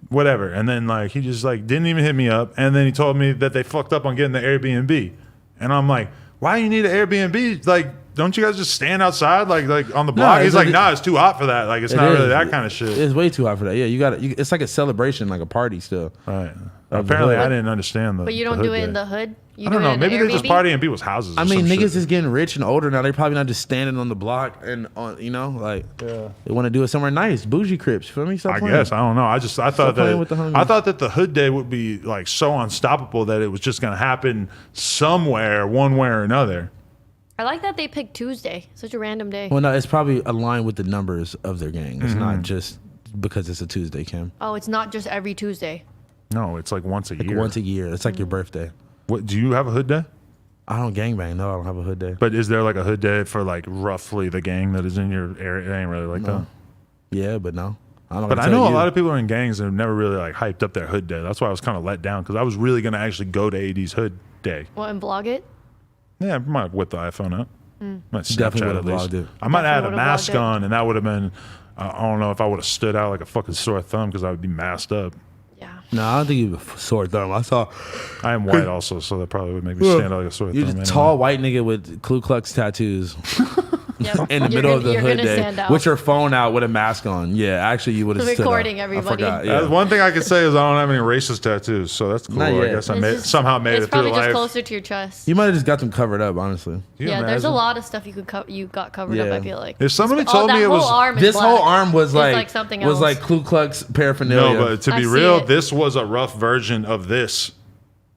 whatever. And then like he just like didn't even hit me up. And then he told me that they fucked up on getting the Airbnb. And I'm like, why do you need an Airbnb? Like, don't you guys just stand outside like on the block?
it's
He's like,
like-
nah, it's too hot for that. Like it's
It
not
is.
really that kind of shit.
It's way too hot for that. Yeah, you got it. It's like a celebration, like a party still.
Right.
the
Apparently
hood.
I didn't understand the
But you
the
don't
hood
do it in
day.
the hood. You
I don't
do
know.
it in
Maybe
the
they just
Airbnb?
party in people's houses.
I
or
mean,
some
niggas
shit.
is getting rich and older now. They're probably not just standing on the block and on, they want to do it somewhere nice, bougie crips. Feel me? Stop
I
playing.
guess I don't know. I thought
playing with the homies.
I thought that the hood day would be like so unstoppable that it was just gonna happen somewhere, one way or another.
I like that they picked Tuesday. Such a random day.
Well, no, it's probably aligned with the numbers of their gang. It's
Mm-hmm.
not just because it's a Tuesday, Kim.
Oh, it's not just every Tuesday.
No, it's like once a
Like
year.
once a year. It's like your birthday.
What do you have a hood day?
I don't gangbang. No, I don't have a hood day.
But is there like a hood day for like roughly the gang that is in your area? It ain't really like that.
Yeah, but no. I don't.
But I know a lot of people are in gangs and have never really like hyped up their hood day. That's why I was kind of let down because I was really gonna actually go to AD's hood day.
What, and vlog it?
Yeah, I might whip the iPhone out. Might
Definitely
Snapchat
would've
at least.
vlogged it.
I might add a
Definitely would've
mask
vlogged it.
on, and that would have been. I don't know if I would have stood out like a fucking sore thumb because I would be masked up.
Yeah.
No, I don't think you have a sore thumb. I saw
I am white also, so that probably would make me stand out like a sore
you're
thumb.
just a
anyway.
tall white nigga with Ku Klux tattoos
Yep.
in the
You're
middle of
gonna-
the
you're
hood
gonna
day
stand out.
with your phone out with a mask on. Yeah, actually, you would have
Recording
I
everybody.
forgot.
That's
Yeah.
one thing I can say is I don't have any racist tattoos, so that's cool.
Not
I
yet.
guess I
It's
made,
just-
somehow made
It's
it through
probably just
life.
closer to your chest.
You might have just got them covered up, honestly.
Can you
Yeah, there's a
imagine?
lot of stuff you got covered up.
Yeah.
I feel like.
If somebody
Oh,
told
that
me it
whole
was
arm is
This
black.
whole arm was
It's
like,
like something
was
else.
like Ku Klux paraphernalia.
no, but to
I
be
see
real,
it.
this was a rough version of this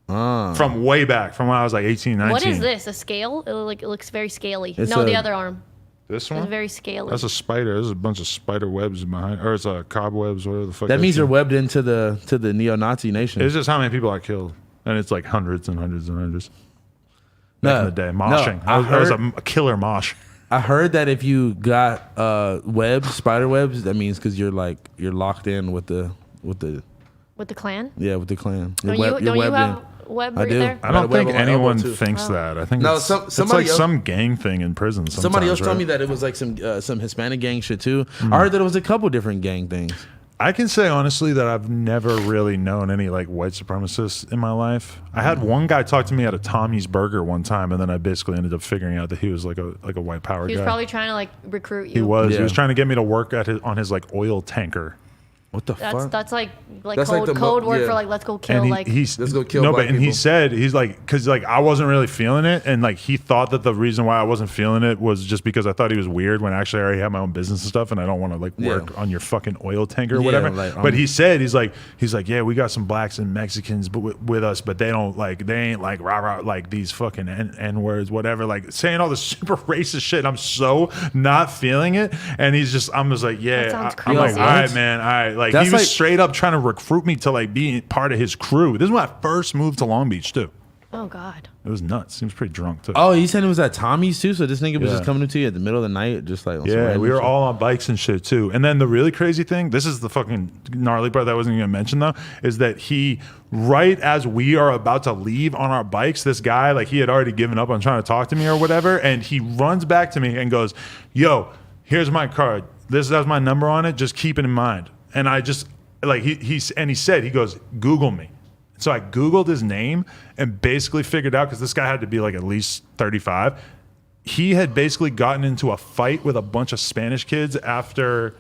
from way back, from when I was like 18, 19.
What is this? A scale? It looks very scaly.
It's
No, the
a-
other arm.
This
It's
one?
very scaly.
That's a spider. There's a bunch of spider webs behind, or it's a cobwebs, whatever the fuck.
that means
is.
you're webbed into the neo-Nazi nation.
It's just how many people I killed, and it's like hundreds and hundreds and hundreds.
No,
Back in the day, moshing.
I
I was
heard-
a killer mosh.
I heard that if you got webs, spider webs, that means because you're locked in with the
With the clan?
with the clan.
Don't
You're
you
webbed
have
in.
web
I
right
do.
there?
I
got
don't
a web
think
on my elbow,
anyone
too.
thinks that. I think
No,
it's, it's
somebody
like
else-
some gang thing in prison.
Somebody else
right?
told me that it was like some Hispanic gang shit too. I heard that it was a couple different gang things.
I can say honestly that I've never really known any like white supremacists in my life. I had one guy talk to me at a Tommy's Burger one time, and then I basically ended up figuring out that he was like a white power
He was
guy.
probably trying to like recruit you.
He was.
Yeah.
He was trying to get me to work at on his like oil tanker.
What the fuck?
That's like
That's like
code word
yeah.
for like let's go kill
And
like
he's
Let's go kill
no,
black
but and he
people.
said he's like because like I wasn't really feeling it, and like he thought that the reason why I wasn't feeling it was just because I thought he was weird when actually I already had my own business and stuff, and I don't want to like work
Yeah.
on your fucking oil tanker or
Yeah,
whatever.
like,
but he said he's like yeah, we got some blacks and Mexicans but with us, but they ain't like rah like these fucking n words whatever, like saying all this super racist shit. I'm so not feeling it, and I'm just like yeah,
That sounds
I'm like
crazy.
all right man, all right, like
That's
he was
like-
straight up trying to recruit me to like be part of his crew. This is when I first moved to Long Beach too.
oh god.
It was nuts. He was pretty drunk too.
Oh, he said it was at Tommy's too. So this nigga was
Yeah.
just coming to you at the middle of the night, just like on some
yeah,
random
we were
shit.
all on bikes and shit too. And then the really crazy thing, this is the fucking gnarly part that I wasn't even gonna mention though, is that he, right as we are about to leave on our bikes, this guy, like he had already given up on trying to talk to me or whatever, and he runs back to me and goes, "Yo, here's my card. This has my number on it. Just keep it in mind." And I just like he said, he goes, "Google me." So I Googled his name and basically figured out, because this guy had to be like at least 35. He had basically gotten into a fight with a bunch of Spanish kids after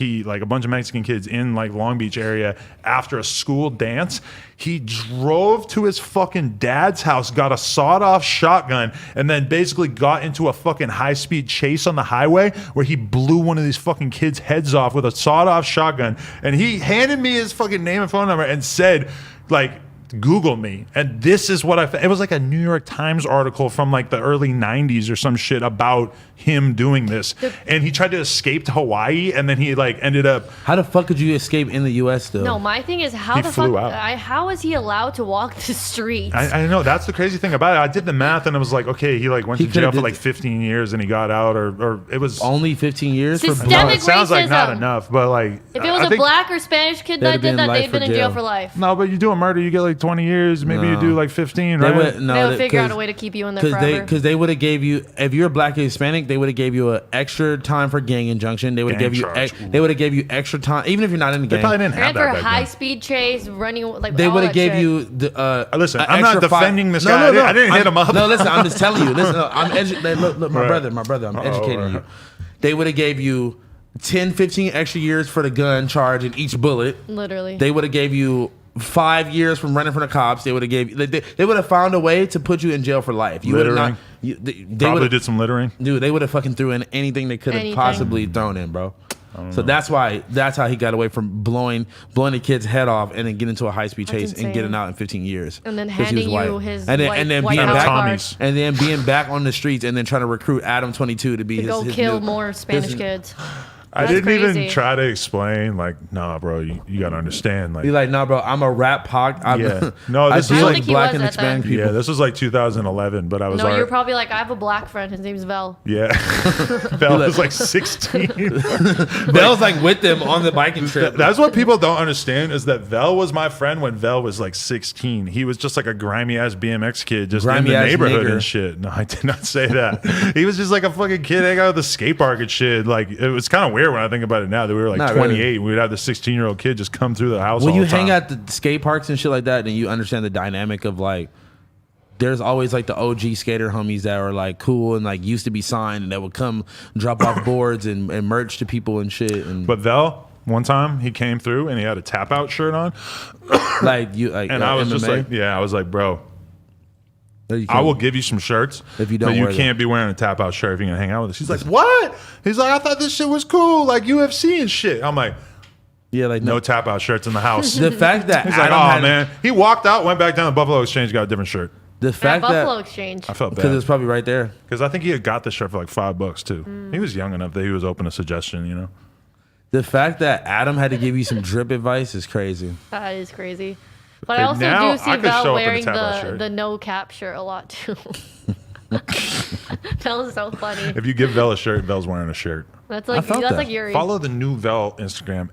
a bunch of Mexican kids in like Long Beach area after a school dance. He drove to his fucking dad's house, got a sawed-off shotgun, and then basically got into a fucking high-speed chase on the highway where he blew one of these fucking kids' heads off with a sawed-off shotgun. And he handed me his fucking name and phone number and said, like, Google me. And this is what it was like a New York Times article from like the early 90s or some shit about him doing this. And he tried to escape to Hawaii, and then he like ended up
How the fuck could you escape in the U.S. still?
No, my thing is how
He
the
flew
fuck
out.
how is he allowed to walk the streets?
I know that's the crazy thing about it. I did the math and it was like, okay, he like went
He
to jail
could've
for like
did-
15 years and he got out, or it was
Only 15 years for
Systemic
no, it sounds like not
racism.
enough, but like
if it was
I
a
think-
black or Spanish kid
They'd
that
have
did
been
that,
life
they'd been
for
in jail
jail.
for life.
No, but you do a murder, you get like 20 years. Maybe you
No.
do like 15,
They
right?
would, no,
They'll figure out a
'cause-
way to keep you in there forever.
Because they would have gave you, if you're black and Hispanic, they would have gave you an extra time for gang injunction. They would have
Gang
give you
charge.
they would have gave you extra time, even if you're not in the
They
gang.
probably didn't have
and
that
for
back
high
then.
speed chase, running like
They
all
would have
that
gave
shit.
you the
Listen,
an
I'm not
extra
defending this guy. I didn't hit him up.
No, listen, I'm just telling you. Listen, no, look, my
Right.
brother, I'm
Uh-oh,
educating
right.
you. They would have gave you 10, 15 extra years for the gun charge in each bullet.
Literally.
They would have gave you 5 years from running from the cops. They would have gave they would have found a way to put you in jail for life. You would have not.
Littering.
They
Probably
would've-
did some littering.
Dude, they would have fucking threw in anything they could have
Anything.
possibly thrown in, bro. So that's how he got away from blowing the kid's head off and then getting into a high speed
That's
chase and
insane.
getting out in 15 years.
And then
'Cause he was
handing you
white.
his
and then,
white-
and then
white
being
house
back
card.
Tommy's.
and then being back on the streets and then trying to recruit Adam 22 to be
to
his,
go
his
kill
new-
more Spanish
his-
kids.
I
That's
didn't even
crazy.
try to explain, like, nah, bro, you gotta understand. Like,
Be like, nah, bro, I'm a rap pog.
Yeah. No,
I
this
do
is
I don't
like
think he
black
was
and
at
Hispanic
that.
people.
yeah, this was like 2011, but I was
No,
already,
you're probably like, I have a black friend. His name's Vel.
yeah. Bell was like 16.
Bell's like with them on the biking trip.
That's what people don't understand is that Vel was my friend when Vel was like 16. He was just like a grimy ass BMX kid just in
Grimy
the
ass
neighborhood
nigger.
and shit. No, I did not say that. He was just like a fucking kid hanging out with the skate park and shit. Like it was kind of weird weird when I think about it now that we were like
Not
28
really.
and we would have the 16-year-old kid just come through the house.
When
all
you
the
hang
time.
at the skate parks and shit like that, then you understand the dynamic of like, there's always like the OG skater homies that are like cool and like used to be signed and that would come drop off boards and merch to people and shit. And
But Vel, one time he came through and he had a tap out shirt on,
like you, like
and I was
MMA,
just like, yeah, I was like, bro,
that you
I
can't-
will give you some shirts
If you don't
but you
wear them.
can't be wearing a tap out shirt if you're gonna hang out with us. He's like, what? He's like, I thought this shit was cool, like UFC and shit. I'm like,
Yeah, like
no tap out shirts in the house.
The fact that
He's like,
Adam
oh
had-
man. He walked out, went back down to Buffalo Exchange, got a different shirt.
the
At
fact
Buffalo
that
Exchange.
I felt
because
bad
it's probably right there.
because I think he had got the shirt for like $5 too.
Mm.
He was young enough that he was open to suggestion, you know.
The fact that Adam had to give you some drip advice is crazy.
That is crazy. But I
But
also
now
do see
I could show
Val
up in a
wearing
tap-out shirt.
the no cap shirt a lot too. That was so funny.
If you give Vel a shirt, Vel's wearing a shirt.
That's like
felt
that's
that.
like Yuri.
Follow the new Vel Instagram,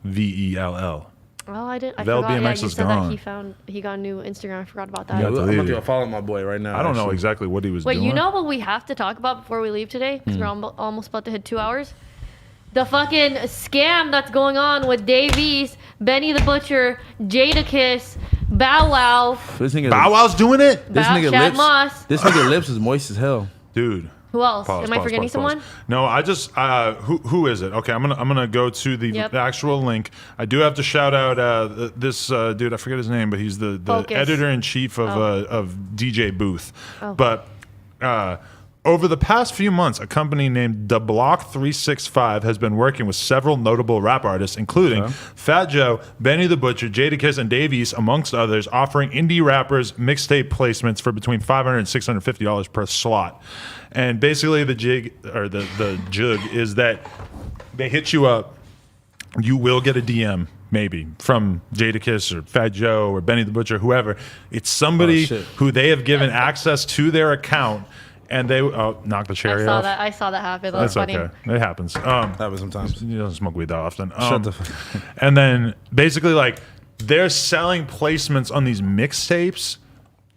FUCCVELL.
Oh, I didn't. I
Vel
forgot. Yeah,
BMX
you
is
said
gone.
that he got a new Instagram. I forgot about
Yeah,
that.
to
I'm
leave
about to
you.
go follow my boy right now.
I don't know
actually.
exactly what he was
Wait,
doing.
you know what we have to talk about before we leave today? Because
Hmm.
we're almost about to hit 2 hours. The fucking scam that's going on with Dave East, Benny the Butcher, Jadakiss, Bow Wow.
This nigga,
Bow Wow's doing it?
this
Bow-
nigga
Shad
lips.
Moss.
This nigga lips is moist as hell.
Dude.
Who else?
Pause,
Am I
pause,
forgetting
pause,
someone?
pause. No, I just who is it? Okay, I'm gonna go to the
Yep.
actual link. I do have to shout out this dude. I forget his name, but he's the
Focus.
editor in chief of DJ Booth.
Oh.
But over the past few months, a company named The Block 365 has been working with several notable rap artists, including Fat Joe, Benny the Butcher, Jadakiss, and Dave East, amongst others, offering indie rappers mixtape placements for between $500 and $650 per slot. And basically, the jig is that they hit you up. You will get a DM, maybe, from Jadakiss or Fat Joe or Benny the Butcher, whoever. It's somebody
Oh, shit.
who they have given access to their account, and they knock the
I
cherry
saw
off.
that. I saw that happen. That was
That's
funny.
okay. It happens.
Happens sometimes.
He doesn't smoke weed that often.
Shut the fuck.
And then basically, like, they're selling placements on these mixtapes.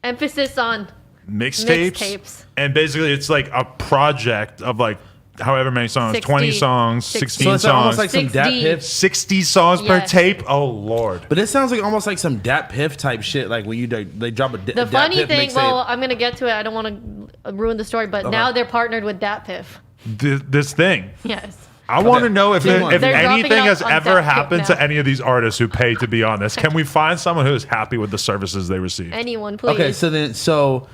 Emphasis on
Mixtapes.
Mixtapes.
And basically, it's like a project of like however many songs,
60,
20 songs,
60.
16
So it's
songs,
almost like some
60.
Dat Piff.
60 songs per
Yes.
tape. Oh, Lord.
But it sounds like almost like some Dat Piff type shit. Like when they drop a
The
Dat
funny
Piff
thing,
mixtape.
well, I'm gonna get to it. I don't want to ruin the story, but now they're partnered with Dat Piff.
This thing.
Yes.
I want to know if,
Team one.
if
They're dropping
anything
it
has
on
ever
that
happened
tape
to
now.
any of these artists who pay to be on this. Can we find someone who is happy with the services they receive?
Anyone, please.
Okay, so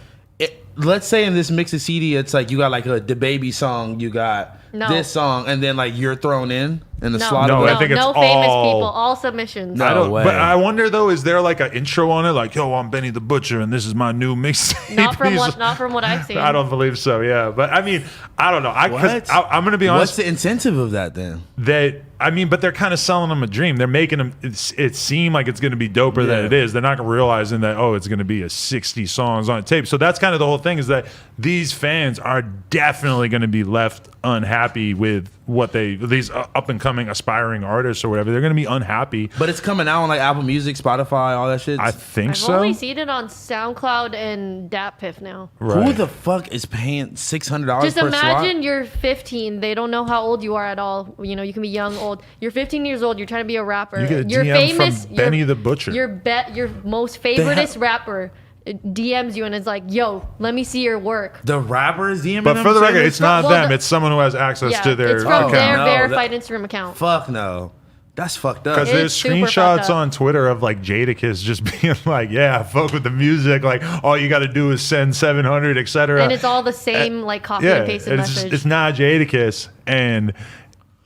let's say in this mix of CD, it's like you got like the baby song, you got
No.
this song, and then like you're thrown in the
no,
slot.
No,
of
I
it.
think it's
no famous
all-
people, all submissions.
No.
I don't,
way.
but I wonder though, is there like an intro on it? Like, yo, I'm Benny the Butcher, and this is my new mixtape.
Not from
He's-
not from what I've seen.
I don't believe so. Yeah, but I mean, I don't know.
What?
I'm gonna be
What's
honest.
the incentive of that then?
But they're kind of selling them a dream. They're making them it seem like it's going to be doper than
Yeah.
it is. They're not realizing that it's going to be a 60 songs on a tape. So that's kind of the whole thing, is that these fans are definitely going to be left unhappy with what these up and coming aspiring artists or whatever. They're going to be unhappy.
But it's coming out on like Apple Music, Spotify, all that shit.
I think
I've
so.
only seen it on SoundCloud and Dat Piff now.
Who
Right.
the fuck is paying $600
Just
per
imagine
slot?
you're 15. They don't know how old you are at all. You know, you can be young, old. You're 15 years old. You're trying to be a rapper.
You get a
you're
DM
famous.
from Benny the Butcher.
Your most favoriteest rapper DMs you and is like, "Yo, let me see your work."
The rappers DMing
But
them
for the
saying
record,
this
it's not
Well,
them.
the-
It's someone who has access
Yeah,
to their
it's from
account.
their
No,
verified Instagram account.
Fuck no. That's fucked up.
Because
It's
there's
super fucked
screenshots
up.
on Twitter of like Jadakiss just being like, "Yeah, fuck with the music. Like, all you got to do is send 700, etc."
And it's all the same like copy and pasted
it's,
message.
it's not Jadakiss. And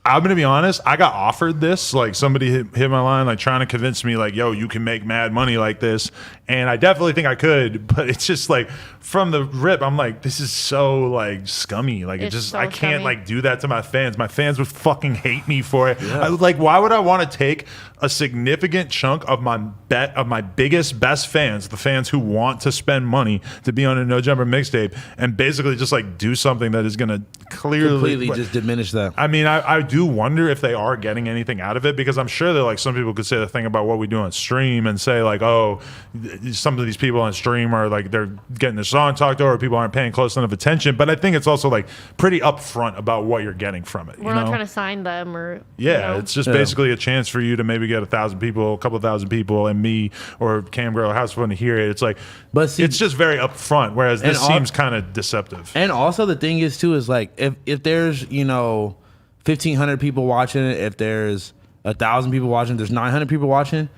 I'm gonna be honest, I got offered this. Like, somebody hit my line, like trying to convince me, like, "Yo, you can make mad money like this." And I definitely think I could, but it's just like from the rip, I'm like, this is so like scummy. Like,
It's so
I can't
scummy.
like do that to my fans. My fans would fucking hate me for it. Like, why would I want to take a significant chunk of my biggest, best fans, the fans who want to spend money to be on a No Jumper mixtape, and basically just like do something that is gonna clearly
completely just diminish that.
I mean, I do do wonder if they are getting anything out of it, because I'm sure that like some people could say the thing about what we do on stream and say like, oh, some of these people on stream are like they're getting their song talked over, people aren't paying close enough attention. But I think it's also like pretty upfront about what you're getting from it.
We're not trying to sign them or
it's just basically a chance for you to maybe get 1,000 people, a couple thousand people, and me or Cam Girl House Fun to hear it. It's like,
But see-
it's just very upfront, whereas this
And
seems kind of deceptive.
And also the thing is too is like if there's 1,500 people watching it, if there's 1,000 people watching, there's 900 people watching.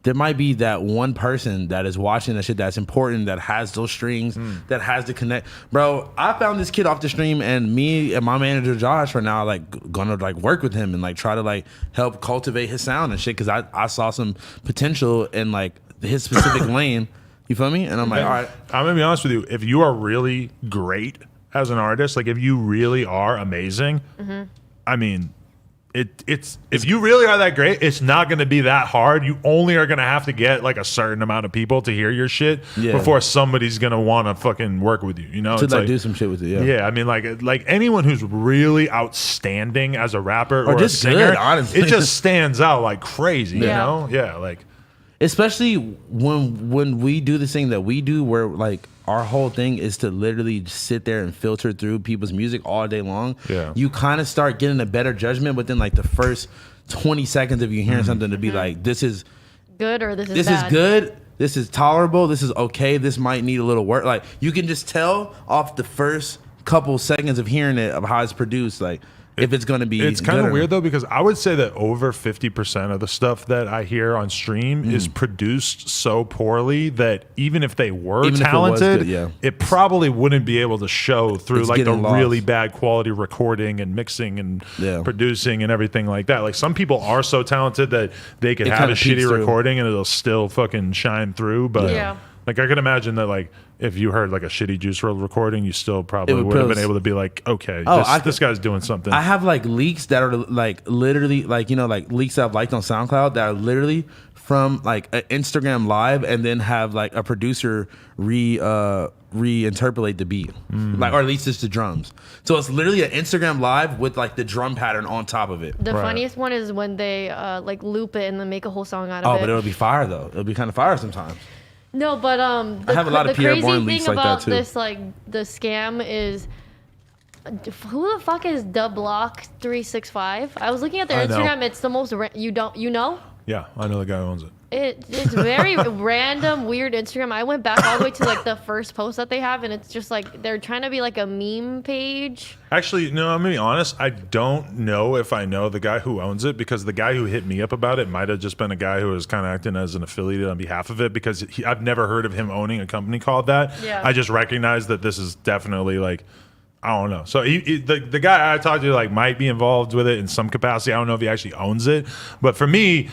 There might be that one person that is watching that shit that's important, that has those strings, that has to connect. Bro, I found this kid off the stream, and me and my manager Josh are now like gonna like work with him and like try to like help cultivate his sound and shit, because I saw some potential in like his specific lane. You feel me? And I'm like, all right.
I'm gonna be honest with you. If you are really great as an artist, like if you really are amazing, I mean, it's if you really are that great, it's not gonna be that hard. You only are gonna have to get like a certain amount of people to hear your shit before somebody's gonna want to fucking work with you. You know,
To
it's
like do some shit with it.
yeah. I mean, like anyone who's really outstanding as a rapper or
just
a singer,
good, honestly.
it just stands out like crazy. You
Yeah.
know, yeah, like.
Especially when we do this thing that we do, where like our whole thing is to literally just sit there and filter through people's music all day long.
Yeah.
You kind of start getting a better judgment within like the first 20 seconds of you hearing something to be like, this is
good or this is
this
bad.
is good, this is tolerable, this is okay, this might need a little work. Like you can just tell off the first couple seconds of hearing it of how it's produced, like if it's going to be.
It's kind
good
of
or
weird
not.
though, because I would say that over 50% of the stuff that I hear on stream is produced so poorly that even if they were
Even if it was
talented,
good, yeah.
it probably wouldn't be able to show through
It's
like the
getting lost.
really bad quality recording and mixing and
Yeah.
producing and everything like that. Like some people are so talented that they could
It
have a
kinda peeks
shitty
through.
recording and it'll still fucking shine through. But
Yeah.
like I could imagine that like if you heard like a shitty Juice WRLD recording, you still probably
would
would have
pose-
been able to be like, okay,
Oh,
this,
I could-
this guy's doing something.
I have like leaks that are like literally like like leaks that I've liked on SoundCloud that are literally from like an Instagram live, and then have like a producer reinterpolate the beat, like, or at least it's the drums. So it's literally an Instagram live with like the drum pattern on top of it.
The
Right.
funniest one is when they like loop it and then make a whole song out of
Oh,
it.
but it'll be fire though. It'll be kind of fire sometimes.
No, but the,
I have a lot of
the
Pierre
crazy
Bourne
thing
leaks like that,
about
too.
this, like the scam, is who the fuck is DeBlock365? I was looking at their
I know.
Instagram. It's the most you know.
Yeah, I know the guy who owns it.
It's very random, weird Instagram. I went back all the way to like the first post that they have, and it's just like they're trying to be like a meme page.
Actually, no, I'm gonna be honest. I don't know if I know the guy who owns it, because the guy who hit me up about it might have just been a guy who was kind of acting as an affiliate on behalf of it, because I've never heard of him owning a company called that.
Yeah.
I just recognize that this is definitely like, I don't know. So the guy I talked to like might be involved with it in some capacity. I don't know if he actually owns it, but for me,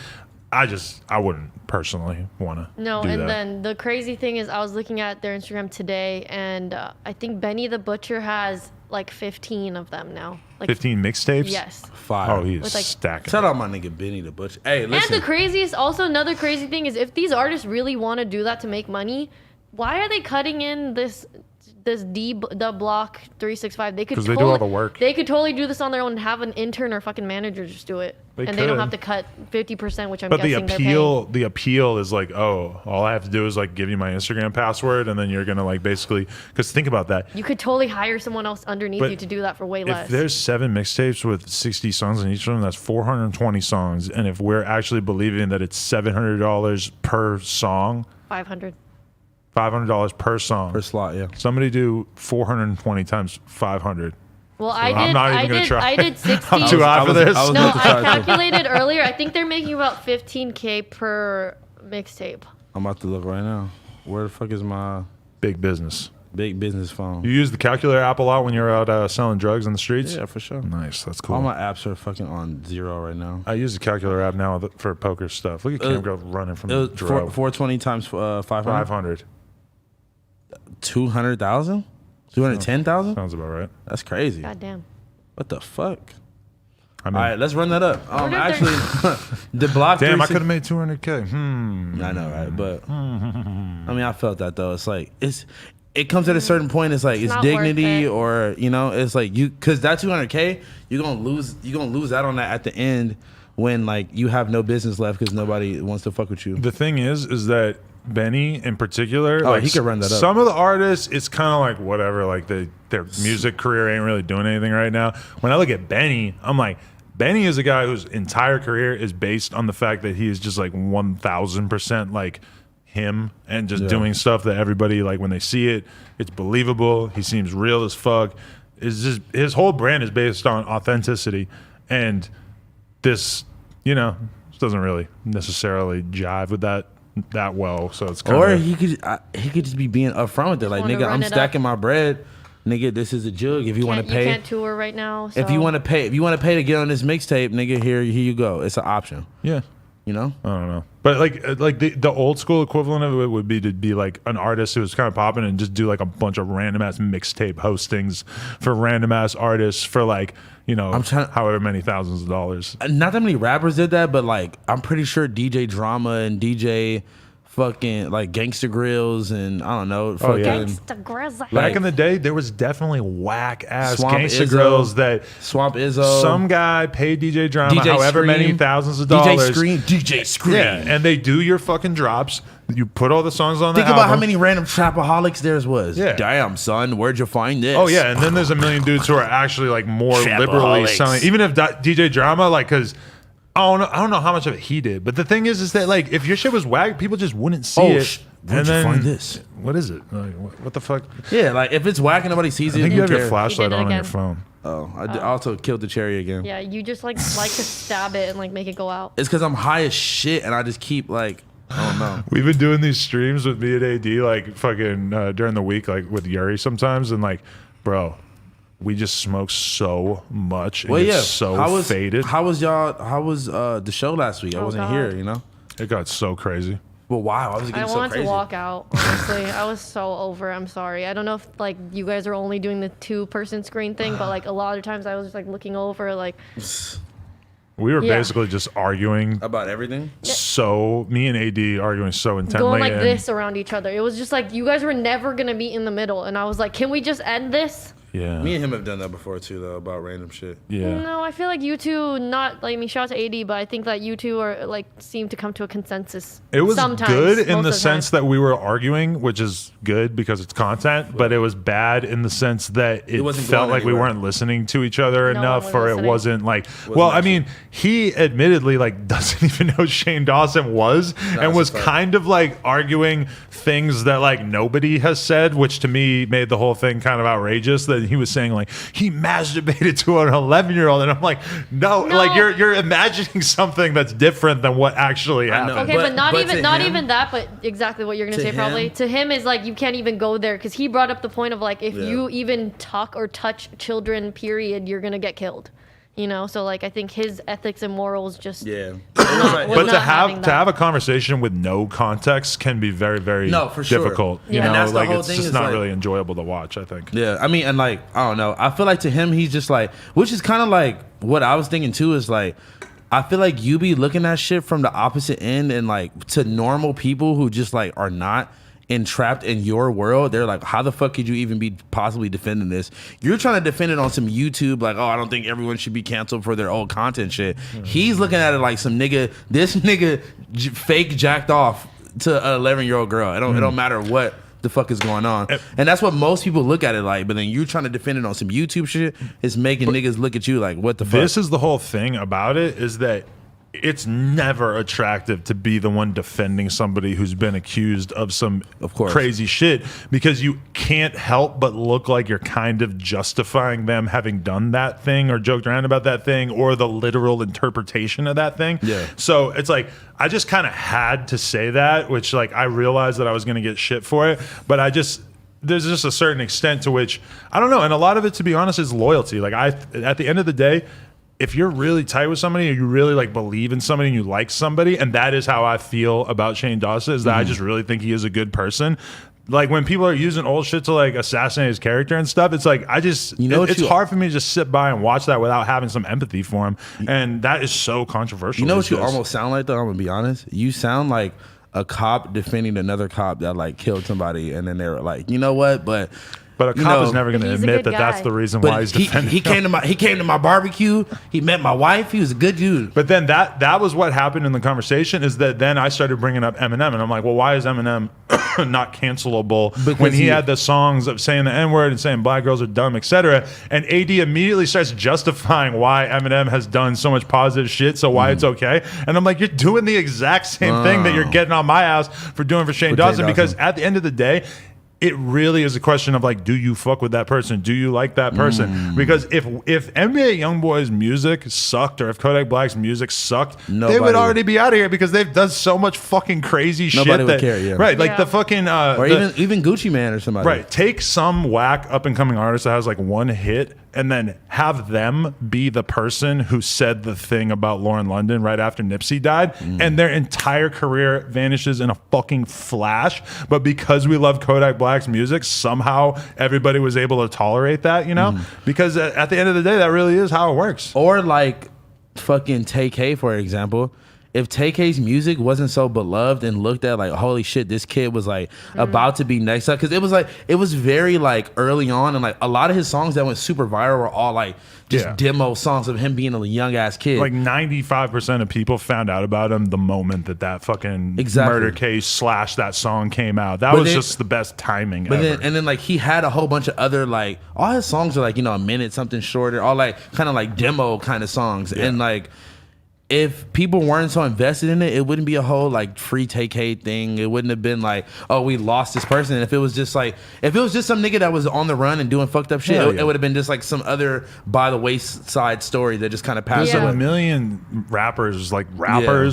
I wouldn't personally want to.
No,
do
and
that.
then the crazy thing is, I was looking at their Instagram today, and I think Benny the Butcher has like 15 of them now. Like
15 mixtapes.
Yes.
Fire.
Oh, he's
With, like-
stacking.
Shout out my nigga Benny the Butcher. Hey, listen.
And the craziest, also another crazy thing is, if these artists really want to do that to make money, why are they cutting in this the block 365? They could
'Cause they do all the work.
They could totally do this on their own and have an intern or fucking manager just do it,
They
and they don't
could.
have to cut 50%, which I'm
But the
guessing they're paying.
the appeal is like, oh, all I have to do is like give you my Instagram password, and then you're gonna like basically, because think about that.
You could totally hire someone else underneath
But
you to do that for way
If
less.
there's 7 mixtapes with 60 songs in each of them, that's 420 songs. And if we're actually believing that it's $700 per song,
500.
$500 per song,
per slot, yeah.
somebody do 420 times 500.
Well, I
I'm
did.
not even gonna try.
I did 60.
I'm too high for this.
I was
No,
about to try
I
it, too.
calculated earlier. I think they're making about 15K per mixtape.
I'm about to look right now. Where the fuck is my
Big business.
big business phone?
You use the calculator app a lot when you're out selling drugs in the streets?
Yeah, for sure.
Nice. That's cool.
All my apps are fucking on zero right now.
I use the calculator app now for poker stuff. Look at Cam Girl running from
It
the
was
drove.
420 times 500.
500.
200,000? 210,000?
Sounds about right.
That's crazy.
God damn.
What the fuck?
I mean,
All right, let's run that up.
Where did
Actually, the block.
damn, I
360
could have made 200K.
I know, right? But I mean, I felt that though. It's like it comes at a certain point. It's like it's
not worth
dignity,
it.
or it's like because that 200K, you're gonna lose out on that at the end when like you have no business left because nobody wants to fuck with you.
The thing is that Benny in particular, like,
he could run that up.
Some of the artists, it's kind of like whatever, like their music career ain't really doing anything right now. When I look at Benny, I'm like, Benny is a guy whose entire career is based on the fact that he is just like 1,000% like him and just doing stuff that everybody, like, when they see it, it's believable. He seems real as fuck. It's just his whole brand is based on authenticity, and this doesn't really necessarily jive with that well. So it's kind
Or
of,
he could just be being upfront with it, like,
wanna
nigga,
run
I'm
it
stacking my bread, nigga. This is a jug. If you want to
You
pay,
can't tour right now. So.
if you want to pay to get on this mixtape, nigga, here you go. It's an option.
yeah.
You know.
I don't know, but like the old school equivalent of it would be to be like an artist who was kind of popping and just do like a bunch of random ass mixtape hostings for random ass artists for like however many thousands of dollars.
Not that many rappers did that, but like I'm pretty sure DJ Drama and DJ fucking like Gangsta Grills and I don't know. Fucking,
Gangsta Grizzly.
Back in the day, there was definitely whack ass
Swamp
gangsta
Izzo,
grills that
Swamp Izzo,
some guy paid DJ Drama
DJ
however
Scream,
many thousands of dollars.
DJ Scream.
Yeah, and they do your fucking drops. You put all the songs on the
Think
album.
about how many random trapaholics theirs was.
Yeah.
Damn, son, where'd you find this?
Oh yeah, and then there's a million dudes who are actually like more liberally
Trapaholics.
selling. Even if DJ Drama, like, because I don't know how much of it he did, but the thing is that like if your shit was whack, people just wouldn't see it.
Where'd you find this?
What is it? Like, what the fuck?
Yeah, like if it's whack and nobody sees it,
I think you have your
care.
flashlight
He did it
on your
again.
phone.
Oh, I also killed the cherry again.
Yeah, you just like to stab it and like make it go out.
It's because I'm high as shit and I just keep like, I don't know.
We've been doing these streams with me and AD like fucking during the week, like with Yuri sometimes, and like, bro, we just smoke so much and
Well,
get
yeah.
so faded.
How was the show last week? I wasn't
God.
here, you know.
It got so crazy.
But wow, I was
I
getting so
wanted
crazy.
to walk out, honestly. I was so over. I'm sorry. I don't know if like you guys are only doing the 2-person screen thing, but like a lot of times I was just like looking over like
We were
Yeah.
basically just arguing.
About everything.
So me and AD arguing so intently.
going like
and
this around each other. It was just like you guys were never gonna meet in the middle, and I was like, can we just end this?
Yeah.
Me and him have done that before too, though, about random shit.
Yeah.
No, I feel like you two not like I mean, shout out to AD, but I think that you two are like seem to come to a consensus.
It was
sometimes,
good in
most
the
of
sense
time.
that we were arguing, which is good because it's content, but it was bad in the sense that it
wasn't
felt
going
like we
anywhere.
weren't listening to each other
No
enough,
one was
or it
listening.
wasn't like, well, I mean, he admittedly like doesn't even know Shane Dawson was and
that's
was
a fact.
kind of like arguing things that like nobody has said, which to me made the whole thing kind of outrageous, that he was saying like he masturbated to an 11-year-old, and I'm like, no,
No.
like you're imagining something that's different than what actually
I know.
happened.
Okay, but not
but
even
to
not
him-
even that, but exactly what you're gonna
To
say probably.
him-
To him is like you can't even go there because he brought up the point of like if
Yeah.
you even talk or touch children, period, you're gonna get killed. You know, so like I think his ethics and morals just
Yeah.
was
But to
not having
have
that.
a conversation with no context can be very, very
No, for sure.
difficult. You
Yeah. And
know,
that's the
like
whole
it's
thing
just
is,
not
like-
really enjoyable to watch, I think.
Yeah, I mean, and like, I don't know. I feel like to him, he's just like, which is kind of like what I was thinking too, is like, I feel like you be looking at shit from the opposite end, and like to normal people who just like are not entrapped in your world, they're like, how the fuck could you even be possibly defending this? You're trying to defend it on some YouTube, like, oh, I don't think everyone should be canceled for their old content shit. He's looking at it like some nigga, this nigga fake jacked off to an 11-year-old girl. It don't matter what the fuck is going on, and that's what most people look at it like. But then you trying to defend it on some YouTube shit, it's making niggas look at you like, what the fuck?
This is the whole thing about it, is that it's never attractive to be the one defending somebody who's been accused of some
Of course.
crazy shit, because you can't help but look like you're kind of justifying them having done that thing or joked around about that thing or the literal interpretation of that thing.
Yeah.
So it's like I just kind of had to say that, which like I realized that I was going to get shit for it, but there's just a certain extent to which I don't know, and a lot of it, to be honest, is loyalty. Like at the end of the day, if you're really tight with somebody or you really like believe in somebody and you like somebody, and that is how I feel about Shane Dawson, is that I just really think he is a good person. Like when people are using old shit to like assassinate his character and stuff, it's like it's hard for me to just sit by and watch that without having some empathy for him, and that is so controversial.
You know
these
what you
days.
almost sound like though? I'm gonna be honest. You sound like a cop defending another cop that like killed somebody, and then they were like, you know what, but
But a
you
cop
know,
is never going to
He's a
admit
good
that that's
guy.
the reason why
but
he's defending.
he came to my barbecue. He met my wife. He was a good dude.
But then that was what happened in the conversation, is that then I started bringing up Eminem, and I'm like, well, why is Eminem not cancelable
Because
when he
he-
had the songs of saying the N-word and saying black girls are dumb, etc. And AD immediately starts justifying why Eminem has done so much positive shit, so why it's okay. And I'm like, you're doing the exact same thing that you're getting on my ass for doing for Shane Dawson, because at the end of the day, it really is a question of like, do you fuck with that person? Do you like that person? Because if NBA YoungBoy's music sucked, or if Kodak Black's music sucked, they
Nobody
would
would-
already be out of here, because they've done so much fucking crazy shit.
Nobody would
that,
care, yeah.
Right, like
Yeah.
the fucking
Or even Gucci Man or somebody.
right. Take some whack up and coming artist that has like one hit, and then have them be the person who said the thing about Lauren London right after Nipsey died, and their entire career vanishes in a fucking flash. But because we love Kodak Black's music, somehow everybody was able to tolerate that, you know? Because at the end of the day, that really is how it works.
Or like fucking Tay-K, for example. If Tay-K's music wasn't so beloved and looked at like, holy shit, this kid was like about to be next up, because it was very like early on, and like a lot of his songs that went super viral were all like just
Yeah.
demo songs of him being a young ass kid.
Like 95% of people found out about him the moment that fucking
Exactly.
murder case / that song came out. That
But
was
then-
just the best timing
But
ever.
then like he had a whole bunch of other like, all his songs are like, you know, a minute something shorter, all like kind of like demo kind of songs. And like if people weren't so invested in it, it wouldn't be a whole like free Tay-K thing. It wouldn't have been like, oh, we lost this person. If it was just some nigga that was on the run and doing fucked up shit,
Hell
it
yeah.
would have been just like some other by the wayside story that just kind of passed
Yeah.
a
away.
million rappers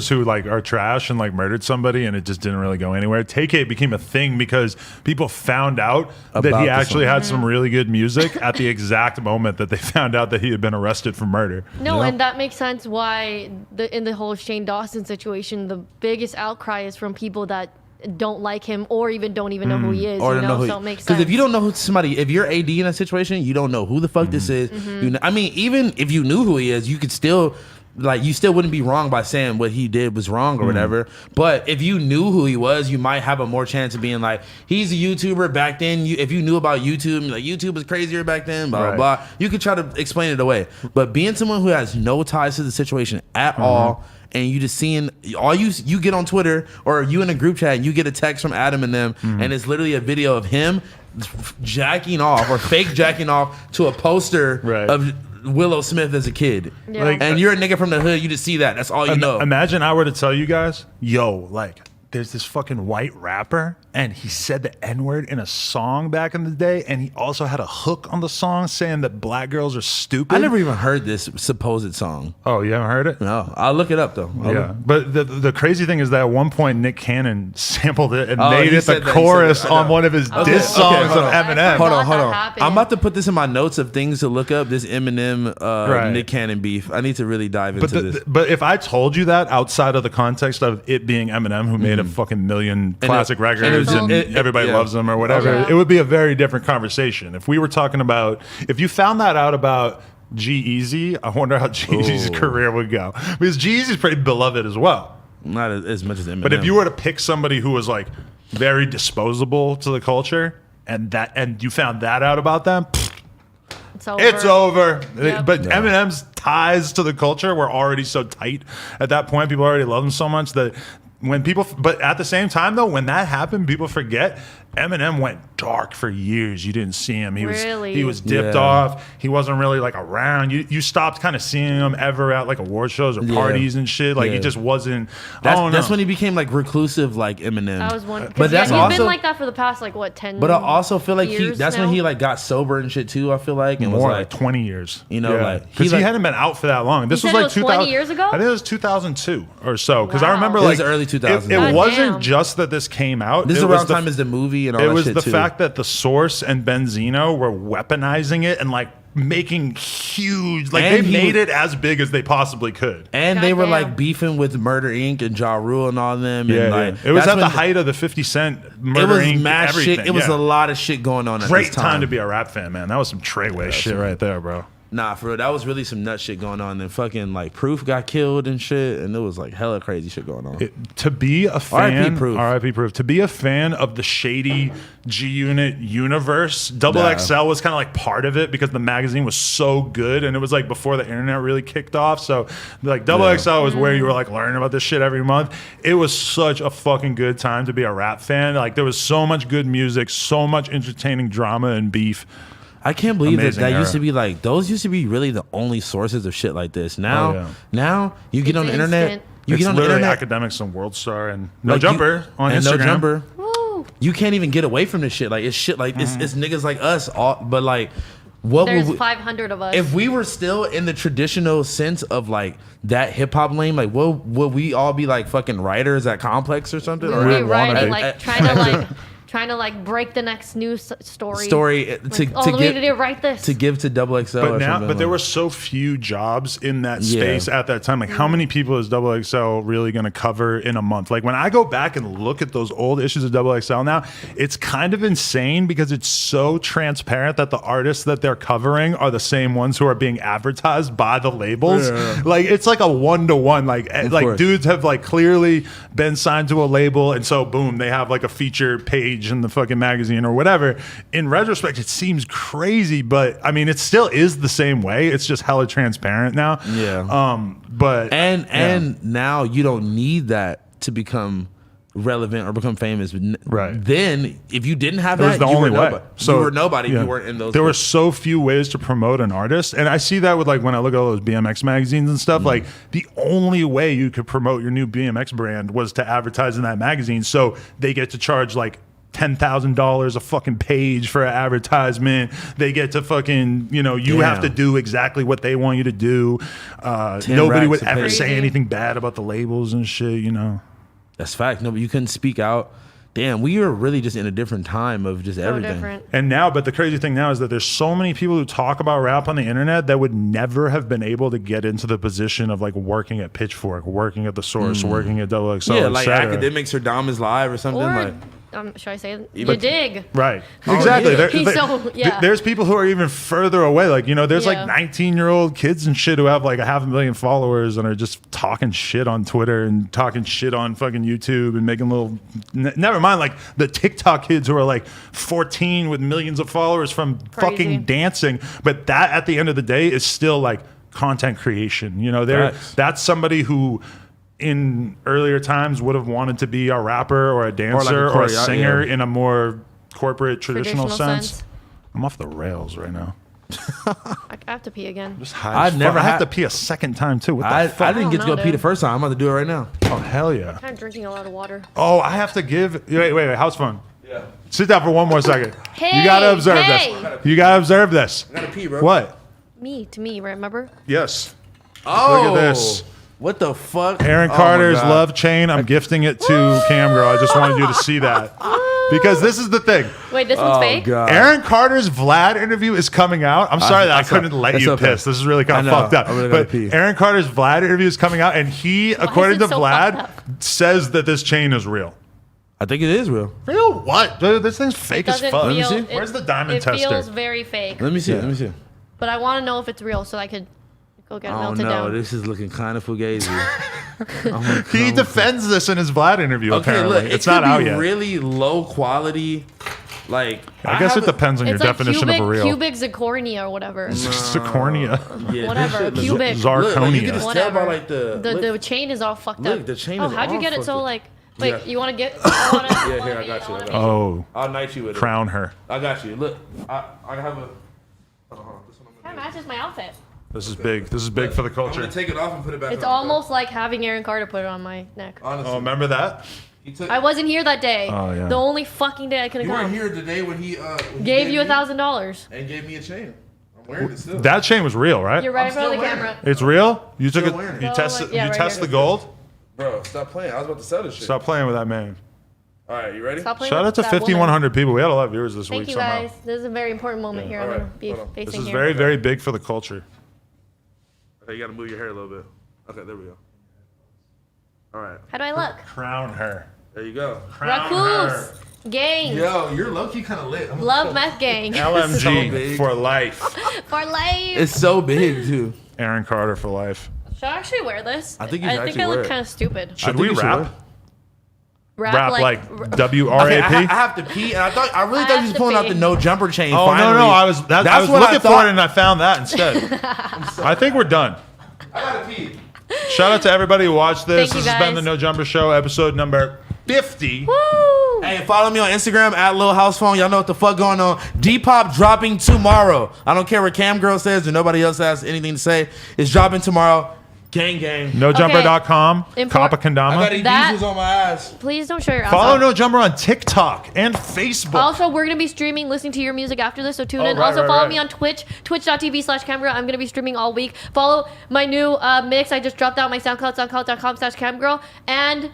who like are trash and like murdered somebody, and it just didn't really go anywhere. Tay-K became a thing because people found out that
About
he
the
actually
song.
had some really good music at the exact moment that they found out that he had been arrested for murder.
No,
Yeah.
and that makes sense why in the whole Shane Dawson situation, the biggest outcry is from people that don't like him or even don't even know who he is.
Or
You
to
know,
know
so
who,
it makes
because
sense.
if you don't know who somebody, if you're AD in a situation, you don't know who the fuck this is. You know, I mean, even if you knew who he is, you could still like, you still wouldn't be wrong by saying what he did was wrong or whatever. But if you knew who he was, you might have a more chance of being like, he's a YouTuber back then. If you knew about YouTube, like YouTube was crazier back then, blah
Right.
blah blah. You could try to explain it away. But being someone who has no ties to the situation at all, and you just seeing all you get on Twitter, or you in a group chat and you get a text from Adam and them, and it's literally a video of him jacking off or fake jacking off to a poster
Right.
of Willow Smith as a kid.
Yeah.
Like,
And you're a nigga from the hood, you just see that. That's all you know.
Imagine I were to tell you guys, yo, like, there's this fucking white rapper, and he said the N-word in a song back in the day, and he also had a hook on the song saying that black girls are stupid.
I never even heard this supposed song.
Oh, you haven't heard it?
No, I'll look it up though.
Yeah, but the crazy thing is that at one point Nick Cannon sampled it and
Oh,
made
he
it the
said that, he said
chorus
that, I
on
know.
one of his
Okay,
diss songs
hold
of
on.
Eminem.
Hold on,
Thought
hold
that
on.
happened.
I'm about to put this in my notes of things to look up. This Eminem
Right.
Nick Cannon beef. I need to really dive
But
into this.
but if I told you that outside of the context of it being Eminem who made a fucking million classic records
and
and
it-
everybody
yeah.
loves them or whatever,
Okay.
it would be a very different conversation. If we were talking about, if you found that out about G-Eazy, I wonder how G-Eazy's career would go, because G-Eazy's pretty beloved as well.
Not as much as Eminem.
But if you were to pick somebody who was like very disposable to the culture, and you found that out about them,
It's over.
it's over.
Yep.
But Eminem's ties to the culture were already so tight at that point. People already love him so much that but at the same time though, when that happened, people forget Eminem went dark for years. You didn't see him. He
Really?
was dipped
Yeah.
off. He wasn't really like around. You stopped kind of seeing him ever at like award shows or
Yeah.
parties and shit. Like he
Yeah.
just wasn't.
that's when he became like reclusive like Eminem.
I was wondering.
But that's
he's
also
been like that for the past like what 10.
But I also feel like
years
that's
now?
when he like got sober and shit too. I feel like and
more
was
like 20 years.
You know, like,
because
he,
he
like-
hadn't been out for that long. This
You
was
said it
like
was
2000
20 years ago?
I think it was 2002 or so. Because I
Wow.
remember
It
like
was early 2000s.
It
God
wasn't
damn.
just that this came out.
this is
It was
around time as the movie and all
It
that
was
shit
the
too.
fact that the Source and Benzino were weaponizing it and like making huge. Like
And
they
he
made
was-
it as big as they possibly could.
and they were
Goddamn.
like beefing with Murder Inc. and Ja Rule and all them.
Yeah,
and
yeah.
like
It was
that's
at the
when
height of the 50 Cent
It
Murder
was
Inc.
mad
everything.
shit. It was
yeah.
a lot of shit going on at
Great
this time.
to be a rap fan, man. That was some Treyway shit right there, bro.
Nah, for real, that was really some nut shit going on. And fucking like Proof got killed and shit, and it was like hella crazy shit going on.
To be a fan,
R.I.P. Proof.
R.I.P. Proof. To be a fan of the shady G Unit universe, Double
Yeah.
XL was kind of like part of it because the magazine was so good, and it was like before the internet really kicked off. So like Double
Yeah.
XL was where you were like learning about this shit every month. It was such a fucking good time to be a rap fan. Like there was so much good music, so much entertaining drama and beef.
I can't believe that
Amazing
used to
era.
be like those used to be really the only sources of shit like this. Now,
Oh, yeah.
now you get
It's
on the internet,
instant.
you
It's
get on the
literally
internet,
Academics and World Star and No
like, you-
Jumper on
and
Instagram.
No Jumper.
Woo.
You can't even get away from this shit. Like it's shit. Like it's niggas like us. All, but like, what
There's
would we,
500 of us.
if we were still in the traditional sense of like that hip hop lane? Like, would we all be like fucking writers at Complex or something?
we
Or
would be
Really wanna
writing,
be.
like trying to like break the next news story.
to
Oh, we need
give
to write this.
to give to Double XL.
But
or
now,
something
but there
like-
were so few jobs in that
Yeah.
space at that time. Like, how many people is Double XL really going to cover in a month? Like, when I go back and look at those old issues of Double XL now, it's kind of insane because it's so transparent that the artists that they're covering are the same ones who are being advertised by the labels.
Yeah.
Like, it's like a 1-to-1. Like
course.
dudes have like clearly been signed to a label, and so boom, they have like a feature page in the fucking magazine or whatever. In retrospect, it seems crazy, but I mean, it still is the same way. It's just hella transparent now.
Yeah.
But
and now you don't need that to become relevant or become famous.
Right.
Then, if you didn't have
it was
that,
the
you
only
were
way.
nobody. You were nobody if
yeah.
you weren't in those.
There were so few ways to promote an artist, and I see that with like when I look at all those BMX magazines and stuff. Like the only way you could promote your new BMX brand was to advertise in that magazine. So they get to charge like $10,000 a fucking page for an advertisement. They get to fucking, you
Damn.
have to do exactly what they want you to do.
10
Nobody would
racks a
ever
page.
say
Crazy.
anything bad about the labels and shit.
That's fact. No, but you couldn't speak out. Damn, we are really just in a different time of just
so
everything.
different.
And now, but the crazy thing now is that there's so many people who talk about rap on the internet that would never have been able to get into the position of like working at Pitchfork, working at The Source, working at Double XL,
Yeah,
et
like
cetera.
Academics or Diamonds Live or something.
Or,
like
should I say, you
But-
dig?
Right. Exactly.
yeah.
He's so- yeah.
There's people who are even further away. Like, there's
Yeah.
like 19-year-old kids and shit who have like 500,000 followers and are just talking shit on Twitter and talking shit on fucking YouTube and making little, never mind like the TikTok kids who are like 14 with millions of followers from
Crazy.
fucking dancing. But that at the end of the day is still like content creation.
Facts.
That's somebody who in earlier times would have wanted to be a rapper or a dancer or a
choreo-
singer
yeah.
in a more corporate traditional,
Traditional
sense.
sense.
I'm off the rails right now.
I have to pee again.
Just high as
I've never
fuck. I have
had-
to pee a second time too. What the
I
fuck?
didn't get to
don't
go
know,
pee the
dude.
first time. I'm about to do it right now.
Oh hell yeah!
I'm kind of drinking a lot of water.
Oh, I have to give. Wait. House phone. Yeah. Sit down for one more second.
Hey,
you gotta observe
hey.
this. You gotta observe this.
I gotta pee, bro.
What?
To me, remember?
Yes.
Oh,
Look at this.
What the fuck?
Aaron
Oh my
Carter's
God.
love chain. I'm gifting it to Cam Girl. I just wanted you to see that because this is the thing.
Wait, this one's
Oh
fake?
God.
Aaron Carter's Vlad interview is coming out. I'm sorry that I
that's not-
couldn't let
that's
you
okay.
piss. This is really kind
I
of
know.
fucked up.
I'm really gonna
But
pee.
Aaron Carter's Vlad interview is coming out, and he, according
is
to
it so fucked
Vlad,
up?
says that this chain is real.
I think it is real.
Real what? Dude, this thing's fake as
Doesn't
fuck.
feel.
see.
It,
Where's the diamond
it
tester?
feels very fake.
Let me see.
Yeah.
Let me see.
But I want to know if it's real so I could go get it
Oh
melted
no,
down.
this is looking kind of fugazi.
He defends this in his Vlad interview.
Okay,
apparently,
look,
it's
it
not
could
out
be
yet.
really low quality. Like
I guess it
haven't-
depends on your
It's like
definition
cubic,
of a real.
cubic zirconia or whatever.
Zirconia.
Yeah,
Whatever,
this shit
cubic.
looks- Look, like, you can
Zarconia.
just tell by
Whatever.
like the
The chain is all fucked
look,
up.
the chain
oh,
is
how'd you
all
get it
fucked
so
up.
like? Wait,
Yeah.
you want to get? Yeah,
here, I got you, I got you.
Oh,
I'll knight you with it.
crown her.
I got you. Look, I have a. This one I'm
That
gonna
matches my outfit.
This is big. This is big for the
I'm
culture.
gonna take it off and put it back.
It's
on.
almost like having Aaron Carter put it on my neck.
Honestly,
Oh, remember that?
he took.
I wasn't here that day.
Oh, yeah.
The only fucking day I couldn't
You weren't
come.
here today when he
Gave you
me-
$1,000.
and gave me a chain. I'm wearing it still.
That chain was real, right?
You're right
I'm
in front of the
still
camera.
It's real. You took
Still
it.
wearing it.
You
No,
tested.
like- yeah,
you
right
test
here.
the gold.
Bro, stop playing. I was about to sell this shit.
Stop playing with that man.
All right, you ready?
Stop playing
Shout
with
out to
that woman.
5,100 people. We had a lot of viewers this
Thank
week
you
somehow.
guys. This is a very important moment here. I'm
alright,
gonna be
hold on.
facing
This is
here.
very, very big for the culture.
Okay, you gotta move your hair a little bit. Okay, there we go. All right,
How do I look?
Crown her.
there you go.
Crown
Raccoons.
her.
Gang.
Yo, you're low key kind of lit.
Love meth gang.
So
LMG
big.
for life.
For life.
It's so big too.
Aaron Carter for life.
Should I actually wear this?
I think you should
I
actually
look
wear it.
kind of stupid.
Should
think
we
you should
rap?
wear-
Rap like
Okay,
W-R-A-P?
I have to pee, and I really thought you
have
was
to
pulling out
pee.
the no jumper chain.
Oh
finally.
no! I was
what
looking for
thought.
it and I found that instead. I think we're done.
I gotta pee.
Shout out to everybody who watched this.
Thank you,
This has been the
guys.
No Jumper Show, episode number 50.
Woo!
Hey, follow me on Instagram at Lil House Phone. Y'all know what the fuck going on. Depop dropping tomorrow. I don't care what Cam Girl says or nobody else has anything to say. It's dropping tomorrow. Gang, gang.
NoJumper.com.
Impor-
Kappa
I got
Kendama.
That-
diesels on my ass.
Please don't show your ass
Follow
off.
No Jumper on TikTok and Facebook.
Also, we're going to be streaming, listening to your music after this, so tune
Oh,
in.
right,
Also,
right,
follow
right.
me on Twitch, twitch.tv/camgirl. I'm going to be streaming all week. Follow my new mix. I just dropped out my SoundCloud, soundcloud.com/camgirl. And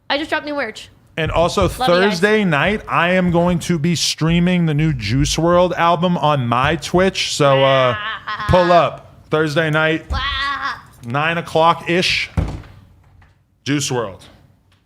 I just dropped new merch.
And also
you guys.
Thursday night, I am going to be streaming the new Juice World album on my Twitch. So pull up Thursday night, 9 o'clock ish. Juice World.